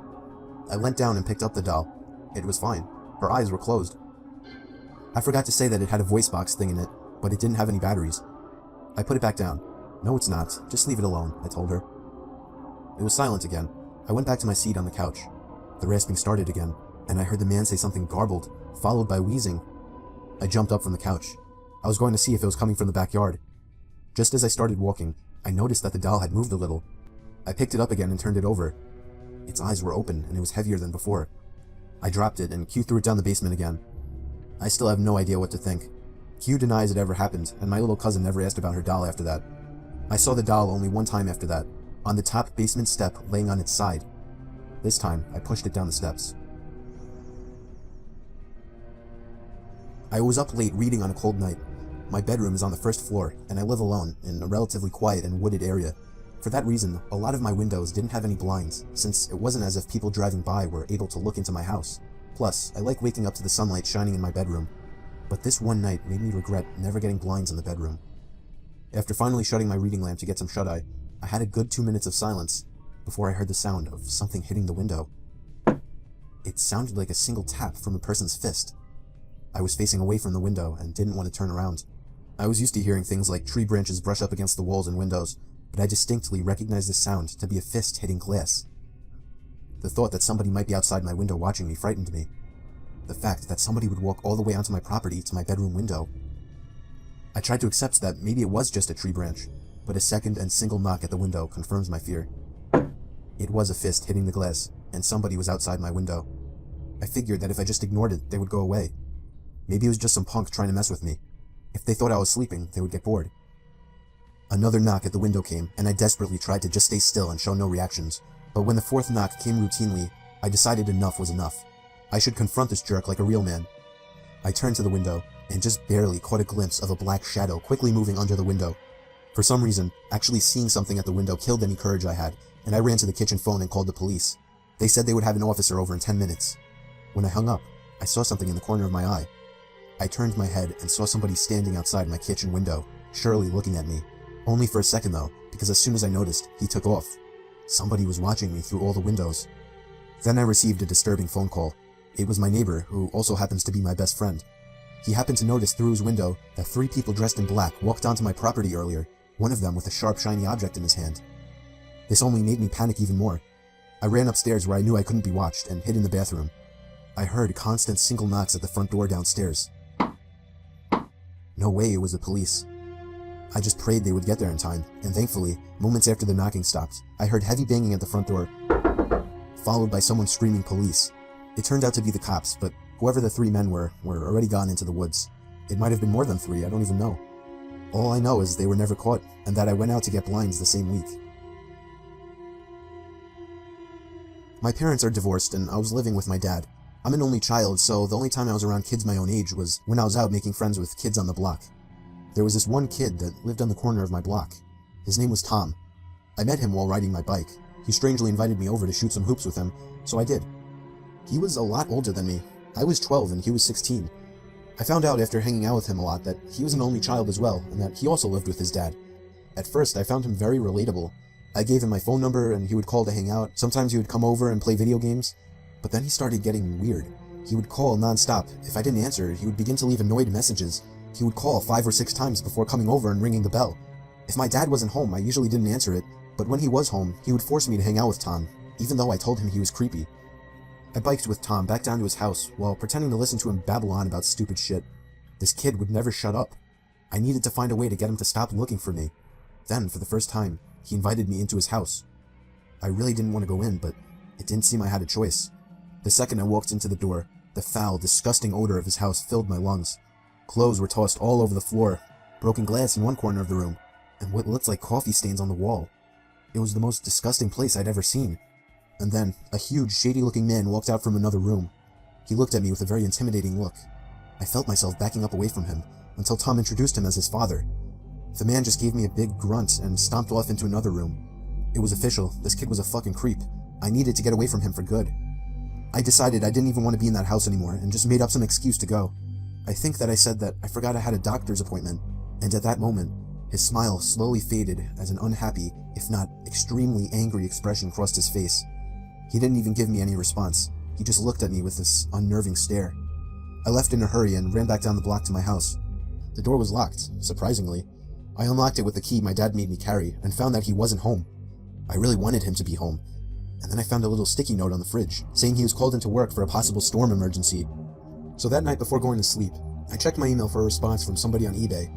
I leant down and picked up the doll. It was fine. Her eyes were closed. I forgot to say that it had a voice box thing in it, but it didn't have any batteries. I put it back down. "No, it's not. Just leave it alone," I told her. It was silent again. I went back to my seat on the couch. The rasping started again, and I heard the man say something garbled, followed by wheezing. I jumped up from the couch. I was going to see if it was coming from the backyard. Just as I started walking, I noticed that the doll had moved a little. I picked it up again and turned it over. Its eyes were open, and it was heavier than before. I dropped it, and Q threw it down the basement again. I still have no idea what to think. Q denies it ever happened, and my little cousin never asked about her doll after that. I saw the doll only one time after that, on the top basement step laying on its side. This time, I pushed it down the steps. I was up late reading on a cold night. My bedroom is on the first floor, and I live alone in a relatively quiet and wooded area. For that reason, a lot of my windows didn't have any blinds, since it wasn't as if people driving by were able to look into my house. Plus, I like waking up to the sunlight shining in my bedroom. But this one night made me regret never getting blinds in the bedroom. After finally shutting my reading lamp to get some shut-eye, I had a good 2 minutes of silence before I heard the sound of something hitting the window. It sounded like a single tap from a person's fist. I was facing away from the window and didn't want to turn around. I was used to hearing things like tree branches brush up against the walls and windows, but I distinctly recognized the sound to be a fist hitting glass. The thought that somebody might be outside my window watching me frightened me. The fact that somebody would walk all the way onto my property to my bedroom window. I tried to accept that maybe it was just a tree branch, but a second and single knock at the window confirms my fear. It was a fist hitting the glass, and somebody was outside my window. I figured that if I just ignored it, they would go away. Maybe it was just some punk trying to mess with me. If they thought I was sleeping, they would get bored. Another knock at the window came, and I desperately tried to just stay still and show no reactions. But when the fourth knock came routinely, I decided enough was enough. I should confront this jerk like a real man. I turned to the window and just barely caught a glimpse of a black shadow quickly moving under the window. For some reason, actually seeing something at the window killed any courage I had, and I ran to the kitchen phone and called the police. They said they would have an officer over in 10 minutes. When I hung up, I saw something in the corner of my eye. I turned my head and saw somebody standing outside my kitchen window, surely looking at me. Only for a second though, because as soon as I noticed, he took off. Somebody was watching me through all the windows. Then I received a disturbing phone call. It was my neighbor, who also happens to be my best friend. He happened to notice through his window that 3 people dressed in black walked onto my property earlier, one of them with a sharp, shiny object in his hand. This only made me panic even more. I ran upstairs where I knew I couldn't be watched and hid in the bathroom. I heard constant single knocks at the front door downstairs. No way it was the police. I just prayed they would get there in time, and thankfully, moments after the knocking stopped, I heard heavy banging at the front door, followed by someone screaming police. It turned out to be the cops, but whoever the 3 men were already gone into the woods. It might have been more than 3, I don't even know. All I know is they were never caught, and that I went out to get blinds the same week. My parents are divorced, and I was living with my dad. I'm an only child, so the only time I was around kids my own age was when I was out making friends with kids on the block. There was this one kid that lived on the corner of my block. His name was Tom. I met him while riding my bike. He strangely invited me over to shoot some hoops with him, so I did. He was a lot older than me. I was 12 and he was 16. I found out after hanging out with him a lot that he was an only child as well, and that he also lived with his dad. At first, I found him very relatable. I gave him my phone number and he would call to hang out. Sometimes he would come over and play video games. But then he started getting weird. He would call non-stop. If I didn't answer, he would begin to leave annoyed messages. He would call 5 or 6 times before coming over and ringing the bell. If my dad wasn't home, I usually didn't answer it, but when he was home, he would force me to hang out with Tom, even though I told him he was creepy. I biked with Tom back down to his house while pretending to listen to him babble on about stupid shit. This kid would never shut up. I needed to find a way to get him to stop looking for me. Then, for the first time, he invited me into his house. I really didn't want to go in, but it didn't seem I had a choice. The second I walked into the door, the foul, disgusting odor of his house filled my lungs. Clothes were tossed all over the floor, broken glass in one corner of the room, and what looked like coffee stains on the wall. It was the most disgusting place I'd ever seen. And then, a huge, shady-looking man walked out from another room. He looked at me with a very intimidating look. I felt myself backing up away from him, until Tom introduced him as his father. The man just gave me a big grunt and stomped off into another room. It was official, this kid was a fucking creep. I needed to get away from him for good. I decided I didn't even want to be in that house anymore, and just made up some excuse to go. I think that I said that I forgot I had a doctor's appointment, and at that moment, his smile slowly faded as an unhappy, if not extremely angry expression crossed his face. He didn't even give me any response. He just looked at me with this unnerving stare. I left in a hurry and ran back down the block to my house. The door was locked, surprisingly. I unlocked it with the key my dad made me carry, and found that he wasn't home. I really wanted him to be home. And then I found a little sticky note on the fridge, saying he was called into work for a possible storm emergency. So that night before going to sleep, I checked my email for a response from somebody on eBay.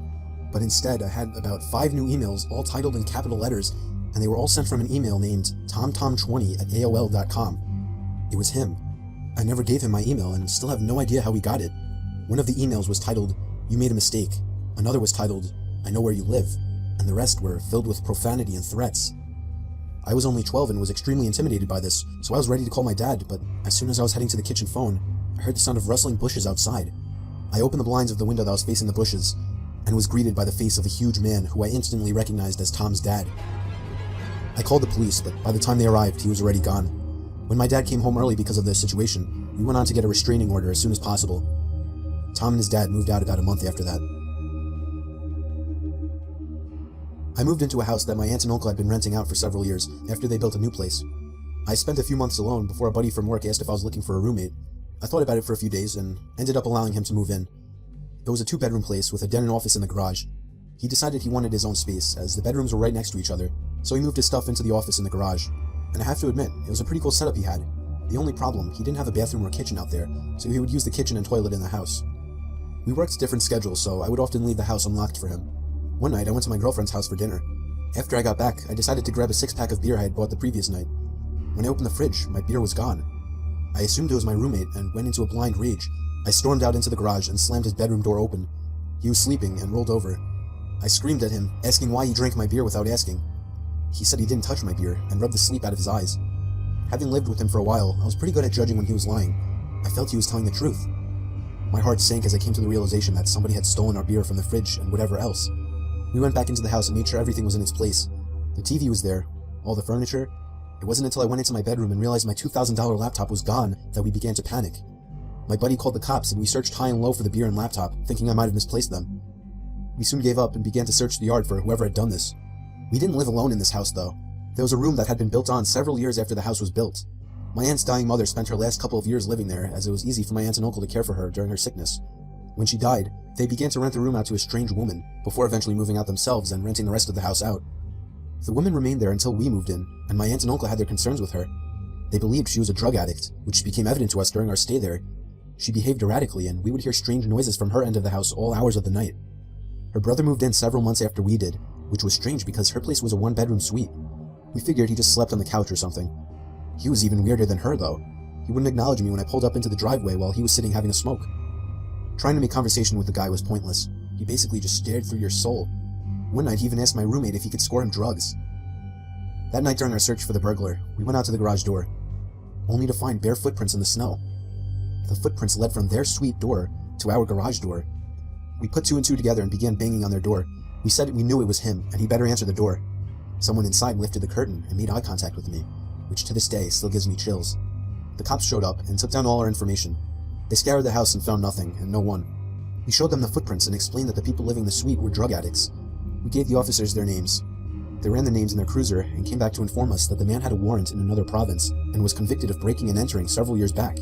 But instead, I had about 5 new emails, all titled in capital letters, and they were all sent from an email named tomtom20@aol.com. It was him. I never gave him my email and still have no idea how he got it. One of the emails was titled, "You made a mistake." Another was titled, "I know where you live," and the rest were filled with profanity and threats. I was only 12 and was extremely intimidated by this, so I was ready to call my dad, but as soon as I was heading to the kitchen phone, I heard the sound of rustling bushes outside. I opened the blinds of the window that was facing the bushes, and was greeted by the face of a huge man who I instantly recognized as Tom's dad. I called the police, but by the time they arrived, he was already gone. When my dad came home early because of this situation, we went on to get a restraining order as soon as possible. Tom and his dad moved out about a month after that. I moved into a house that my aunt and uncle had been renting out for several years after they built a new place. I spent a few months alone before a buddy from work asked if I was looking for a roommate. I thought about it for a few days and ended up allowing him to move in. It was a 2-bedroom place with a den and office in the garage. He decided he wanted his own space, as the bedrooms were right next to each other, so he moved his stuff into the office in the garage. And I have to admit, it was a pretty cool setup he had. The only problem, he didn't have a bathroom or kitchen out there, so he would use the kitchen and toilet in the house. We worked different schedules, so I would often leave the house unlocked for him. One night, I went to my girlfriend's house for dinner. After I got back, I decided to grab a 6-pack of beer I had bought the previous night. When I opened the fridge, my beer was gone. I assumed it was my roommate and went into a blind rage. I stormed out into the garage and slammed his bedroom door open. He was sleeping and rolled over. I screamed at him, asking why he drank my beer without asking. He said he didn't touch my beer and rubbed the sleep out of his eyes. Having lived with him for a while, I was pretty good at judging when he was lying. I felt he was telling the truth. My heart sank as I came to the realization that somebody had stolen our beer from the fridge and whatever else. We went back into the house and made sure everything was in its place. The TV was there, all the furniture. It wasn't until I went into my bedroom and realized my $2,000 laptop was gone that we began to panic. My buddy called the cops and we searched high and low for the beer and laptop, thinking I might have misplaced them. We soon gave up and began to search the yard for whoever had done this. We didn't live alone in this house though. There was a room that had been built on several years after the house was built. My aunt's dying mother spent her last couple of years living there, as it was easy for my aunt and uncle to care for her during her sickness. When she died, they began to rent the room out to a strange woman, before eventually moving out themselves and renting the rest of the house out. The woman remained there until we moved in, and my aunt and uncle had their concerns with her. They believed she was a drug addict, which became evident to us during our stay there. She behaved erratically, and we would hear strange noises from her end of the house all hours of the night. Her brother moved in several months after we did, which was strange because her place was a one-bedroom suite. We figured he just slept on the couch or something. He was even weirder than her, though. He wouldn't acknowledge me when I pulled up into the driveway while he was sitting having a smoke. Trying to make conversation with the guy was pointless. He basically just stared through your soul. One night he even asked my roommate if he could score him drugs. That night during our search for the burglar, we went out to the garage door, only to find bare footprints in the snow. The footprints led from their suite door to our garage door. We put two and two together and began banging on their door. We said we knew it was him, and he better answer the door. Someone inside lifted the curtain and made eye contact with me, which to this day still gives me chills. The cops showed up and took down all our information. They scoured the house and found nothing, and no one. We showed them the footprints and explained that the people living in the suite were drug addicts. We gave the officers their names. They ran the names in their cruiser and came back to inform us that the man had a warrant in another province and was convicted of breaking and entering several years back.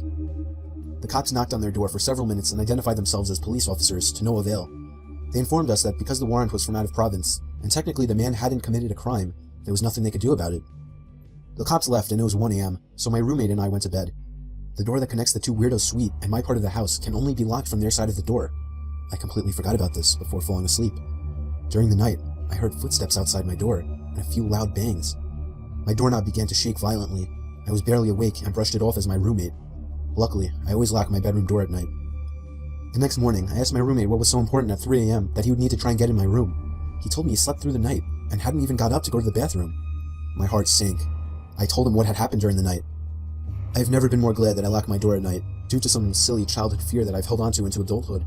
The cops knocked on their door for several minutes and identified themselves as police officers to no avail. They informed us that because the warrant was from out of province, and technically the man hadn't committed a crime, there was nothing they could do about it. The cops left and it was 1 a.m., so my roommate and I went to bed. The door that connects the two weirdos' suite and my part of the house can only be locked from their side of the door. I completely forgot about this before falling asleep. During the night, I heard footsteps outside my door and a few loud bangs. My doorknob began to shake violently. I was barely awake and brushed it off as my roommate. Luckily, I always lock my bedroom door at night. The next morning, I asked my roommate what was so important at 3 a.m. that he would need to try and get in my room. He told me he slept through the night and hadn't even got up to go to the bathroom. My heart sank. I told him what had happened during the night. I have never been more glad that I locked my door at night, due to some silly childhood fear that I've held onto into adulthood.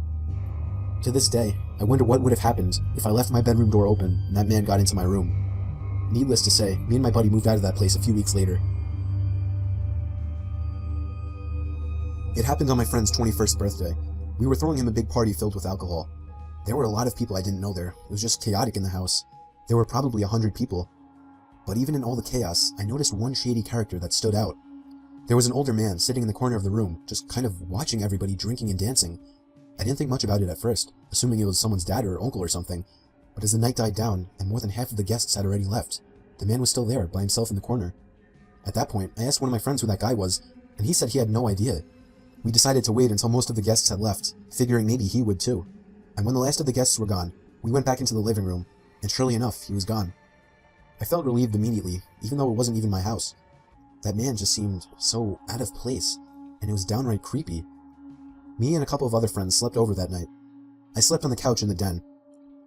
To this day, I wonder what would have happened if I left my bedroom door open and that man got into my room. Needless to say, me and my buddy moved out of that place a few weeks later. It happened on my friend's 21st birthday. We were throwing him a big party filled with alcohol. There were a lot of people I didn't know there. It was just chaotic in the house. There were probably 100 people. But even in all the chaos, I noticed one shady character that stood out. There was an older man sitting in the corner of the room, just kind of watching everybody drinking and dancing. I didn't think much about it at first, assuming it was someone's dad or uncle or something. But as the night died down, and more than half of the guests had already left, the man was still there, by himself in the corner. At that point, I asked one of my friends who that guy was, and he said he had no idea. We decided to wait until most of the guests had left, figuring maybe he would too. And when the last of the guests were gone, we went back into the living room, and surely enough, he was gone. I felt relieved immediately, even though it wasn't even my house. That man just seemed so out of place, and it was downright creepy. Me and a couple of other friends slept over that night. I slept on the couch in the den.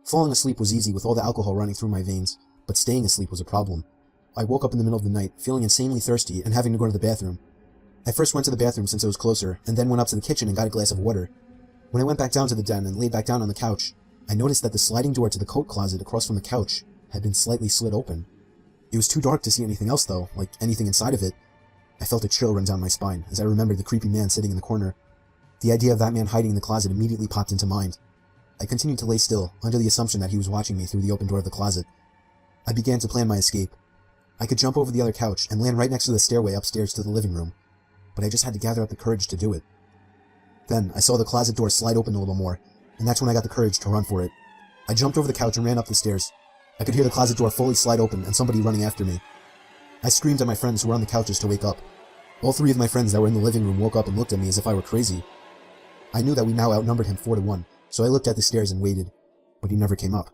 Falling asleep was easy with all the alcohol running through my veins, but staying asleep was a problem. I woke up in the middle of the night, feeling insanely thirsty and having to go to the bathroom. I first went to the bathroom since it was closer, and then went up to the kitchen and got a glass of water. When I went back down to the den and laid back down on the couch, I noticed that the sliding door to the coat closet across from the couch had been slightly slid open. It was too dark to see anything else though, like anything inside of it. I felt a chill run down my spine as I remembered the creepy man sitting in the corner. The idea of that man hiding in the closet immediately popped into mind. I continued to lay still, under the assumption that he was watching me through the open door of the closet. I began to plan my escape. I could jump over the other couch and land right next to the stairway upstairs to the living room, but I just had to gather up the courage to do it. Then I saw the closet door slide open a little more, and that's when I got the courage to run for it. I jumped over the couch and ran up the stairs. I could hear the closet door fully slide open and somebody running after me. I screamed at my friends who were on the couches to wake up. All three of my friends that were in the living room woke up and looked at me as if I were crazy. I knew that we now outnumbered him 4-1, so I looked at the stairs and waited, but he never came up.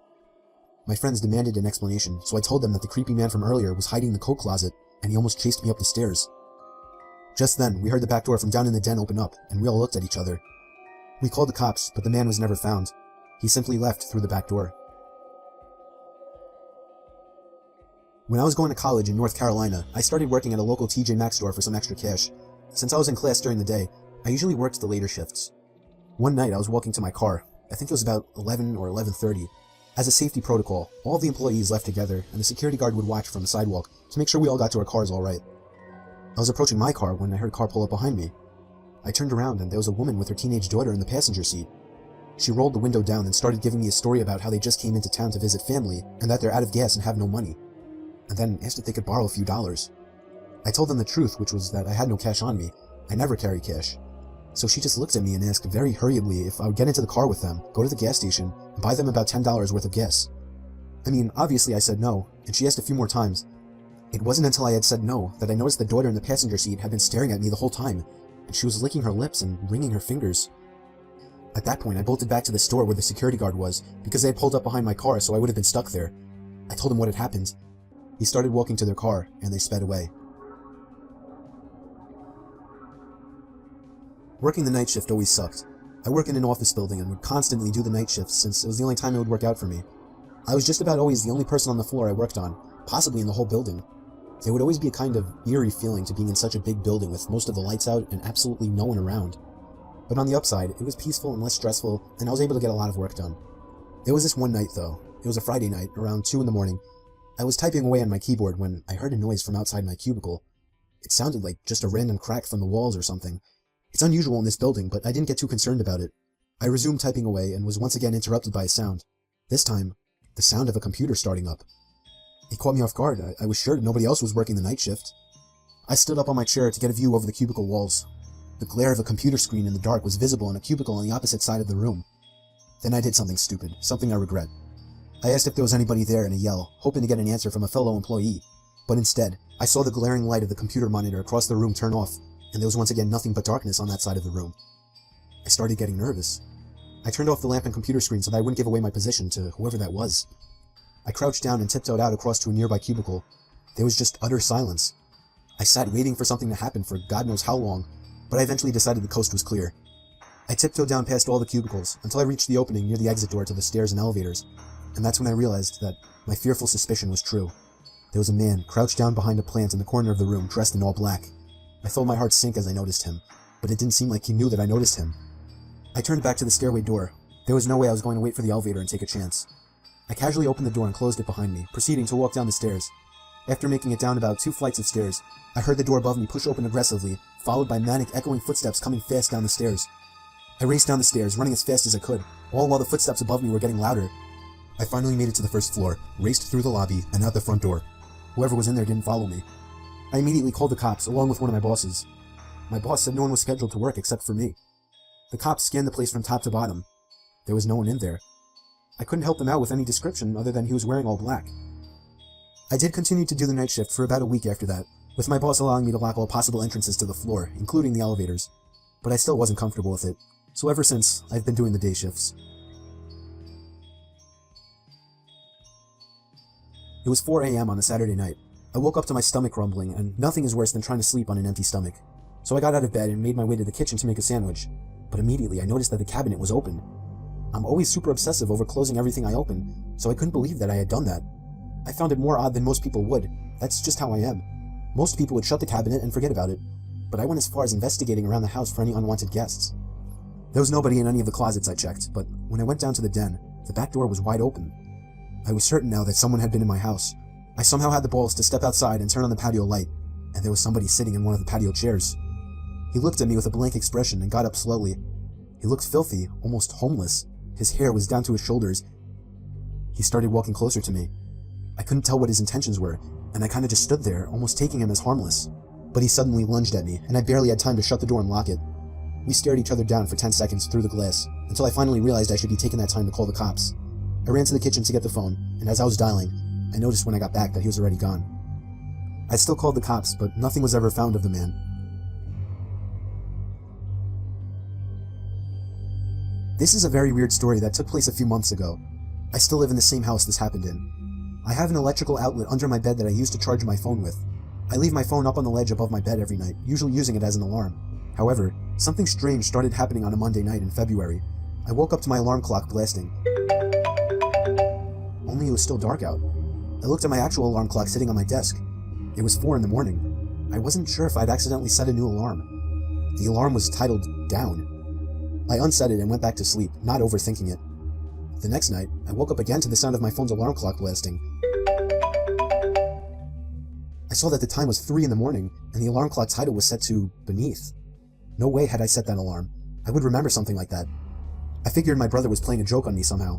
My friends demanded an explanation, so I told them that the creepy man from earlier was hiding in the coat closet, and he almost chased me up the stairs. Just then, we heard the back door from down in the den open up, and we all looked at each other. We called the cops, but the man was never found. He simply left through the back door. When I was going to college in North Carolina, I started working at a local TJ Maxx store for some extra cash. Since I was in class during the day, I usually worked the later shifts. One night I was walking to my car. I think it was about 11 or 11:30. As a safety protocol, all of the employees left together and the security guard would watch from the sidewalk to make sure we all got to our cars all right. I was approaching my car when I heard a car pull up behind me. I turned around and there was a woman with her teenage daughter in the passenger seat. She rolled the window down and started giving me a story about how they just came into town to visit family and that they're out of gas and have no money, and then asked if they could borrow a few dollars. I told them the truth, which was that I had no cash on me. I never carry cash. So she just looked at me and asked very hurriedly if I would get into the car with them, go to the gas station, and buy them about $10 worth of gas. I mean, obviously I said no, and she asked a few more times. It wasn't until I had said no that I noticed the daughter in the passenger seat had been staring at me the whole time, and she was licking her lips and wringing her fingers. At that point, I bolted back to the store where the security guard was, because they had pulled up behind my car, so I would have been stuck there. I told him what had happened. He started walking to their car, and they sped away. Working the night shift always sucked. I work in an office building and would constantly do the night shifts since it was the only time it would work out for me. I was just about always the only person on the floor I worked on, possibly in the whole building. There would always be a kind of eerie feeling to being in such a big building with most of the lights out and absolutely no one around. But on the upside, it was peaceful and less stressful, and I was able to get a lot of work done. There was this one night though. It was a Friday night, around 2 in the morning. I was typing away on my keyboard when I heard a noise from outside my cubicle. It sounded like just a random crack from the walls or something. It's unusual in this building, but I didn't get too concerned about it. I resumed typing away and was once again interrupted by a sound. This time, the sound of a computer starting up. It caught me off guard. I was sure nobody else was working the night shift. I stood up on my chair to get a view over the cubicle walls. The glare of a computer screen in the dark was visible in a cubicle on the opposite side of the room. Then I did something stupid, something I regret. I asked if there was anybody there in a yell, hoping to get an answer from a fellow employee. But instead, I saw the glaring light of the computer monitor across the room turn off, and there was once again nothing but darkness on that side of the room. I started getting nervous. I turned off the lamp and computer screen so that I wouldn't give away my position to whoever that was. I crouched down and tiptoed out across to a nearby cubicle. There was just utter silence. I sat waiting for something to happen for God knows how long, but I eventually decided the coast was clear. I tiptoed down past all the cubicles until I reached the opening near the exit door to the stairs and elevators, and that's when I realized that my fearful suspicion was true. There was a man crouched down behind a plant in the corner of the room, dressed in all black. I felt my heart sink as I noticed him, but it didn't seem like he knew that I noticed him. I turned back to the stairway door. There was no way I was going to wait for the elevator and take a chance. I casually opened the door and closed it behind me, proceeding to walk down the stairs. After making it down about 2 flights of stairs, I heard the door above me push open aggressively, followed by manic echoing footsteps coming fast down the stairs. I raced down the stairs, running as fast as I could, all while the footsteps above me were getting louder. I finally made it to the first floor, raced through the lobby, and out the front door. Whoever was in there didn't follow me. I immediately called the cops, along with one of my bosses. My boss said no one was scheduled to work except for me. The cops scanned the place from top to bottom. There was no one in there. I couldn't help them out with any description other than he was wearing all black. I did continue to do the night shift for about a week after that, with my boss allowing me to lock all possible entrances to the floor, including the elevators. But I still wasn't comfortable with it, so ever since, I've been doing the day shifts. It was 4 a.m. on a Saturday night. I woke up to my stomach rumbling, and nothing is worse than trying to sleep on an empty stomach. So I got out of bed and made my way to the kitchen to make a sandwich. But immediately I noticed that the cabinet was open. I'm always super obsessive over closing everything I open, so I couldn't believe that I had done that. I found it more odd than most people would. That's just how I am. Most people would shut the cabinet and forget about it, but I went as far as investigating around the house for any unwanted guests. There was nobody in any of the closets I checked, but when I went down to the den, the back door was wide open. I was certain now that someone had been in my house. I somehow had the balls to step outside and turn on the patio light, and there was somebody sitting in one of the patio chairs. He looked at me with a blank expression and got up slowly. He looked filthy, almost homeless. His hair was down to his shoulders. He started walking closer to me. I couldn't tell what his intentions were, and I kinda just stood there, almost taking him as harmless. But he suddenly lunged at me, and I barely had time to shut the door and lock it. We stared each other down for 10 seconds through the glass, until I finally realized I should be taking that time to call the cops. I ran to the kitchen to get the phone, and as I was dialing, I noticed when I got back that he was already gone. I still called the cops, but nothing was ever found of the man. This is a very weird story that took place a few months ago. I still live in the same house this happened in. I have an electrical outlet under my bed that I use to charge my phone with. I leave my phone up on the ledge above my bed every night, usually using it as an alarm. However, something strange started happening on a Monday night in February. I woke up to my alarm clock blasting. Only it was still dark out. I looked at my actual alarm clock sitting on my desk. It was 4 in the morning. I wasn't sure if I'd accidentally set a new alarm. The alarm was titled Down. I unset it and went back to sleep, not overthinking it. The next night, I woke up again to the sound of my phone's alarm clock blasting. I saw that the time was 3 in the morning, and the alarm clock title was set to Beneath. No way had I set that alarm. I would remember something like that. I figured my brother was playing a joke on me somehow.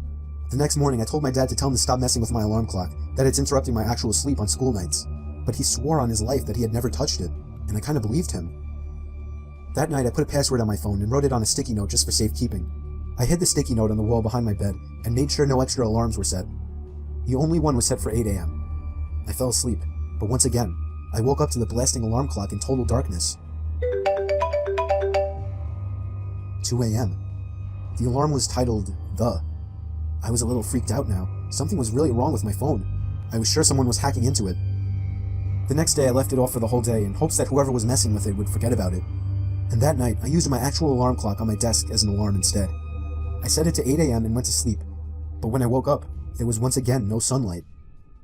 The next morning, I told my dad to tell him to stop messing with my alarm clock, that it's interrupting my actual sleep on school nights. But he swore on his life that he had never touched it, and I kind of believed him. That night, I put a password on my phone and wrote it on a sticky note just for safekeeping. I hid the sticky note on the wall behind my bed and made sure no extra alarms were set. The only one was set for 8 a.m. I fell asleep, but once again, I woke up to the blasting alarm clock in total darkness. 2 a.m. The alarm was titled The. I was a little freaked out now. Something was really wrong with my phone. I was sure someone was hacking into it. The next day I left it off for the whole day in hopes that whoever was messing with it would forget about it. And that night I used my actual alarm clock on my desk as an alarm instead. I set it to 8 a.m. and went to sleep. But when I woke up, there was once again no sunlight.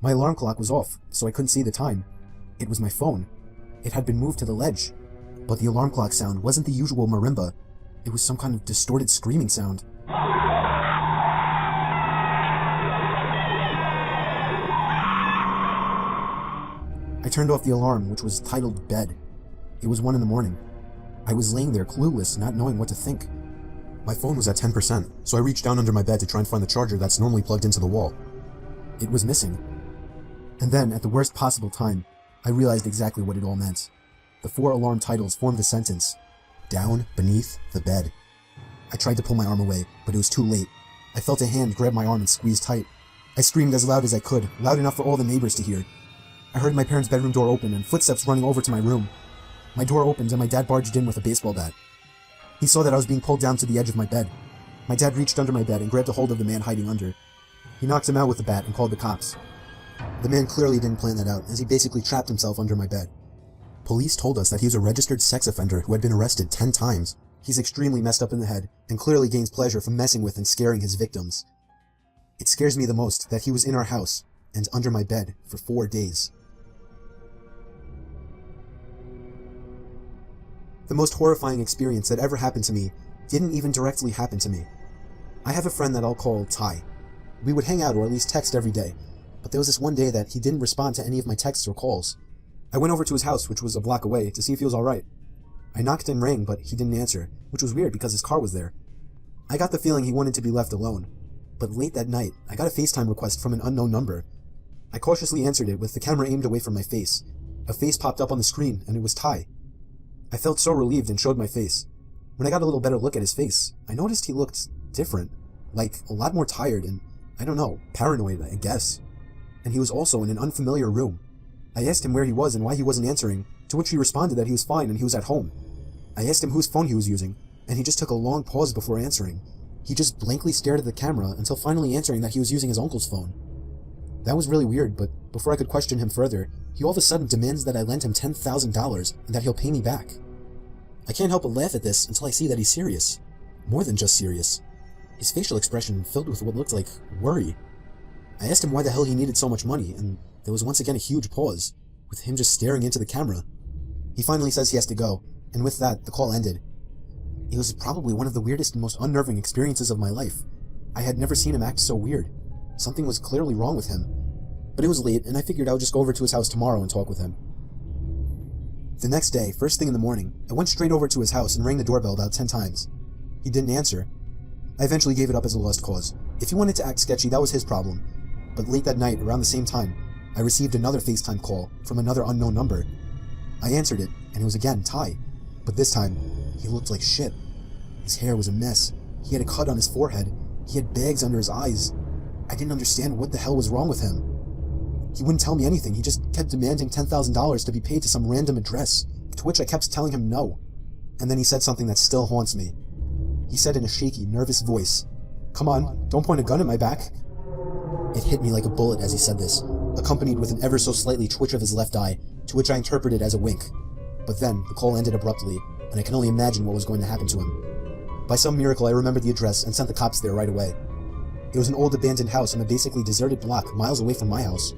My alarm clock was off, so I couldn't see the time. It was my phone. It had been moved to the ledge. But the alarm clock sound wasn't the usual marimba. It was some kind of distorted screaming sound. I turned off the alarm, which was titled Bed. It was 1 in the morning. I was laying there clueless, not knowing what to think. My phone was at 10%, so I reached down under my bed to try and find the charger that's normally plugged into the wall. It was missing. And then, at the worst possible time, I realized exactly what it all meant. The 4 alarm titles formed the sentence, Down, Beneath, the Bed. I tried to pull my arm away, but it was too late. I felt a hand grab my arm and squeeze tight. I screamed as loud as I could, loud enough for all the neighbors to hear. I heard my parents' bedroom door open and footsteps running over to my room. My door opened and my dad barged in with a baseball bat. He saw that I was being pulled down to the edge of my bed. My dad reached under my bed and grabbed a hold of the man hiding under. He knocked him out with the bat and called the cops. The man clearly didn't plan that out, as he basically trapped himself under my bed. Police told us that he was a registered sex offender who had been arrested 10 times. He's extremely messed up in the head, and clearly gains pleasure from messing with and scaring his victims. It scares me the most that he was in our house, and under my bed, for 4 days. The most horrifying experience that ever happened to me didn't even directly happen to me. I have a friend that I'll call Ty. We would hang out or at least text every day, but there was this one day that he didn't respond to any of my texts or calls. I went over to his house, which was a block away, to see if he was alright. I knocked and rang, but he didn't answer, which was weird because his car was there. I got the feeling he wanted to be left alone, but late that night, I got a FaceTime request from an unknown number. I cautiously answered it with the camera aimed away from my face. A face popped up on the screen, and it was Ty. I felt so relieved and showed my face. When I got a little better look at his face, I noticed he looked different, like a lot more tired and, I don't know, paranoid, I guess. And he was also in an unfamiliar room. I asked him where he was and why he wasn't answering, to which he responded that he was fine and he was at home. I asked him whose phone he was using, and he just took a long pause before answering. He just blankly stared at the camera until finally answering that he was using his uncle's phone. That was really weird, but before I could question him further, he all of a sudden demands that I lend him $10,000 and that he'll pay me back. I can't help but laugh at this until I see that he's serious. More than just serious. His facial expression filled with what looked like worry. I asked him why the hell he needed so much money, and there was once again a huge pause, with him just staring into the camera. He finally says he has to go, and with that, the call ended. It was probably one of the weirdest and most unnerving experiences of my life. I had never seen him act so weird. Something was clearly wrong with him. But it was late, and I figured I would just go over to his house tomorrow and talk with him. The next day, first thing in the morning, I went straight over to his house and rang the doorbell about 10 times. He didn't answer. I eventually gave it up as a lost cause. If he wanted to act sketchy, that was his problem. But late that night, around the same time, I received another FaceTime call from another unknown number. I answered it, and it was again Ty. But this time, he looked like shit. His hair was a mess. He had a cut on his forehead. He had bags under his eyes. I didn't understand what the hell was wrong with him. He wouldn't tell me anything. He just kept demanding $10,000 to be paid to some random address, to which I kept telling him no. And then he said something that still haunts me. He said in a shaky, nervous voice, "Come on, don't point a gun at my back." It hit me like a bullet as he said this, accompanied with an ever so slightly twitch of his left eye, to which I interpreted as a wink. But then, the call ended abruptly, and I can only imagine what was going to happen to him. By some miracle, I remembered the address and sent the cops there right away. It was an old abandoned house on a basically deserted block miles away from my house.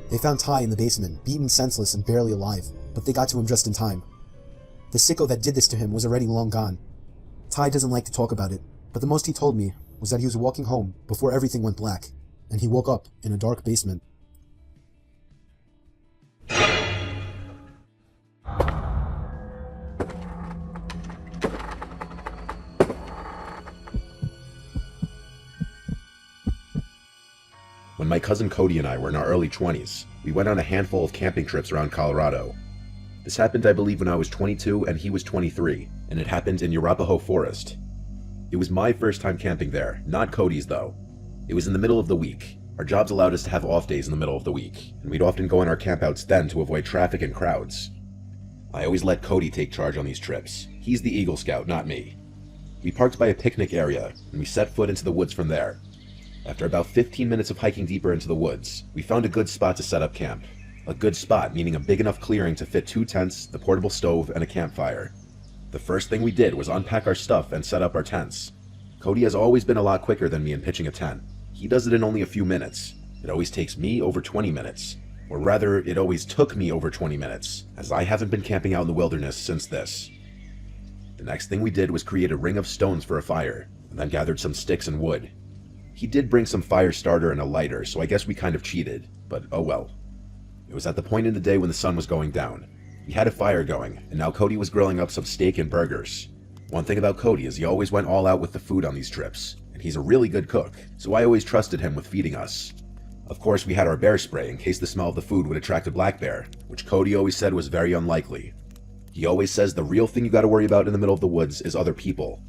They found Ty in the basement, beaten senseless and barely alive, but they got to him just in time. The sicko that did this to him was already long gone. Ty doesn't like to talk about it, but the most he told me was that he was walking home before everything went black, and he woke up in a dark basement. When my cousin Cody and I were in our early 20s, we went on a handful of camping trips around Colorado. This happened, I believe, when I was 22 and he was 23, and it happened in Arapahoe Forest. It was my first time camping there, not Cody's though. It was in the middle of the week. Our jobs allowed us to have off days in the middle of the week, and we'd often go on our campouts then to avoid traffic and crowds. I always let Cody take charge on these trips. He's the Eagle Scout, not me. We parked by a picnic area, and we set foot into the woods from there. After about 15 minutes of hiking deeper into the woods, we found a good spot to set up camp. A good spot meaning a big enough clearing to fit 2 tents, the portable stove, and a campfire. The first thing we did was unpack our stuff and set up our tents. Cody has always been a lot quicker than me in pitching a tent. He does it in only a few minutes. It always takes me over 20 minutes. Or rather, it always took me over 20 minutes, as I haven't been camping out in the wilderness since this. The next thing we did was create a ring of stones for a fire, and then gathered some sticks and wood. He did bring some fire starter and a lighter, so I guess we kind of cheated, but oh well. It was at the point in the day when the sun was going down. We had a fire going, and now Cody was grilling up some steak and burgers. One thing about Cody is he always went all out with the food on these trips, and he's a really good cook, so I always trusted him with feeding us. Of course, we had our bear spray in case the smell of the food would attract a black bear, which Cody always said was very unlikely. He always says the real thing you gotta worry about in the middle of the woods is other people.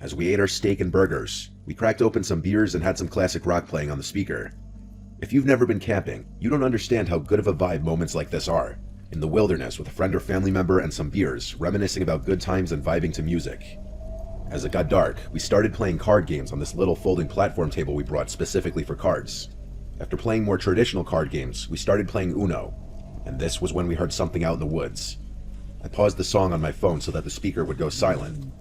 As we ate our steak and burgers, we cracked open some beers and had some classic rock playing on the speaker. If you've never been camping, you don't understand how good of a vibe moments like this are. In the wilderness with a friend or family member and some beers, reminiscing about good times and vibing to music. As it got dark, we started playing card games on this little folding platform table we brought specifically for cards. After playing more traditional card games, we started playing Uno, and this was when we heard something out in the woods. I paused the song on my phone so that the speaker would go silent.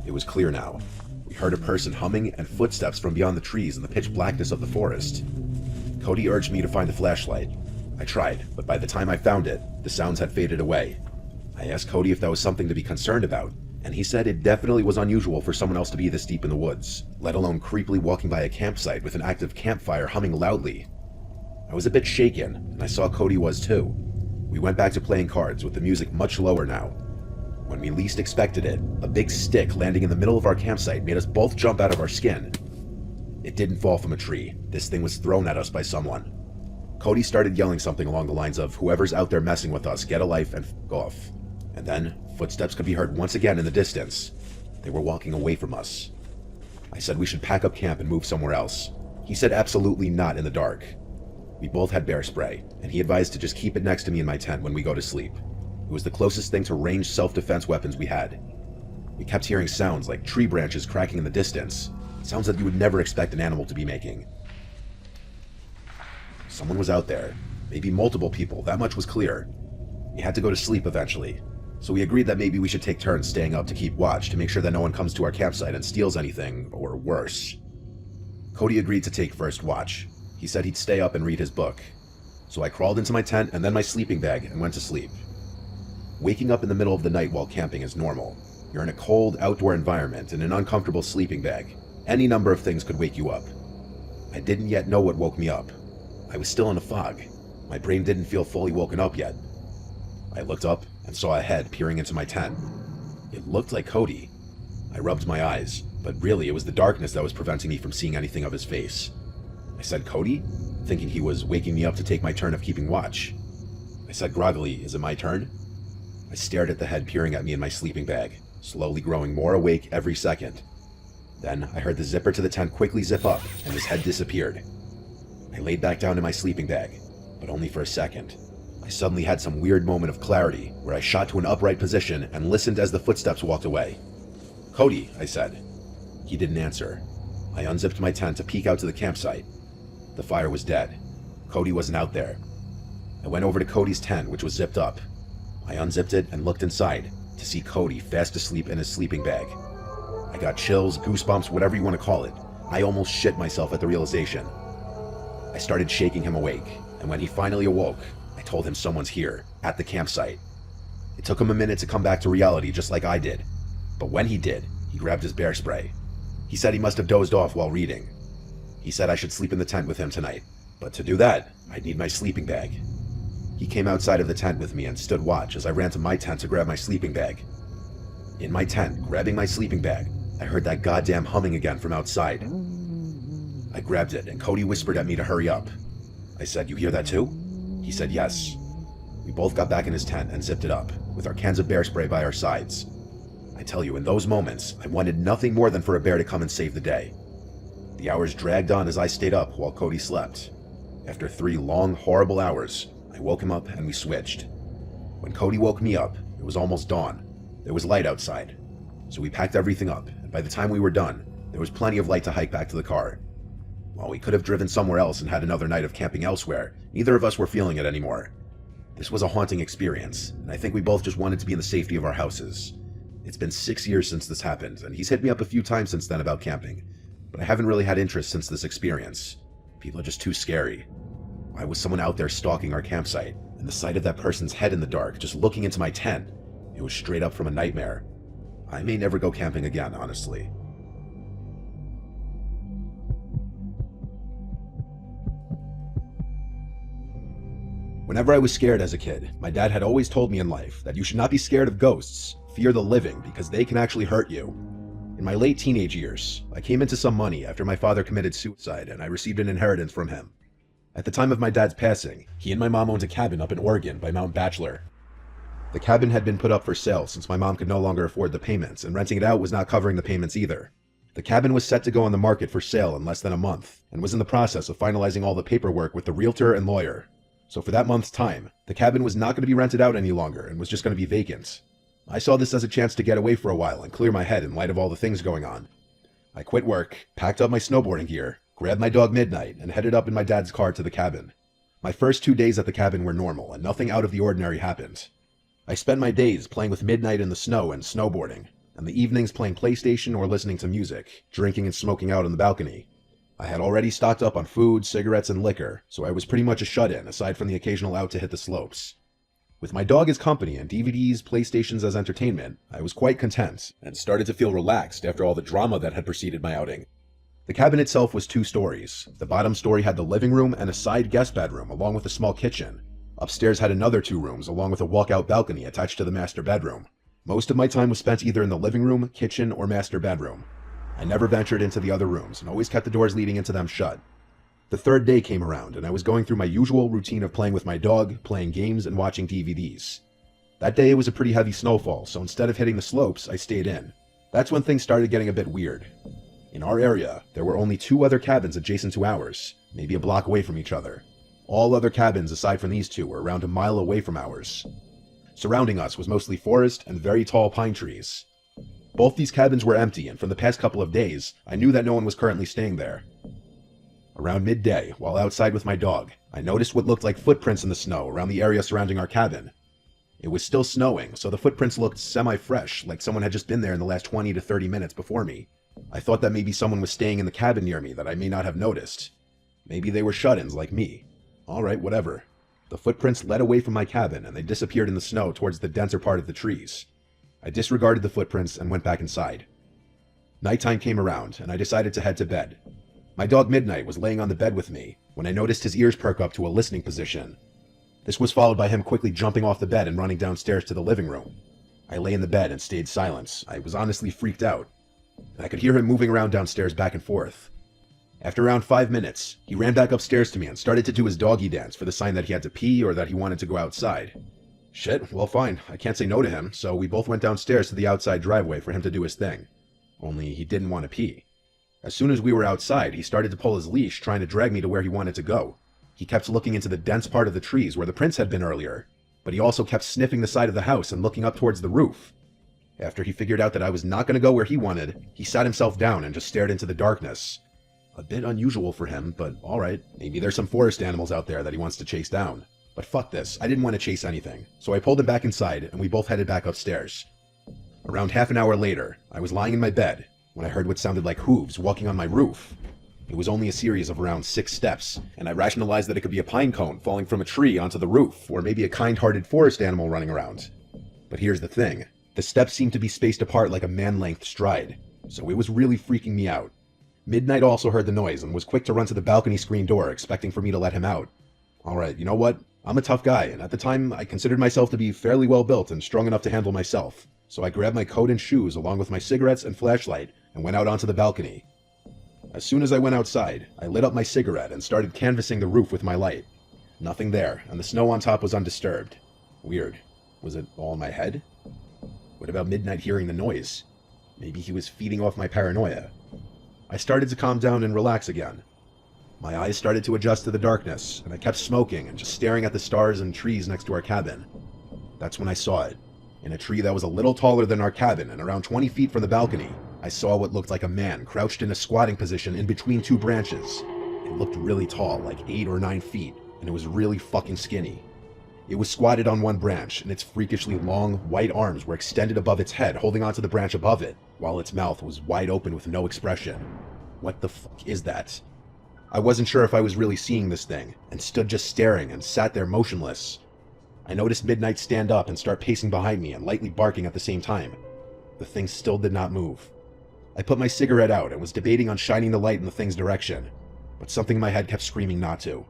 It was clear now. We heard a person humming and footsteps from beyond the trees in the pitch blackness of the forest. Cody urged me to find a flashlight. I tried, but by the time I found it, the sounds had faded away. I asked Cody if that was something to be concerned about, and he said it definitely was unusual for someone else to be this deep in the woods, let alone creepily walking by a campsite with an active campfire humming loudly. I was a bit shaken, and I saw Cody was too. We went back to playing cards with the music much lower now. When we least expected it, a big stick landing in the middle of our campsite made us both jump out of our skin. It didn't fall from a tree. This thing was thrown at us by someone. Cody started yelling something along the lines of, "Whoever's out there messing with us, get a life and f*** off." And then, footsteps could be heard once again in the distance. They were walking away from us. I said we should pack up camp and move somewhere else. He said absolutely not in the dark. We both had bear spray, and he advised to just keep it next to me in my tent when we go to sleep. It was the closest thing to ranged self-defense weapons we had. We kept hearing sounds like tree branches cracking in the distance, sounds that you would never expect an animal to be making. Someone was out there, maybe multiple people, that much was clear. We had to go to sleep eventually, so we agreed that maybe we should take turns staying up to keep watch to make sure that no one comes to our campsite and steals anything, or worse. Cody agreed to take first watch. He said he'd stay up and read his book. So I crawled into my tent and then my sleeping bag and went to sleep. Waking up in the middle of the night while camping is normal. You're in a cold, outdoor environment in an uncomfortable sleeping bag. Any number of things could wake you up. I didn't yet know what woke me up. I was still in a fog. My brain didn't feel fully woken up yet. I looked up and saw a head peering into my tent. It looked like Cody. I rubbed my eyes, but really it was the darkness that was preventing me from seeing anything of his face. I said, "Cody?" thinking he was waking me up to take my turn of keeping watch. I said groggily, "Is it my turn?" I stared at the head peering at me in my sleeping bag, slowly growing more awake every second. Then I heard the zipper to the tent quickly zip up, and his head disappeared. I laid back down in my sleeping bag, but only for a second. I suddenly had some weird moment of clarity, where I shot to an upright position and listened as the footsteps walked away. "Cody," I said. He didn't answer. I unzipped my tent to peek out to the campsite. The fire was dead. Cody wasn't out there. I went over to Cody's tent, which was zipped up. I unzipped it and looked inside to see Cody fast asleep in his sleeping bag. I got chills, goosebumps, whatever you want to call it. I almost shit myself at the realization. I started shaking him awake, and when he finally awoke, I told him someone's here, at the campsite. It took him a minute to come back to reality just like I did. But when he did, he grabbed his bear spray. He said he must have dozed off while reading. He said I should sleep in the tent with him tonight, but to do that, I'd need my sleeping bag. He came outside of the tent with me and stood watch as I ran to my tent to grab my sleeping bag. In my tent, grabbing my sleeping bag, I heard that goddamn humming again from outside. I grabbed it and Cody whispered at me to hurry up. I said, "You hear that too?" He said yes. We both got back in his tent and zipped it up, with our cans of bear spray by our sides. I tell you, in those moments, I wanted nothing more than for a bear to come and save the day. The hours dragged on as I stayed up while Cody slept. After 3 long, horrible hours, I woke him up and we switched. When Cody woke me up, it was almost dawn. There was light outside. So we packed everything up, and by the time we were done, there was plenty of light to hike back to the car. While we could have driven somewhere else and had another night of camping elsewhere, neither of us were feeling it anymore. This was a haunting experience, and I think we both just wanted to be in the safety of our houses. It's been 6 years since this happened, and he's hit me up a few times since then about camping, but I haven't really had interest since this experience. People are just too scary. Why was someone out there stalking our campsite? And the sight of that person's head in the dark, just looking into my tent, it was straight up from a nightmare. I may never go camping again, honestly. Whenever I was scared as a kid, my dad had always told me in life that you should not be scared of ghosts, fear the living, because they can actually hurt you. In my late teenage years, I came into some money after my father committed suicide and I received an inheritance from him. At the time of my dad's passing, he and my mom owned a cabin up in Oregon by Mount Bachelor. The cabin had been put up for sale since my mom could no longer afford the payments, and renting it out was not covering the payments either. The cabin was set to go on the market for sale in less than a month, and was in the process of finalizing all the paperwork with the realtor and lawyer. So for that month's time, the cabin was not going to be rented out any longer and was just going to be vacant. I saw this as a chance to get away for a while and clear my head in light of all the things going on. I quit work, packed up my snowboarding gear, grabbed my dog Midnight, and headed up in my dad's car to the cabin. My first 2 days at the cabin were normal, and nothing out of the ordinary happened. I spent my days playing with Midnight in the snow and snowboarding, and the evenings playing PlayStation or listening to music, drinking and smoking out on the balcony. I had already stocked up on food, cigarettes, and liquor, so I was pretty much a shut-in aside from the occasional out to hit the slopes. With my dog as company and DVDs, PlayStations as entertainment, I was quite content, and started to feel relaxed after all the drama that had preceded my outing. The cabin itself was 2 stories. The bottom story had the living room and a side guest bedroom along with a small kitchen. Upstairs had another 2 rooms along with a walkout balcony attached to the master bedroom. Most of my time was spent either in the living room, kitchen, or master bedroom. I never ventured into the other rooms and always kept the doors leading into them shut. The 3rd day came around and I was going through my usual routine of playing with my dog, playing games, and watching DVDs. That day it was a pretty heavy snowfall, so instead of hitting the slopes, I stayed in. That's when things started getting a bit weird. In our area, there were only 2 other cabins adjacent to ours, maybe a block away from each other. All other cabins aside from these 2 were around a mile away from ours. Surrounding us was mostly forest and very tall pine trees. Both these cabins were empty, and from the past couple of days, I knew that no one was currently staying there. Around midday, while outside with my dog, I noticed what looked like footprints in the snow around the area surrounding our cabin. It was still snowing, so the footprints looked semi-fresh, like someone had just been there in the last 20 to 30 minutes before me. I thought that maybe someone was staying in the cabin near me that I may not have noticed. Maybe they were shut-ins like me. Alright, whatever. The footprints led away from my cabin, and they disappeared in the snow towards the denser part of the trees. I disregarded the footprints and went back inside. Nighttime came around, and I decided to head to bed. My dog Midnight was laying on the bed with me when I noticed his ears perk up to a listening position. This was followed by him quickly jumping off the bed and running downstairs to the living room. I lay in the bed and stayed silent. I was honestly freaked out. I could hear him moving around downstairs back and forth. After around 5 minutes, he ran back upstairs to me and started to do his doggy dance for the sign that he had to pee or that he wanted to go outside. Shit, well fine, I can't say no to him, so we both went downstairs to the outside driveway for him to do his thing. Only he didn't want to pee. As soon as we were outside, he started to pull his leash, trying to drag me to where he wanted to go. He kept looking into the dense part of the trees where the prints had been earlier, but he also kept sniffing the side of the house and looking up towards the roof. After he figured out that I was not going to go where he wanted, he sat himself down and just stared into the darkness. A bit unusual for him, but alright, maybe there's some forest animals out there that he wants to chase down. But fuck this, I didn't want to chase anything, so I pulled him back inside and we both headed back upstairs. Around half an hour later, I was lying in my bed when I heard what sounded like hooves walking on my roof. It was only a series of around 6 steps, and I rationalized that it could be a pine cone falling from a tree onto the roof, or maybe a kind-hearted forest animal running around. But here's the thing. The steps seemed to be spaced apart like a man-length stride, so it was really freaking me out. Midnight also heard the noise and was quick to run to the balcony screen door, expecting for me to let him out. Alright, you know what? I'm a tough guy, and at the time, I considered myself to be fairly well built and strong enough to handle myself. So I grabbed my coat and shoes along with my cigarettes and flashlight and went out onto the balcony. As soon as I went outside, I lit up my cigarette and started canvassing the roof with my light. Nothing there, and the snow on top was undisturbed. Weird. Was it all in my head? What about Midnight hearing the noise? Maybe he was feeding off my paranoia. I started to calm down and relax again. My eyes started to adjust to the darkness, and I kept smoking and just staring at the stars and trees next to our cabin. That's when I saw it. In a tree that was a little taller than our cabin and around 20 feet from the balcony, I saw what looked like a man crouched in a squatting position in between two branches. It looked really tall, like 8 or 9 feet, and it was really fucking skinny. It was squatted on one branch, and its freakishly long, white arms were extended above its head, holding onto the branch above it, while its mouth was wide open with no expression. What the fuck is that? I wasn't sure if I was really seeing this thing, and stood just staring and sat there motionless. I noticed Midnight stand up and start pacing behind me and lightly barking at the same time. The thing still did not move. I put my cigarette out and was debating on shining the light in the thing's direction, but something in my head kept screaming not to.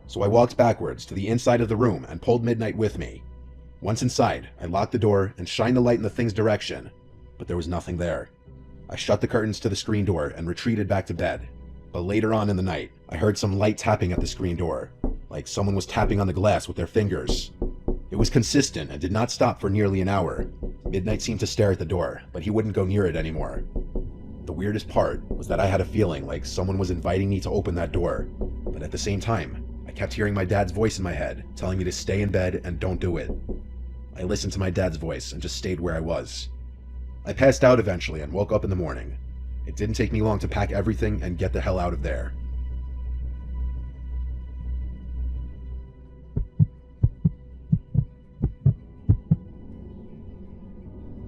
So I walked backwards to the inside of the room and pulled Midnight with me. Once inside, I locked the door and shined the light in the thing's direction, but there was nothing there. I shut the curtains to the screen door and retreated back to bed. But later on in the night, I heard some light tapping at the screen door, like someone was tapping on the glass with their fingers. It was consistent and did not stop for nearly an hour. Midnight seemed to stare at the door, but he wouldn't go near it anymore. The weirdest part was that I had a feeling like someone was inviting me to open that door, but at the same time, I kept hearing my dad's voice in my head, telling me to stay in bed and don't do it. I listened to my dad's voice and just stayed where I was. I passed out eventually and woke up in the morning. It didn't take me long to pack everything and get the hell out of there.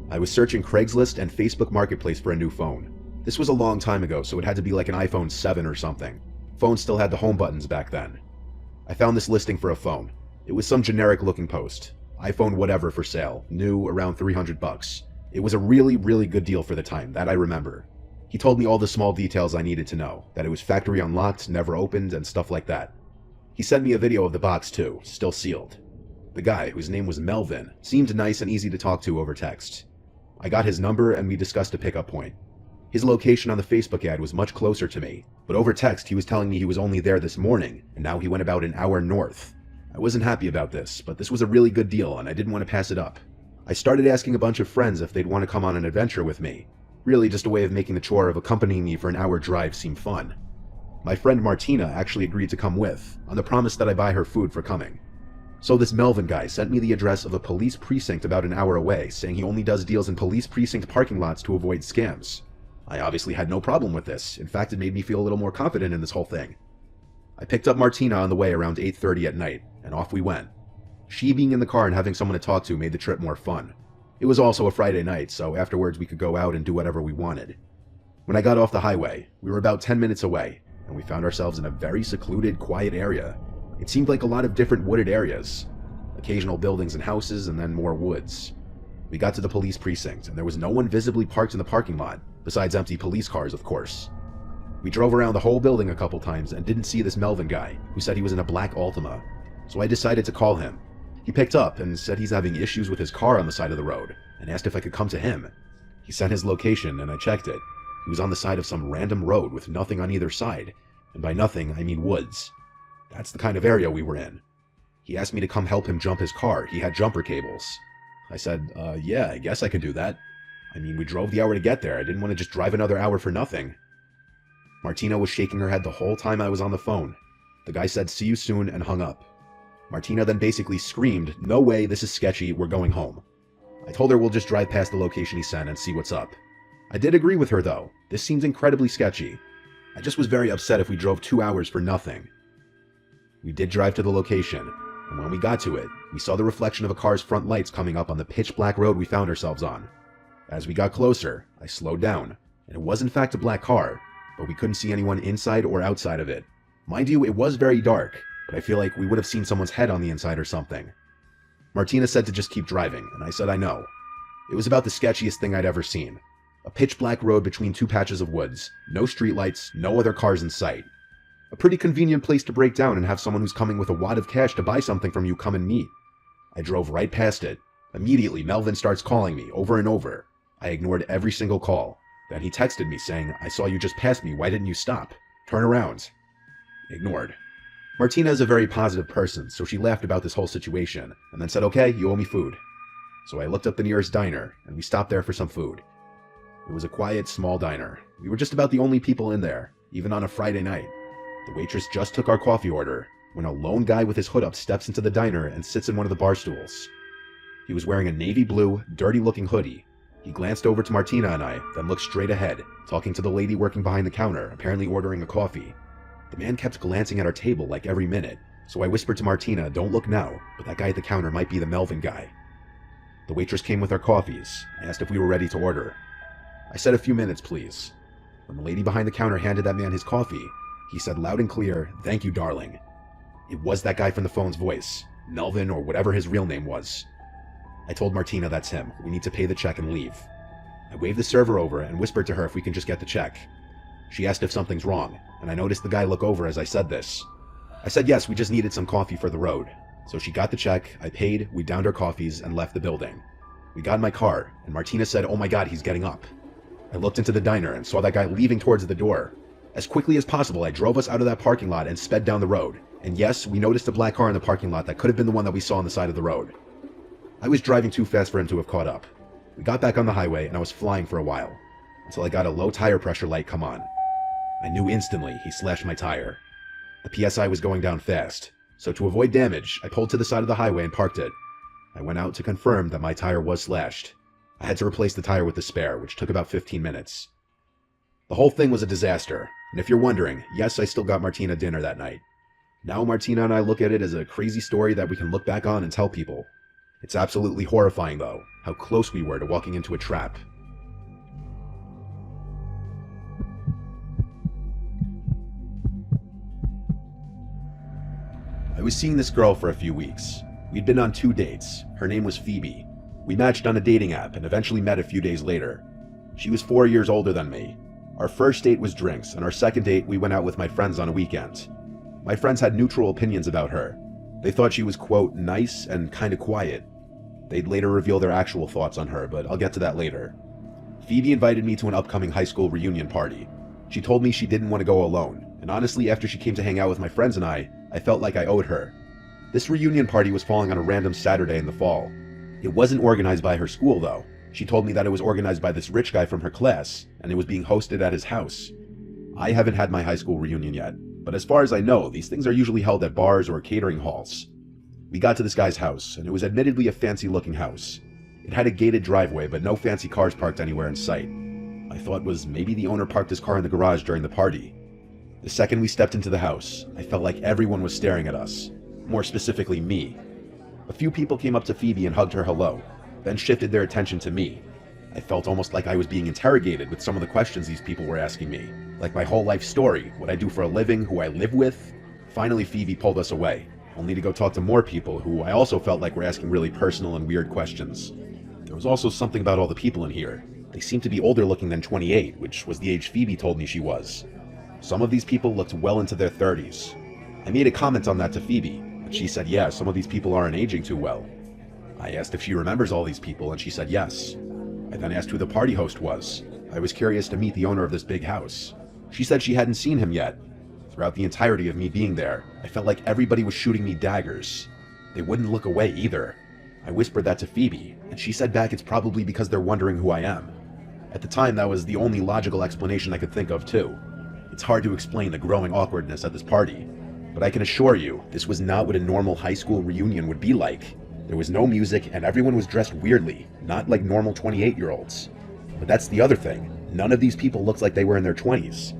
I was searching Craigslist and Facebook Marketplace for a new phone. This was a long time ago, so it had to be like an iPhone 7 or something. Phones still had the home buttons back then. I found this listing for a phone. It was some generic looking post. iPhone whatever for sale, new, around $300. It was a really, really good deal for the time, that I remember. He told me all the small details I needed to know, that it was factory unlocked, never opened, and stuff like that. He sent me a video of the box too, still sealed. The guy, whose name was Melvin, seemed nice and easy to talk to over text. I got his number and we discussed a pickup point. His location on the Facebook ad was much closer to me, but over text he was telling me he was only there this morning, and now he went about an hour north. I wasn't happy about this, but this was a really good deal and I didn't want to pass it up. I started asking a bunch of friends if they'd want to come on an adventure with me. Really just a way of making the chore of accompanying me for an hour drive seem fun. My friend Martina actually agreed to come with, on the promise that I buy her food for coming. So this Melvin guy sent me the address of a police precinct about an hour away, saying he only does deals in police precinct parking lots to avoid scams. I obviously had no problem with this. In fact, it made me feel a little more confident in this whole thing. I picked up Martina on the way around 8:30 at night, and off we went. She being in the car and having someone to talk to made the trip more fun. It was also a Friday night, so afterwards we could go out and do whatever we wanted. When I got off the highway, we were about 10 minutes away, and we found ourselves in a very secluded, quiet area. It seemed like a lot of different wooded areas. Occasional buildings and houses, and then more woods. We got to the police precinct, and there was no one visibly parked in the parking lot, besides empty police cars, of course. We drove around the whole building a couple times and didn't see this Melvin guy, who said he was in a black Altima, so I decided to call him. He picked up and said he's having issues with his car on the side of the road, and asked if I could come to him. He sent his location, and I checked it. He was on the side of some random road with nothing on either side, and by nothing, I mean woods. That's the kind of area we were in. He asked me to come help him jump his car. He had jumper cables. I said, yeah, I guess I could do that. I mean, we drove the hour to get there. I didn't want to just drive another hour for nothing. Martina was shaking her head the whole time I was on the phone. The guy said, see you soon, and hung up. Martina then basically screamed, no way, this is sketchy, we're going home. I told her we'll just drive past the location he sent and see what's up. I did agree with her though. This seems incredibly sketchy. I just was very upset if we drove 2 hours for nothing. We did drive to the location, and when we got to it, we saw the reflection of a car's front lights coming up on the pitch black road we found ourselves on. As we got closer, I slowed down, and it was in fact a black car, but we couldn't see anyone inside or outside of it. Mind you, it was very dark, but I feel like we would have seen someone's head on the inside or something. Martina said to just keep driving, and I said I know. It was about the sketchiest thing I'd ever seen. A pitch-black road between two patches of woods, no streetlights, no other cars in sight. A pretty convenient place to break down and have someone who's coming with a wad of cash to buy something from you come and meet. I drove right past it. Immediately, Melvin starts calling me over and over. I ignored every single call. Then he texted me saying, "I saw you just pass me, why didn't you stop? Turn around." Ignored. Martina is a very positive person, so she laughed about this whole situation, and then said, "Okay, you owe me food." So I looked up the nearest diner, and we stopped there for some food. It was a quiet, small diner. We were just about the only people in there, even on a Friday night. The waitress just took our coffee order, when a lone guy with his hood up steps into the diner and sits in one of the bar stools. He was wearing a navy blue, dirty-looking hoodie. He glanced over to Martina and I, then looked straight ahead, talking to the lady working behind the counter, apparently ordering a coffee. The man kept glancing at our table like every minute, so I whispered to Martina, "Don't look now, but that guy at the counter might be the Melvin guy." The waitress came with our coffees. I asked if we were ready to order. I said, "A few minutes, please." When the lady behind the counter handed that man his coffee, he said loud and clear, "Thank you, darling." It was that guy from the phone's voice, Melvin or whatever his real name was. I told Martina that's him. We need to pay the check and leave. I waved the server over and whispered to her if we can just get the check. She asked if something's wrong, and I noticed the guy look over as I said this. I said yes, we just needed some coffee for the road. So she got the check, I paid, we downed our coffees, and left the building. We got in my car, and Martina said, "Oh my god, he's getting up." I looked into the diner and saw that guy leaving towards the door. As quickly as possible, I drove us out of that parking lot and sped down the road. And yes, we noticed a black car in the parking lot that could have been the one that we saw on the side of the road. I was driving too fast for him to have caught up. We got back on the highway and I was flying for a while, until I got a low tire pressure light come on. I knew instantly he slashed my tire. The PSI was going down fast, so to avoid damage, I pulled to the side of the highway and parked it. I went out to confirm that my tire was slashed. I had to replace the tire with the spare, which took about 15 minutes. The whole thing was a disaster, and if you're wondering, yes, I still got Martina dinner that night. Now Martina and I look at it as a crazy story that we can look back on and tell people. It's absolutely horrifying, though, how close we were to walking into a trap. I was seeing this girl for a few weeks. We'd been on 2 dates. Her name was Phoebe. We matched on a dating app and eventually met a few days later. She was 4 years older than me. Our first date was drinks, and our second date we went out with my friends on a weekend. My friends had neutral opinions about her. They thought she was, quote, nice and kinda quiet. They'd later reveal their actual thoughts on her, but I'll get to that later. Phoebe invited me to an upcoming high school reunion party. She told me she didn't want to go alone, and honestly, after she came to hang out with my friends and I felt like I owed her. This reunion party was falling on a random Saturday in the fall. It wasn't organized by her school, though. She told me that it was organized by this rich guy from her class, and it was being hosted at his house. I haven't had my high school reunion yet, but as far as I know, these things are usually held at bars or catering halls. We got to this guy's house, and it was admittedly a fancy-looking house. It had a gated driveway, but no fancy cars parked anywhere in sight. My thought was maybe the owner parked his car in the garage during the party. The second we stepped into the house, I felt like everyone was staring at us. More specifically, me. A few people came up to Phoebe and hugged her hello, then shifted their attention to me. I felt almost like I was being interrogated with some of the questions these people were asking me. Like my whole life story, what I do for a living, who I live with. Finally, Phoebe pulled us away, only to go talk to more people who I also felt like were asking really personal and weird questions. There was also something about all the people in here. They seemed to be older looking than 28, which was the age Phoebe told me she was. Some of these people looked well into their 30s. I made a comment on that to Phoebe, but she said, yeah, some of these people aren't aging too well. I asked if she remembers all these people, and she said yes. I then asked who the party host was. I was curious to meet the owner of this big house. She said she hadn't seen him yet. Throughout the entirety of me being there, I felt like everybody was shooting me daggers. They wouldn't look away either. I whispered that to Phoebe, and she said back it's probably because they're wondering who I am. At the time, that was the only logical explanation I could think of, too. It's hard to explain the growing awkwardness at this party, but I can assure you, this was not what a normal high school reunion would be like. There was no music, and everyone was dressed weirdly, not like normal 28-year-olds. But that's the other thing. None of these people looked like they were in their 20s.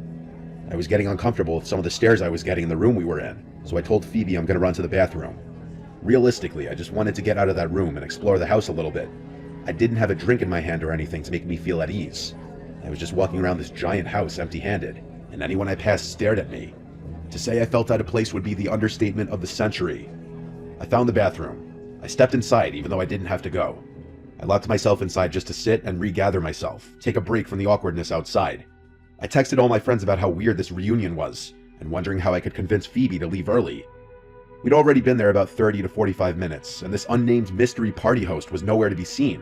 I was getting uncomfortable with some of the stares I was getting in the room we were in, so I told Phoebe I'm gonna run to the bathroom. Realistically, I just wanted to get out of that room and explore the house a little bit. I didn't have a drink in my hand or anything to make me feel at ease. I was just walking around this giant house empty-handed, and anyone I passed stared at me. To say I felt out of place would be the understatement of the century. I found the bathroom. I stepped inside even though I didn't have to go. I locked myself inside just to sit and regather myself, take a break from the awkwardness outside. I texted all my friends about how weird this reunion was, and wondering how I could convince Phoebe to leave early. We'd already been there about 30 to 45 minutes, and this unnamed mystery party host was nowhere to be seen.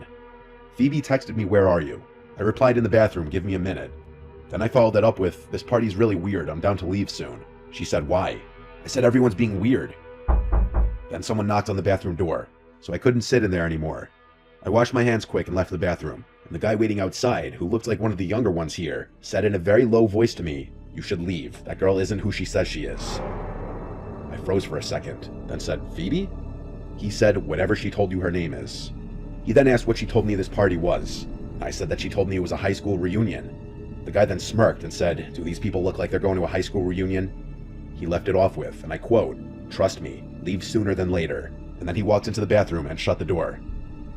Phoebe texted me, "Where are you?" I replied, "In the bathroom, give me a minute." Then I followed that up with, "This party's really weird, I'm down to leave soon." She said, "Why?" I said, "Everyone's being weird." Then someone knocked on the bathroom door, so I couldn't sit in there anymore. I washed my hands quick and left the bathroom, and the guy waiting outside, who looked like one of the younger ones here, said in a very low voice to me, "You should leave. That girl isn't who she says she is." I froze for a second, then said, "Phoebe?" He said, "Whatever she told you her name is." He then asked what she told me this party was. I said that she told me it was a high school reunion. The guy then smirked and said, "Do these people look like they're going to a high school reunion?" He left it off with, and I quote, "Trust me, leave sooner than later." And then he walked into the bathroom and shut the door.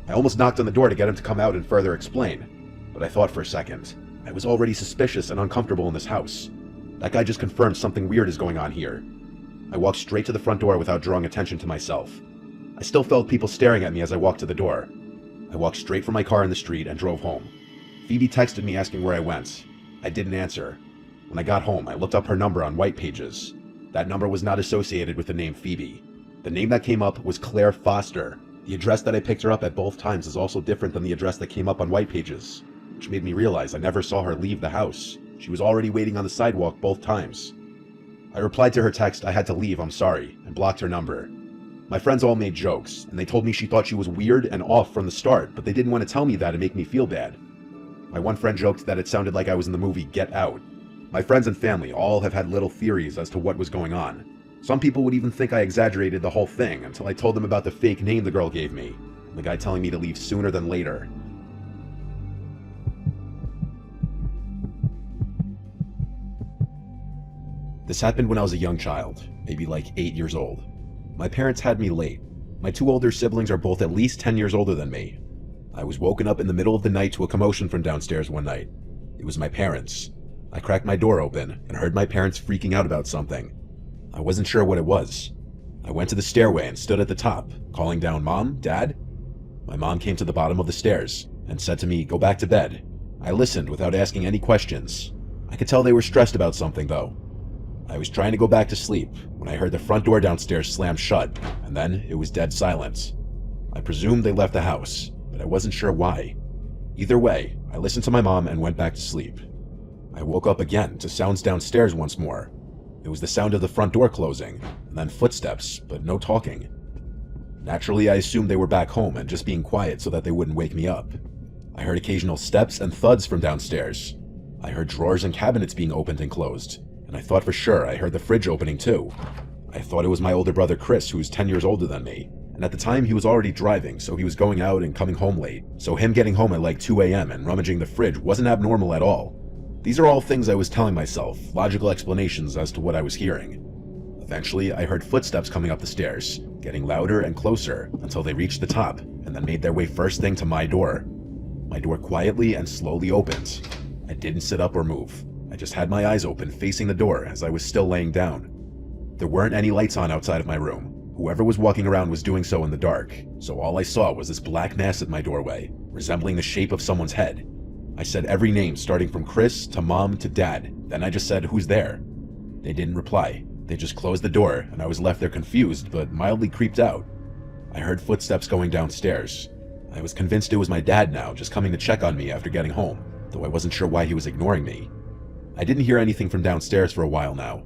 I almost knocked on the door to get him to come out and further explain, but I thought for a second. I was already suspicious and uncomfortable in this house. That guy just confirmed something weird is going on here. I walked straight to the front door without drawing attention to myself. I still felt people staring at me as I walked to the door. I walked straight from my car in the street and drove home. Phoebe texted me asking where I went. I didn't answer. When I got home, I looked up her number on White Pages. That number was not associated with the name Phoebe. The name that came up was Claire Foster. The address that I picked her up at both times is also different than the address that came up on White Pages, which made me realize I never saw her leave the house. She was already waiting on the sidewalk both times. I replied to her text, "I had to leave, I'm sorry," and blocked her number. My friends all made jokes, and they told me she thought she was weird and off from the start, but they didn't want to tell me that and make me feel bad. My one friend joked that it sounded like I was in the movie Get Out. My friends and family all have had little theories as to what was going on. Some people would even think I exaggerated the whole thing until I told them about the fake name the girl gave me, and the guy telling me to leave sooner than later. This happened when I was a young child, maybe like 8 years old. My parents had me late. My two older siblings are both at least 10 years older than me. I was woken up in the middle of the night to a commotion from downstairs one night. It was my parents. I cracked my door open and heard my parents freaking out about something. I wasn't sure what it was. I went to the stairway and stood at the top, calling down, "Mom? Dad?" My mom came to the bottom of the stairs and said to me, "Go back to bed." I listened without asking any questions. I could tell they were stressed about something though. I was trying to go back to sleep when I heard the front door downstairs slam shut, and then it was dead silent. I presumed they left the house, but I wasn't sure why. Either way, I listened to my mom and went back to sleep. I woke up again to sounds downstairs once more. It was the sound of the front door closing, and then footsteps, but no talking. Naturally, I assumed they were back home and just being quiet so that they wouldn't wake me up. I heard occasional steps and thuds from downstairs. I heard drawers and cabinets being opened and closed, and I thought for sure I heard the fridge opening too. I thought it was my older brother Chris, who was 10 years older than me, and at the time he was already driving, so he was going out and coming home late. So him getting home at like 2 a.m. and rummaging the fridge wasn't abnormal at all. These are all things I was telling myself, logical explanations as to what I was hearing. Eventually, I heard footsteps coming up the stairs, getting louder and closer until they reached the top, and then made their way first thing to my door. My door quietly and slowly opened. I didn't sit up or move. I just had my eyes open facing the door as I was still laying down. There weren't any lights on outside of my room. Whoever was walking around was doing so in the dark, so all I saw was this black mass at my doorway, resembling the shape of someone's head. I said every name starting from Chris to Mom to Dad, then I just said, "Who's there?" They didn't reply. They just closed the door, and I was left there confused but mildly creeped out. I heard footsteps going downstairs. I was convinced it was my dad now, just coming to check on me after getting home, though I wasn't sure why he was ignoring me. I didn't hear anything from downstairs for a while now.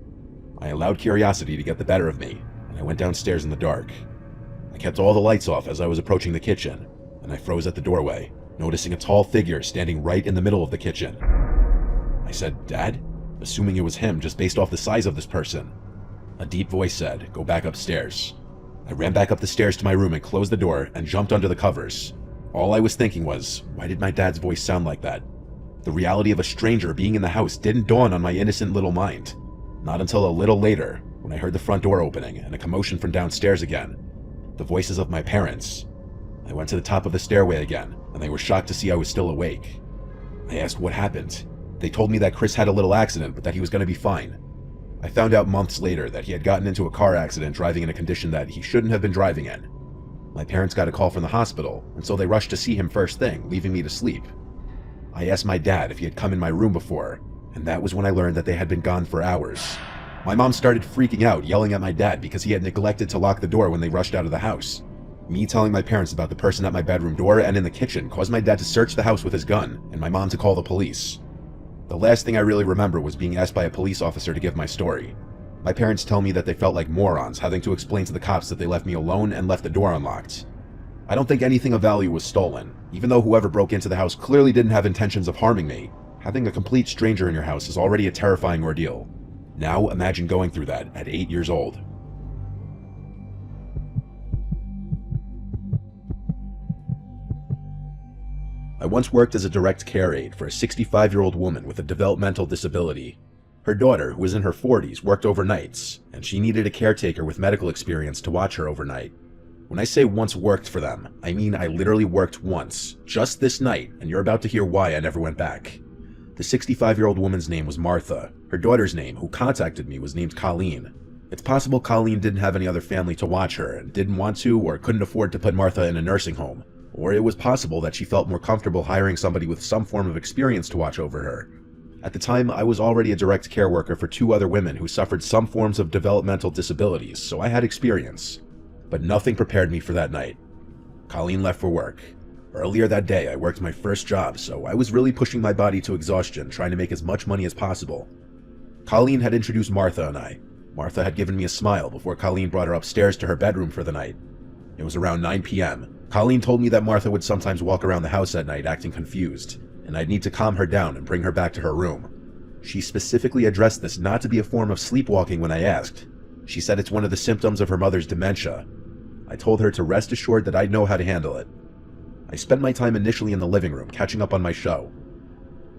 I allowed curiosity to get the better of me, and I went downstairs in the dark. I kept all the lights off as I was approaching the kitchen, and I froze at the doorway, noticing a tall figure standing right in the middle of the kitchen. I said, "Dad?" assuming it was him just based off the size of this person. A deep voice said, "Go back upstairs." I ran back up the stairs to my room and closed the door and jumped under the covers. All I was thinking was, why did my dad's voice sound like that? The reality of a stranger being in the house didn't dawn on my innocent little mind. Not until a little later, when I heard the front door opening and a commotion from downstairs again. The voices of my parents. I went to the top of the stairway again, and they were shocked to see I was still awake. I asked what happened. They told me that Chris had a little accident, but that he was going to be fine. I found out months later that he had gotten into a car accident driving in a condition that he shouldn't have been driving in. My parents got a call from the hospital, and so they rushed to see him first thing, leaving me to sleep. I asked my dad if he had come in my room before, and that was when I learned that they had been gone for hours. My mom started freaking out, yelling at my dad because he had neglected to lock the door when they rushed out of the house. Me telling my parents about the person at my bedroom door and in the kitchen caused my dad to search the house with his gun, and my mom to call the police. The last thing I really remember was being asked by a police officer to give my story. My parents tell me that they felt like morons having to explain to the cops that they left me alone and left the door unlocked. I don't think anything of value was stolen. Even though whoever broke into the house clearly didn't have intentions of harming me, having a complete stranger in your house is already a terrifying ordeal. Now imagine going through that at 8 years old. I once worked as a direct care aide for a 65-year-old woman with a developmental disability. Her daughter, who was in her 40s, worked overnights, and she needed a caretaker with medical experience to watch her overnight. When I say once worked for them, I mean I literally worked once, just this night, and you're about to hear why I never went back. The 65-year-old woman's name was Martha. Her daughter's name, who contacted me, was named Colleen. It's possible Colleen didn't have any other family to watch her and didn't want to or couldn't afford to put Martha in a nursing home. Or it was possible that she felt more comfortable hiring somebody with some form of experience to watch over her. At the time, I was already a direct care worker for 2 other women who suffered some forms of developmental disabilities, so I had experience. But nothing prepared me for that night. Colleen left for work. Earlier that day, I worked my first job, so I was really pushing my body to exhaustion, trying to make as much money as possible. Colleen had introduced Martha and I. Martha had given me a smile before Colleen brought her upstairs to her bedroom for the night. It was around 9 p.m. Colleen told me that Martha would sometimes walk around the house at night acting confused, and I'd need to calm her down and bring her back to her room. She specifically addressed this not to be a form of sleepwalking when I asked. She said it's one of the symptoms of her mother's dementia. I told her to rest assured that I'd know how to handle it. I spent my time initially in the living room catching up on my show.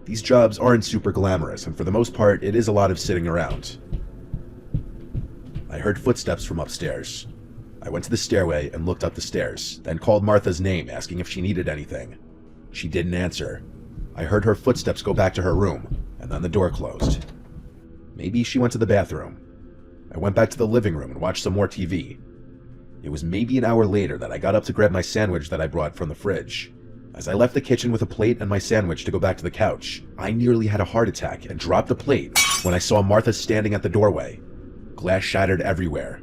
These jobs aren't super glamorous, and for the most part, it is a lot of sitting around. I heard footsteps from upstairs. I went to the stairway and looked up the stairs, then called Martha's name, asking if she needed anything. She didn't answer. I heard her footsteps go back to her room, and then the door closed. Maybe she went to the bathroom. I went back to the living room and watched some more TV. It was maybe an hour later that I got up to grab my sandwich that I brought from the fridge. As I left the kitchen with a plate and my sandwich to go back to the couch, I nearly had a heart attack and dropped the plate when I saw Martha standing at the doorway. Glass shattered everywhere.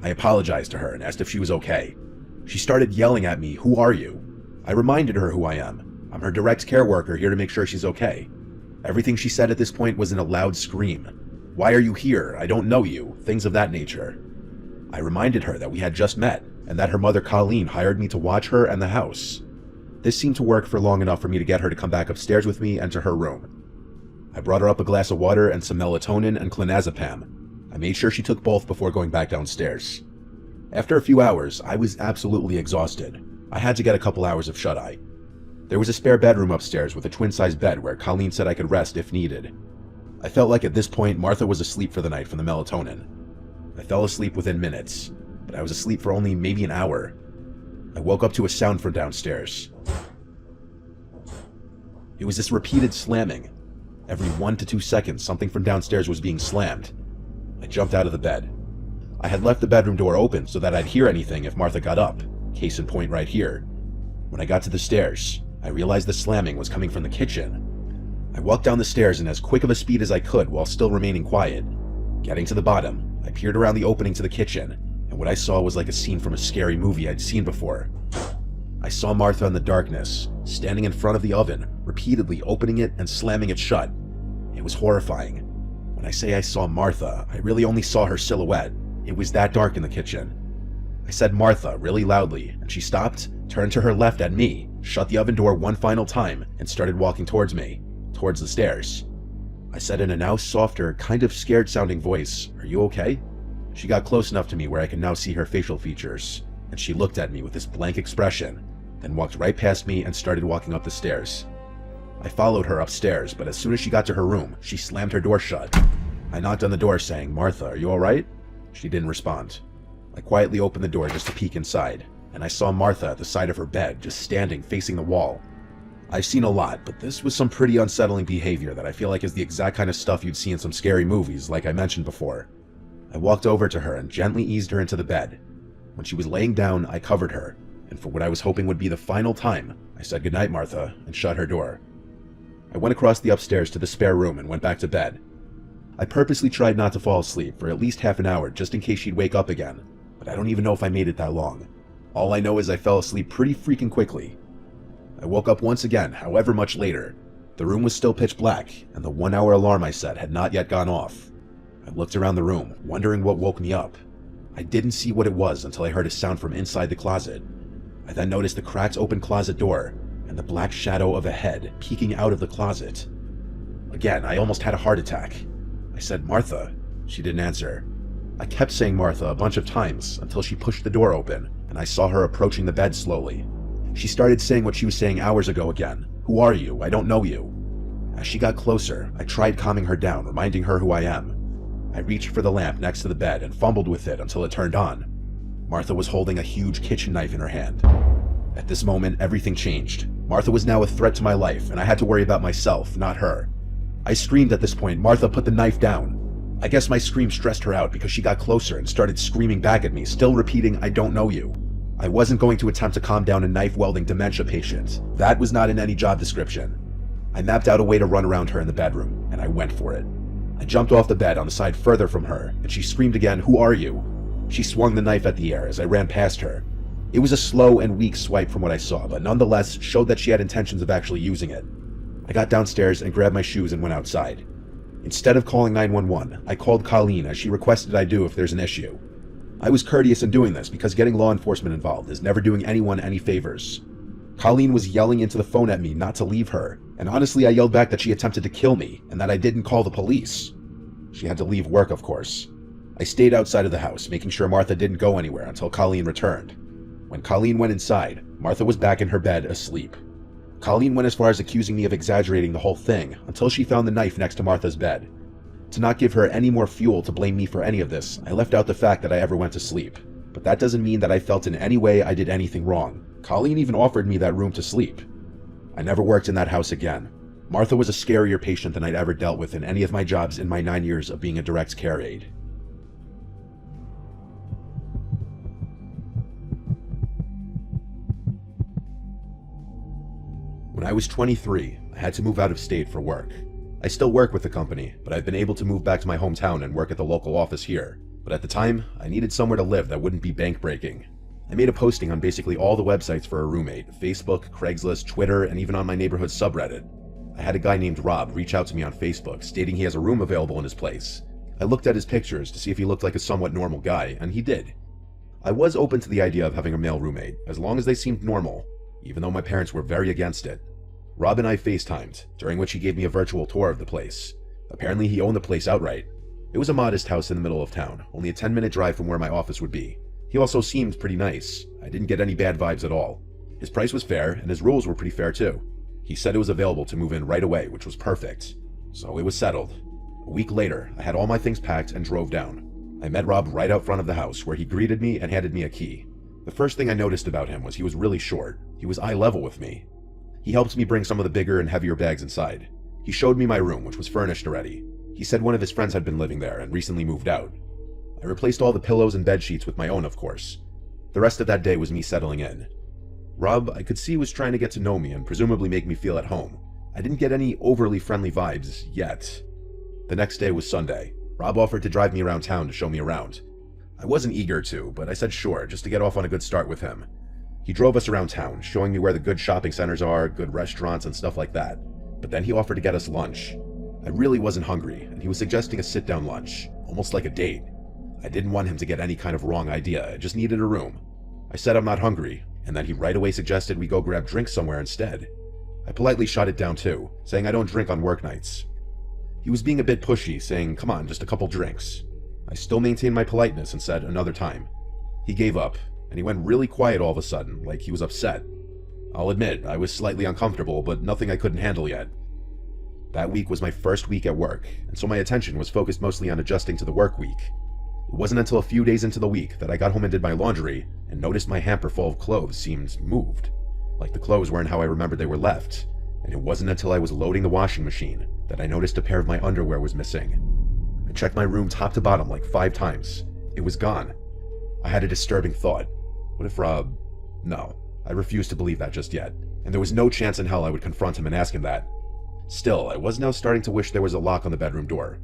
I apologized to her and asked if she was okay. She started yelling at me, "Who are you?" I reminded her who I am. I'm her direct care worker here to make sure she's okay. Everything she said at this point was in a loud scream. "Why are you here? I don't know you," things of that nature. I reminded her that we had just met, and that her mother Colleen hired me to watch her and the house. This seemed to work for long enough for me to get her to come back upstairs with me and to her room. I brought her up a glass of water and some melatonin and clonazepam. I made sure she took both before going back downstairs. After a few hours, I was absolutely exhausted. I had to get a couple hours of shut-eye. There was a spare bedroom upstairs with a twin-size bed where Colleen said I could rest if needed. I felt like at this point Martha was asleep for the night from the melatonin. I fell asleep within minutes, but I was asleep for only maybe an hour. I woke up to a sound from downstairs. It was this repeated slamming. Every 1 to 2 seconds, something from downstairs was being slammed. I jumped out of the bed. I had left the bedroom door open so that I'd hear anything if Martha got up, case in point right here. When I got to the stairs, I realized the slamming was coming from the kitchen. I walked down the stairs in as quick of a speed as I could while still remaining quiet. Getting to the bottom, I peered around the opening to the kitchen, and what I saw was like a scene from a scary movie I'd seen before. I saw Martha in the darkness, standing in front of the oven, repeatedly opening it and slamming it shut. It was horrifying. When I say I saw Martha, I really only saw her silhouette. It was that dark in the kitchen. I said Martha really loudly, and she stopped, turned to her left at me, shut the oven door one final time, and started walking towards me, towards the stairs. I said in a now softer, kind of scared-sounding voice, "Are you okay?" She got close enough to me where I could now see her facial features, and she looked at me with this blank expression, then walked right past me and started walking up the stairs. I followed her upstairs, but as soon as she got to her room, she slammed her door shut. I knocked on the door saying, "Martha, are you alright?" She didn't respond. I quietly opened the door just to peek inside, and I saw Martha at the side of her bed, just standing facing the wall. I've seen a lot, but this was some pretty unsettling behavior that I feel like is the exact kind of stuff you'd see in some scary movies, like I mentioned before. I walked over to her and gently eased her into the bed. When she was laying down, I covered her, and for what I was hoping would be the final time, I said goodnight, Martha, and shut her door. I went across the upstairs to the spare room and went back to bed. I purposely tried not to fall asleep for at least half an hour just in case she'd wake up again, but I don't even know if I made it that long. All I know is I fell asleep pretty freaking quickly. I woke up once again, however much later. The room was still pitch black, and the 1 hour alarm I set had not yet gone off. I looked around the room, wondering what woke me up. I didn't see what it was until I heard a sound from inside the closet. I then noticed the cracked open closet door, and the black shadow of a head peeking out of the closet. Again, I almost had a heart attack. I said, "Martha." She didn't answer. I kept saying Martha a bunch of times until she pushed the door open, and I saw her approaching the bed slowly. She started saying what she was saying hours ago again. "Who are you? I don't know you." As she got closer, I tried calming her down, reminding her who I am. I reached for the lamp next to the bed and fumbled with it until it turned on. Martha was holding a huge kitchen knife in her hand. At this moment, everything changed. Martha was now a threat to my life, and I had to worry about myself, not her. I screamed at this point. Martha put the knife down. I guess my scream stressed her out because she got closer and started screaming back at me, still repeating, "I don't know you." I wasn't going to attempt to calm down a knife-wielding dementia patient. That was not in any job description. I mapped out a way to run around her in the bedroom, and I went for it. I jumped off the bed on the side further from her, and she screamed again, "Who are you?" She swung the knife at the air as I ran past her. It was a slow and weak swipe from what I saw, but nonetheless showed that she had intentions of actually using it. I got downstairs and grabbed my shoes and went outside. Instead of calling 911, I called Colleen as she requested I do if there's an issue. I was courteous in doing this because getting law enforcement involved is never doing anyone any favors. Colleen was yelling into the phone at me not to leave her, and honestly I yelled back that she attempted to kill me and that I didn't call the police. She had to leave work, of course. I stayed outside of the house, making sure Martha didn't go anywhere until Colleen returned. When Colleen went inside, Martha was back in her bed asleep. Colleen went as far as accusing me of exaggerating the whole thing until she found the knife next to Martha's bed. To not give her any more fuel to blame me for any of this, I left out the fact that I ever went to sleep. But that doesn't mean that I felt in any way I did anything wrong. Colleen even offered me that room to sleep. I never worked in that house again. Martha was a scarier patient than I'd ever dealt with in any of my jobs in my 9 years of being a direct care aide. When I was 23, I had to move out of state for work. I still work with the company, but I've been able to move back to my hometown and work at the local office here. But at the time, I needed somewhere to live that wouldn't be bank-breaking. I made a posting on basically all the websites for a roommate: Facebook, Craigslist, Twitter, and even on my neighborhood subreddit. I had a guy named Rob reach out to me on Facebook, stating he has a room available in his place. I looked at his pictures to see if he looked like a somewhat normal guy, and he did. I was open to the idea of having a male roommate, as long as they seemed normal, even though my parents were very against it. Rob and I FaceTimed, during which he gave me a virtual tour of the place. Apparently he owned the place outright. It was a modest house in the middle of town, only a 10-minute drive from where my office would be. He also seemed pretty nice. I didn't get any bad vibes at all. His price was fair, and his rules were pretty fair too. He said it was available to move in right away, which was perfect. So it was settled. A week later, I had all my things packed and drove down. I met Rob right out front of the house, where he greeted me and handed me a key. The first thing I noticed about him was he was really short. He was eye level with me. He helped me bring some of the bigger and heavier bags inside. He showed me my room, which was furnished already. He said one of his friends had been living there and recently moved out. I replaced all the pillows and bed sheets with my own, of course. The rest of that day was me settling in. Rob, I could see, was trying to get to know me and presumably make me feel at home. I didn't get any overly friendly vibes yet. The next day was Sunday. Rob offered to drive me around town to show me around. I wasn't eager to, but I said sure, just to get off on a good start with him. He drove us around town, showing me where the good shopping centers are, good restaurants, and stuff like that. But then he offered to get us lunch. I really wasn't hungry, and he was suggesting a sit-down lunch, almost like a date. I didn't want him to get any kind of wrong idea, I just needed a room. I said I'm not hungry, and then he right away suggested we go grab drinks somewhere instead. I politely shot it down too, saying I don't drink on work nights. He was being a bit pushy, saying, "Come on, just a couple drinks." I still maintained my politeness and said another time. He gave up, and he went really quiet all of a sudden, like he was upset. I'll admit, I was slightly uncomfortable, but nothing I couldn't handle yet. That week was my first week at work, and so my attention was focused mostly on adjusting to the work week. It wasn't until a few days into the week that I got home and did my laundry, and noticed my hamper full of clothes seemed moved. Like the clothes weren't how I remembered they were left, and it wasn't until I was loading the washing machine that I noticed a pair of my underwear was missing. I checked my room top to bottom like 5 times. It was gone. I had a disturbing thought. What if Rob... No, I refused to believe that just yet, and there was no chance in hell I would confront him and ask him that. Still, I was now starting to wish there was a lock on the bedroom door.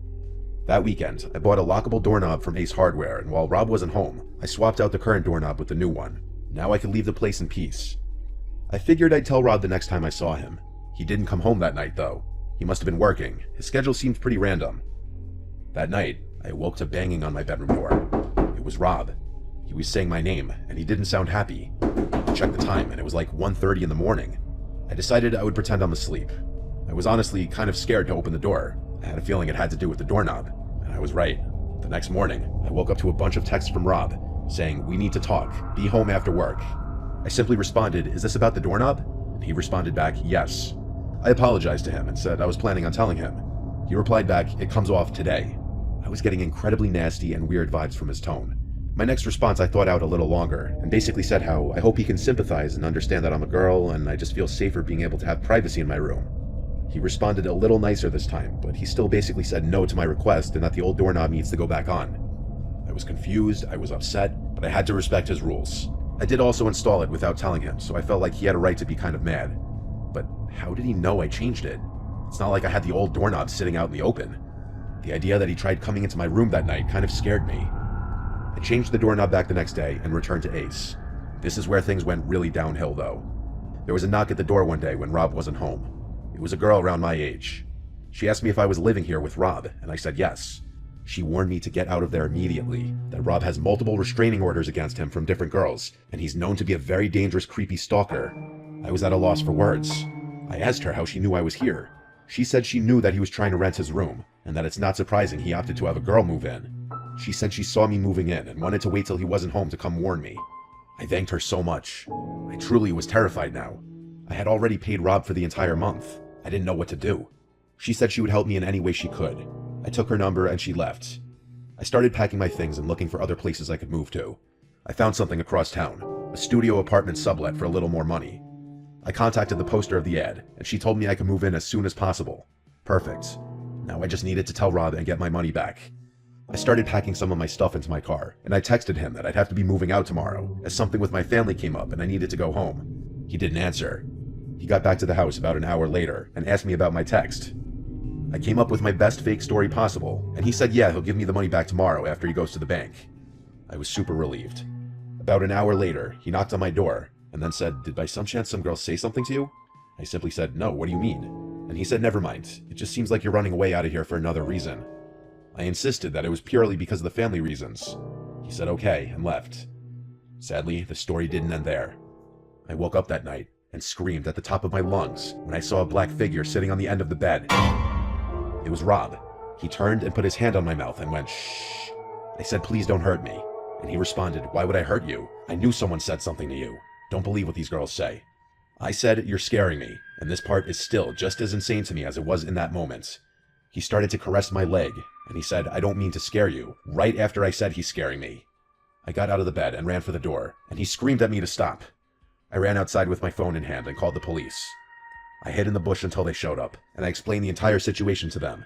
That weekend, I bought a lockable doorknob from Ace Hardware, and while Rob wasn't home, I swapped out the current doorknob with the new one. Now I could leave the place in peace. I figured I'd tell Rob the next time I saw him. He didn't come home that night, though. He must have been working. His schedule seemed pretty random. That night, I awoke to banging on my bedroom door. It was Rob. He was saying my name, and he didn't sound happy. I checked the time, and it was like 1:30 in the morning. I decided I would pretend I'm asleep. I was honestly kind of scared to open the door. I had a feeling it had to do with the doorknob, and I was right. The next morning, I woke up to a bunch of texts from Rob, saying, "We need to talk. Be home after work." I simply responded, "Is this about the doorknob?" And he responded back, "Yes." I apologized to him and said I was planning on telling him. He replied back, "It comes off today." I was getting incredibly nasty and weird vibes from his tone. My next response I thought out a little longer, and basically said how I hope he can sympathize and understand that I'm a girl, and I just feel safer being able to have privacy in my room. He responded a little nicer this time, but he still basically said no to my request and that the old doorknob needs to go back on. I was confused, I was upset, but I had to respect his rules. I did also install it without telling him, so I felt like he had a right to be kind of mad. But how did he know I changed it? It's not like I had the old doorknob sitting out in the open. The idea that he tried coming into my room that night kind of scared me. I changed the doorknob back the next day and returned to Ace. This is where things went really downhill, though. There was a knock at the door one day when Rob wasn't home. It was a girl around my age. She asked me if I was living here with Rob, and I said yes. She warned me to get out of there immediately, that Rob has multiple restraining orders against him from different girls, and he's known to be a very dangerous, creepy stalker. I was at a loss for words. I asked her how she knew I was here. She said she knew that he was trying to rent his room, and that it's not surprising he opted to have a girl move in. She said she saw me moving in and wanted to wait till he wasn't home to come warn me. I thanked her so much. I truly was terrified now. I had already paid Rob for the entire month. I didn't know what to do. She said she would help me in any way she could. I took her number and she left. I started packing my things and looking for other places I could move to. I found something across town, a studio apartment sublet for a little more money. I contacted the poster of the ad, and she told me I could move in as soon as possible. Perfect. Now I just needed to tell Rob and get my money back. I started packing some of my stuff into my car, and I texted him that I'd have to be moving out tomorrow, as something with my family came up and I needed to go home. He didn't answer. He got back to the house about an hour later and asked me about my text. I came up with my best fake story possible, and he said yeah, he'll give me the money back tomorrow after he goes to the bank. I was super relieved. About an hour later, he knocked on my door, and then said, "Did by some chance some girl say something to you?" I simply said, "No, what do you mean?" And he said, "Never mind, it just seems like you're running away out of here for another reason." I insisted that it was purely because of the family reasons. He said okay, and left. Sadly, the story didn't end there. I woke up that night and screamed at the top of my lungs when I saw a black figure sitting on the end of the bed. It was Rob. He turned and put his hand on my mouth and went, "Shh." I said, "Please don't hurt me." And he responded, "Why would I hurt you? I knew someone said something to you. Don't believe what these girls say." I said, "You're scaring me," and this part is still just as insane to me as it was in that moment. He started to caress my leg, and he said, "I don't mean to scare you," right after I said he's scaring me. I got out of the bed and ran for the door, and he screamed at me to stop. I ran outside with my phone in hand and called the police. I hid in the bush until they showed up, and I explained the entire situation to them.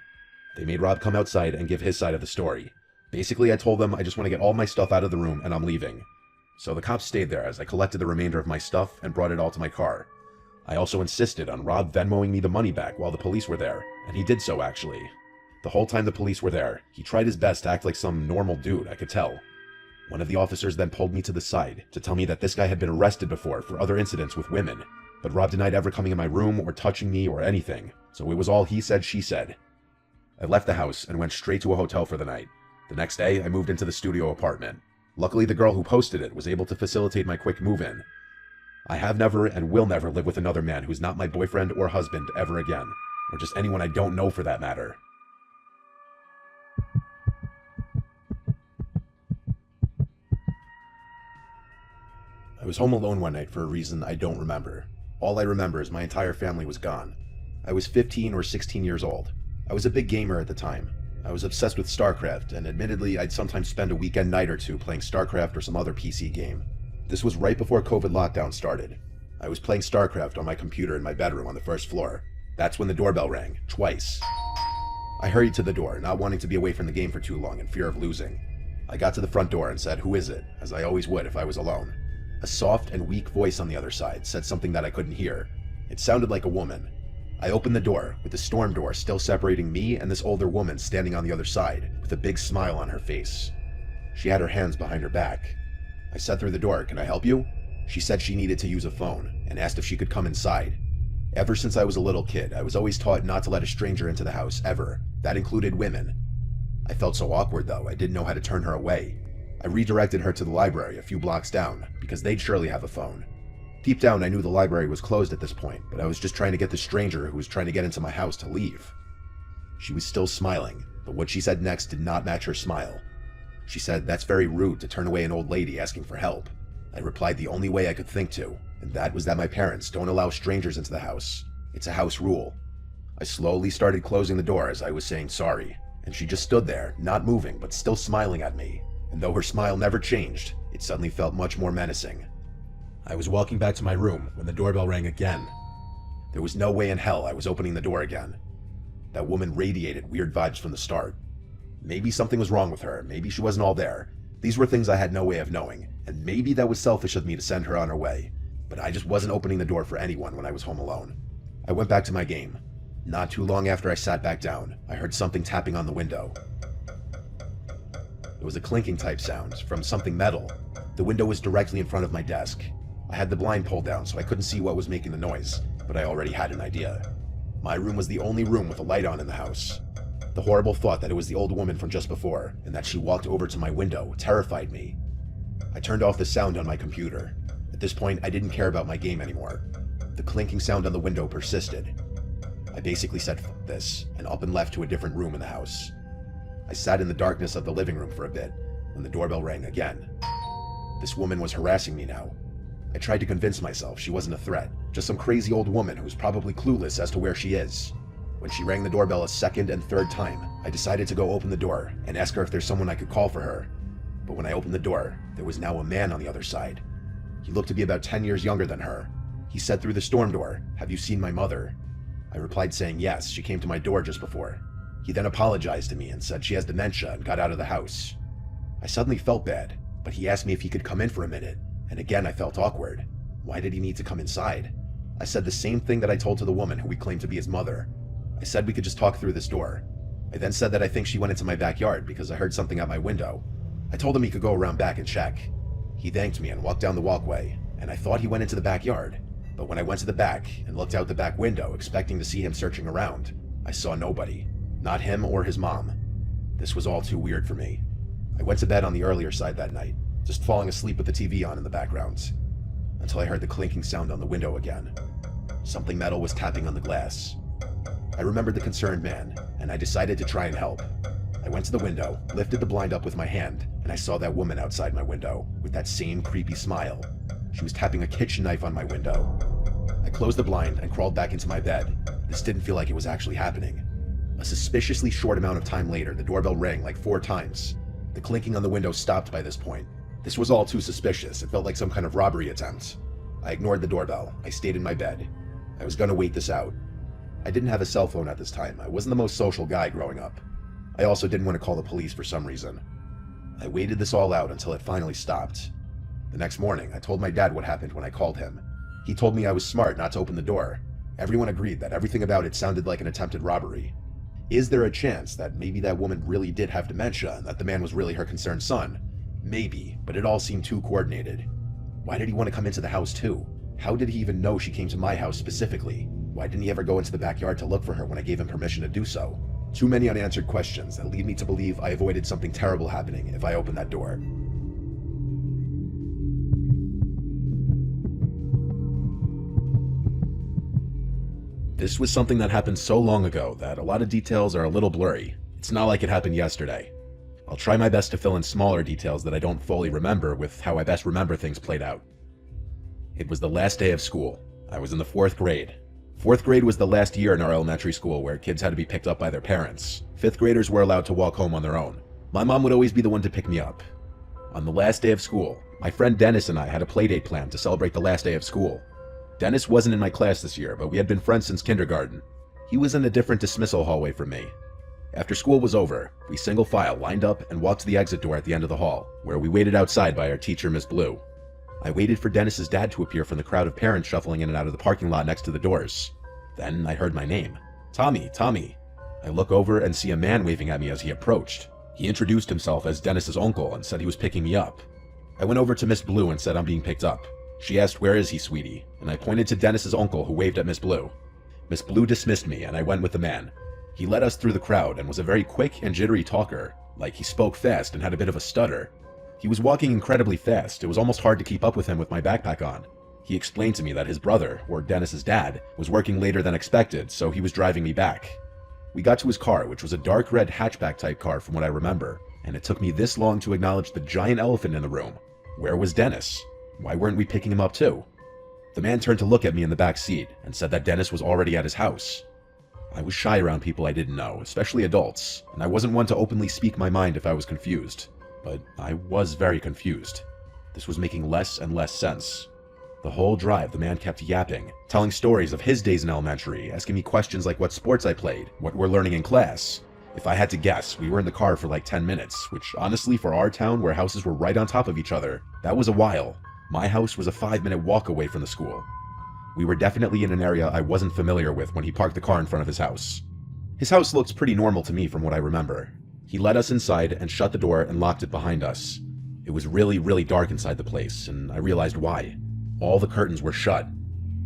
They made Rob come outside and give his side of the story. Basically, I told them I just want to get all my stuff out of the room and I'm leaving. So the cops stayed there as I collected the remainder of my stuff and brought it all to my car. I also insisted on Rob Venmoing me the money back while the police were there, and he did so actually. The whole time the police were there, he tried his best to act like some normal dude, I could tell. One of the officers then pulled me to the side to tell me that this guy had been arrested before for other incidents with women, but Rob denied ever coming in my room or touching me or anything, so it was all he said, she said. I left the house and went straight to a hotel for the night. The next day, I moved into the studio apartment. Luckily, the girl who posted it was able to facilitate my quick move-in. I have never and will never live with another man who's not my boyfriend or husband ever again, or just anyone I don't know for that matter. I was home alone one night for a reason I don't remember. All I remember is my entire family was gone. I was 15 or 16 years old. I was a big gamer at the time. I was obsessed with StarCraft, and admittedly I'd sometimes spend a weekend night or two playing StarCraft or some other PC game. This was right before COVID lockdown started. I was playing StarCraft on my computer in my bedroom on the first floor. That's when the doorbell rang, twice. I hurried to the door, not wanting to be away from the game for too long in fear of losing. I got to the front door and said, "Who is it?" as I always would if I was alone. A soft and weak voice on the other side said something that I couldn't hear. It sounded like a woman. I opened the door, with the storm door still separating me and this older woman standing on the other side, with a big smile on her face. She had her hands behind her back. I said through the door, "Can I help you?" She said she needed to use a phone, and asked if she could come inside. Ever since I was a little kid, I was always taught not to let a stranger into the house, ever. That included women. I felt so awkward though, I didn't know how to turn her away. I redirected her to the library a few blocks down, because they'd surely have a phone. Deep down I knew the library was closed at this point, but I was just trying to get the stranger who was trying to get into my house to leave. She was still smiling, but what she said next did not match her smile. She said, "That's very rude to turn away an old lady asking for help." I replied the only way I could think to, and that was that my parents don't allow strangers into the house. It's a house rule. I slowly started closing the door as I was saying sorry, and she just stood there, not moving but still smiling at me, and though her smile never changed, it suddenly felt much more menacing. I was walking back to my room when the doorbell rang again. There was no way in hell I was opening the door again. That woman radiated weird vibes from the start. Maybe something was wrong with her, maybe she wasn't all there. These were things I had no way of knowing, and maybe that was selfish of me to send her on her way, but I just wasn't opening the door for anyone when I was home alone. I went back to my game. Not too long after I sat back down, I heard something tapping on the window. It was a clinking type sound from something metal. The window was directly in front of my desk. I had the blind pulled down so I couldn't see what was making the noise, but I already had an idea. My room was the only room with a light on in the house. The horrible thought that it was the old woman from just before, and that she walked over to my window, terrified me. I turned off the sound on my computer. At this point, I didn't care about my game anymore. The clinking sound on the window persisted. I basically said "F this," and up and left to a different room in the house. I sat in the darkness of the living room for a bit, when the doorbell rang again. This woman was harassing me now. I tried to convince myself she wasn't a threat, just some crazy old woman who's probably clueless as to where she is. When she rang the doorbell a second and third time, I decided to go open the door and ask her if there's someone I could call for her. But when I opened the door, there was now a man on the other side. He looked to be about 10 years younger than her. He said through the storm door, "Have you seen my mother?" I replied saying yes, she came to my door just before. He then apologized to me and said she has dementia and got out of the house. I suddenly felt bad, but he asked me if he could come in for a minute, and again I felt awkward. Why did he need to come inside? I said the same thing that I told to the woman who we claimed to be his mother. I said we could just talk through this door. I then said that I think she went into my backyard because I heard something at my window. I told him he could go around back and check. He thanked me and walked down the walkway, and I thought he went into the backyard. But when I went to the back and looked out the back window expecting to see him searching around, I saw nobody. Not him or his mom. This was all too weird for me. I went to bed on the earlier side that night, just falling asleep with the TV on in the background, until I heard the clinking sound on the window again. Something metal was tapping on the glass. I remembered the concerned man, and I decided to try and help. I went to the window, lifted the blind up with my hand, and I saw that woman outside my window, with that same creepy smile. She was tapping a kitchen knife on my window. I closed the blind and crawled back into my bed. This didn't feel like it was actually happening. A suspiciously short amount of time later, the doorbell rang like 4 times. The clinking on the window stopped by this point. This was all too suspicious. It felt like some kind of robbery attempt. I ignored the doorbell. I stayed in my bed. I was gonna wait this out. I didn't have a cell phone at this time. I wasn't the most social guy growing up. I also didn't want to call the police for some reason. I waited this all out until it finally stopped. The next morning, I told my dad what happened when I called him. He told me I was smart not to open the door. Everyone agreed that everything about it sounded like an attempted robbery. Is there a chance that maybe that woman really did have dementia and that the man was really her concerned son? Maybe, but it all seemed too coordinated. Why did he want to come into the house too? How did he even know she came to my house specifically? Why didn't he ever go into the backyard to look for her when I gave him permission to do so? Too many unanswered questions that lead me to believe I avoided something terrible happening if I opened that door. This was something that happened so long ago that a lot of details are a little blurry. It's not like it happened yesterday. I'll try my best to fill in smaller details that I don't fully remember with how I best remember things played out. It was the last day of school. I was in the 4th grade. 4th grade was the last year in our elementary school where kids had to be picked up by their parents. 5th graders were allowed to walk home on their own. My mom would always be the one to pick me up. On the last day of school, my friend Dennis and I had a playdate planned to celebrate the last day of school. Dennis wasn't in my class this year, but we had been friends since kindergarten. He was in a different dismissal hallway from me. After school was over, we single file lined up and walked to the exit door at the end of the hall, where we waited outside by our teacher, Miss Blue. I waited for Dennis's dad to appear from the crowd of parents shuffling in and out of the parking lot next to the doors. Then I heard my name. Tommy, Tommy. I look over and see a man waving at me as he approached. He introduced himself as Dennis's uncle and said he was picking me up. I went over to Miss Blue and said I'm being picked up. She asked, "Where is he, sweetie?" And I pointed to Dennis's uncle, who waved at Miss Blue. Miss Blue dismissed me and I went with the man. He led us through the crowd and was a very quick and jittery talker, like he spoke fast and had a bit of a stutter. He was walking incredibly fast. It was almost hard to keep up with him with my backpack on. He explained to me that his brother, or Dennis's dad, was working later than expected, so he was driving me back. We got to his car, which was a dark red hatchback type car from what I remember, and it took me this long to acknowledge the giant elephant in the room. Where was Dennis? Why weren't we picking him up too? The man turned to look at me in the back seat and said that Dennis was already at his house. I was shy around people I didn't know, especially adults, and I wasn't one to openly speak my mind if I was confused. But I was very confused. This was making less and less sense. The whole drive, the man kept yapping, telling stories of his days in elementary, asking me questions like what sports I played, what we're learning in class. If I had to guess, we were in the car for like 10 minutes, which honestly for our town where houses were right on top of each other, that was a while. My house was a 5-minute walk away from the school. We were definitely in an area I wasn't familiar with when he parked the car in front of his house. His house looked pretty normal to me from what I remember. He led us inside and shut the door and locked it behind us. It was really, really dark inside the place, and I realized why. All the curtains were shut.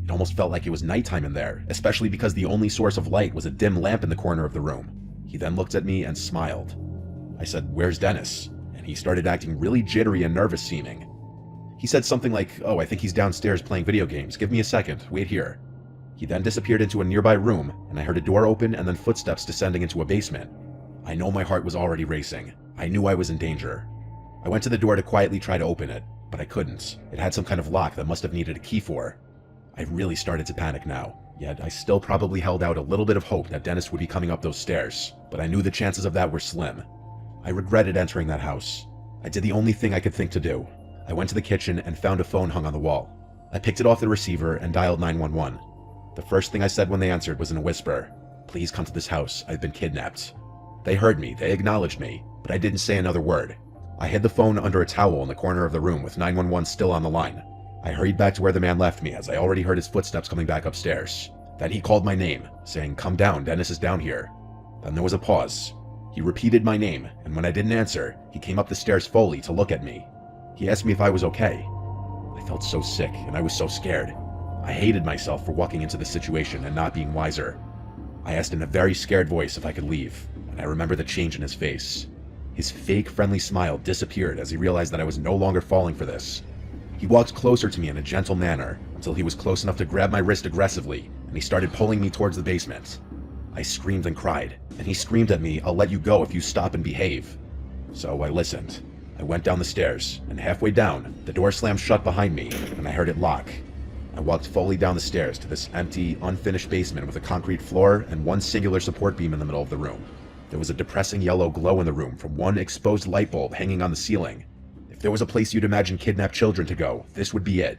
It almost felt like it was nighttime in there, especially because the only source of light was a dim lamp in the corner of the room. He then looked at me and smiled. I said, "Where's Dennis?" And he started acting really jittery and nervous seeming. He said something like, "Oh, I think he's downstairs playing video games. Give me a second. Wait here." He then disappeared into a nearby room, and I heard a door open and then footsteps descending into a basement. I know my heart was already racing. I knew I was in danger. I went to the door to quietly try to open it, but I couldn't. It had some kind of lock that must have needed a key for. I really started to panic now, yet I still probably held out a little bit of hope that Dennis would be coming up those stairs, but I knew the chances of that were slim. I regretted entering that house. I did the only thing I could think to do. I went to the kitchen and found a phone hung on the wall. I picked it off the receiver and dialed 911. The first thing I said when they answered was in a whisper, "Please come to this house. I've been kidnapped." They heard me, they acknowledged me, but I didn't say another word. I hid the phone under a towel in the corner of the room with 911 still on the line. I hurried back to where the man left me as I already heard his footsteps coming back upstairs. Then he called my name, saying, "Come down, Dennis is down here." Then there was a pause. He repeated my name, and when I didn't answer, he came up the stairs fully to look at me. He asked me if I was okay. I felt so sick, and I was so scared. I hated myself for walking into this situation and not being wiser. I asked in a very scared voice if I could leave, and I remember the change in his face. His fake friendly smile disappeared as he realized that I was no longer falling for this. He walked closer to me in a gentle manner until he was close enough to grab my wrist aggressively, and he started pulling me towards the basement. I screamed and cried, and he screamed at me, "I'll let you go if you stop and behave." So I listened. I went down the stairs, and halfway down, the door slammed shut behind me, and I heard it lock. I walked fully down the stairs to this empty, unfinished basement with a concrete floor and one singular support beam in the middle of the room. There was a depressing yellow glow in the room from one exposed light bulb hanging on the ceiling. If there was a place you'd imagine kidnapped children to go, this would be it.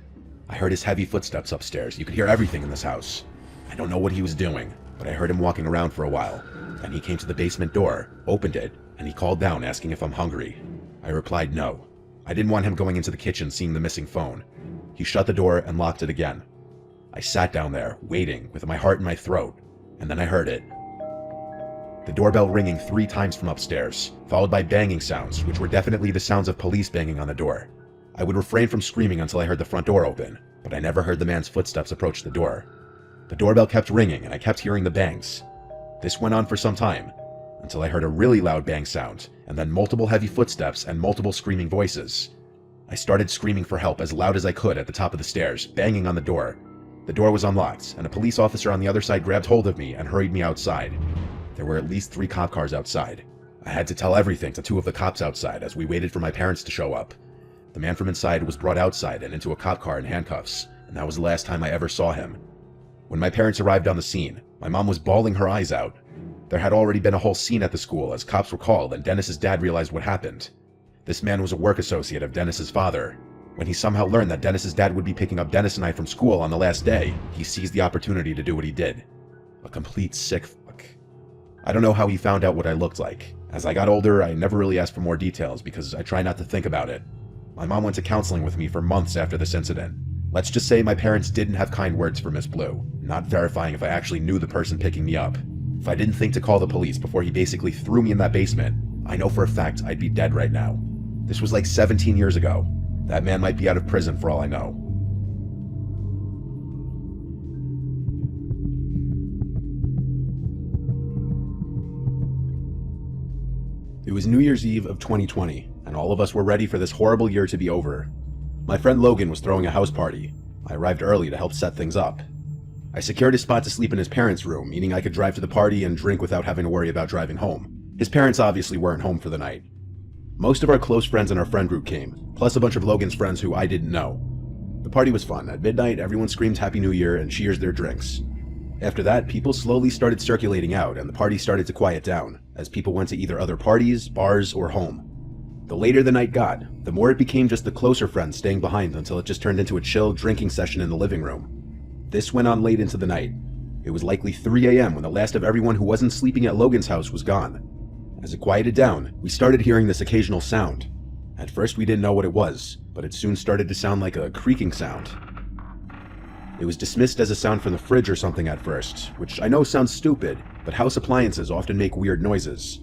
I heard his heavy footsteps upstairs. You could hear everything in this house. I don't know what he was doing, but I heard him walking around for a while. Then he came to the basement door, opened it, and he called down asking if I'm hungry. I replied no. I didn't want him going into the kitchen seeing the missing phone. He shut the door and locked it again. I sat down there, waiting, with my heart in my throat, and then I heard it. The doorbell ringing 3 times from upstairs, followed by banging sounds, which were definitely the sounds of police banging on the door. I would refrain from screaming until I heard the front door open, but I never heard the man's footsteps approach the door. The doorbell kept ringing, and I kept hearing the bangs. This went on for some time, until I heard a really loud bang sound, and then multiple heavy footsteps and multiple screaming voices. I started screaming for help as loud as I could at the top of the stairs, banging on the door. The door was unlocked, and a police officer on the other side grabbed hold of me and hurried me outside. There were at least 3 cop cars outside. I had to tell everything to 2 of the cops outside as we waited for my parents to show up. The man from inside was brought outside and into a cop car in handcuffs, and that was the last time I ever saw him. When my parents arrived on the scene, my mom was bawling her eyes out. There had already been a whole scene at the school as cops were called and Dennis's dad realized what happened. This man was a work associate of Dennis's father. When he somehow learned that Dennis's dad would be picking up Dennis and I from school on the last day, he seized the opportunity to do what he did. A complete sick fuck. I don't know how he found out what I looked like. As I got older, I never really asked for more details because I try not to think about it. My mom went to counseling with me for months after this incident. Let's just say my parents didn't have kind words for Miss Blue, not verifying if I actually knew the person picking me up. If I didn't think to call the police before he basically threw me in that basement, I know for a fact I'd be dead right now. This was like 17 years ago. That man might be out of prison for all I know. It was New Year's Eve of 2020, and all of us were ready for this horrible year to be over. My friend Logan was throwing a house party. I arrived early to help set things up. I secured a spot to sleep in his parents' room, meaning I could drive to the party and drink without having to worry about driving home. His parents obviously weren't home for the night. Most of our close friends in our friend group came, plus a bunch of Logan's friends who I didn't know. The party was fun. At midnight, everyone screamed Happy New Year and cheers their drinks. After that, people slowly started circulating out and the party started to quiet down, as people went to either other parties, bars, or home. The later the night got, the more it became just the closer friends staying behind until it just turned into a chill drinking session in the living room. This went on late into the night. It was likely 3 a.m. when the last of everyone who wasn't sleeping at Logan's house was gone. As it quieted down, we started hearing this occasional sound. At first we didn't know what it was, but it soon started to sound like a creaking sound. It was dismissed as a sound from the fridge or something at first, which I know sounds stupid, but house appliances often make weird noises.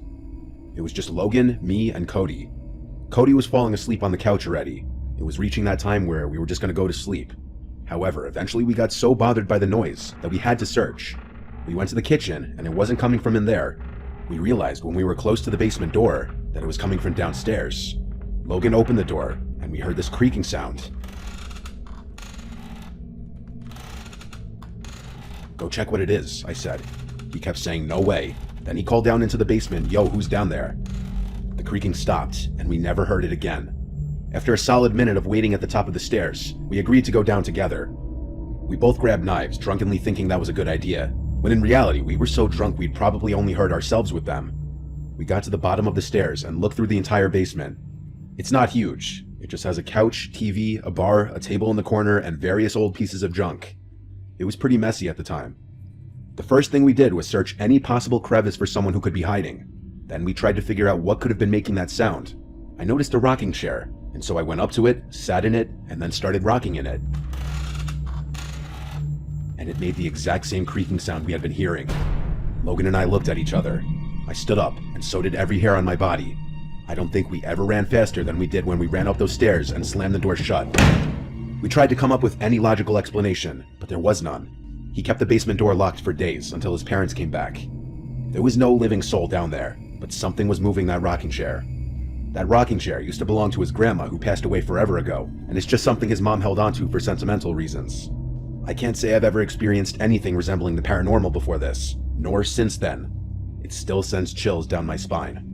It was just Logan, me, and Cody. Cody was falling asleep on the couch already. It was reaching that time where we were just going to go to sleep. However, eventually we got so bothered by the noise that we had to search. We went to the kitchen, and it wasn't coming from in there. We realized when we were close to the basement door that it was coming from downstairs. Logan opened the door, and we heard this creaking sound. "Go check what it is," I said. He kept saying no way. Then he called down into the basement, "Yo, who's down there?" The creaking stopped, and we never heard it again. After a solid minute of waiting at the top of the stairs, we agreed to go down together. We both grabbed knives, drunkenly thinking that was a good idea, when in reality we were so drunk we'd probably only hurt ourselves with them. We got to the bottom of the stairs and looked through the entire basement. It's not huge. It just has a couch, TV, a bar, a table in the corner, and various old pieces of junk. It was pretty messy at the time. The first thing we did was search any possible crevice for someone who could be hiding. Then we tried to figure out what could have been making that sound. I noticed a rocking chair, and so I went up to it, sat in it, and then started rocking in it. And it made the exact same creaking sound we had been hearing. Logan and I looked at each other. I stood up, and so did every hair on my body. I don't think we ever ran faster than we did when we ran up those stairs and slammed the door shut. We tried to come up with any logical explanation, but there was none. He kept the basement door locked for days until his parents came back. There was no living soul down there, but something was moving that rocking chair. That rocking chair used to belong to his grandma who passed away forever ago, and it's just something his mom held onto for sentimental reasons. I can't say I've ever experienced anything resembling the paranormal before this, nor since then. It still sends chills down my spine.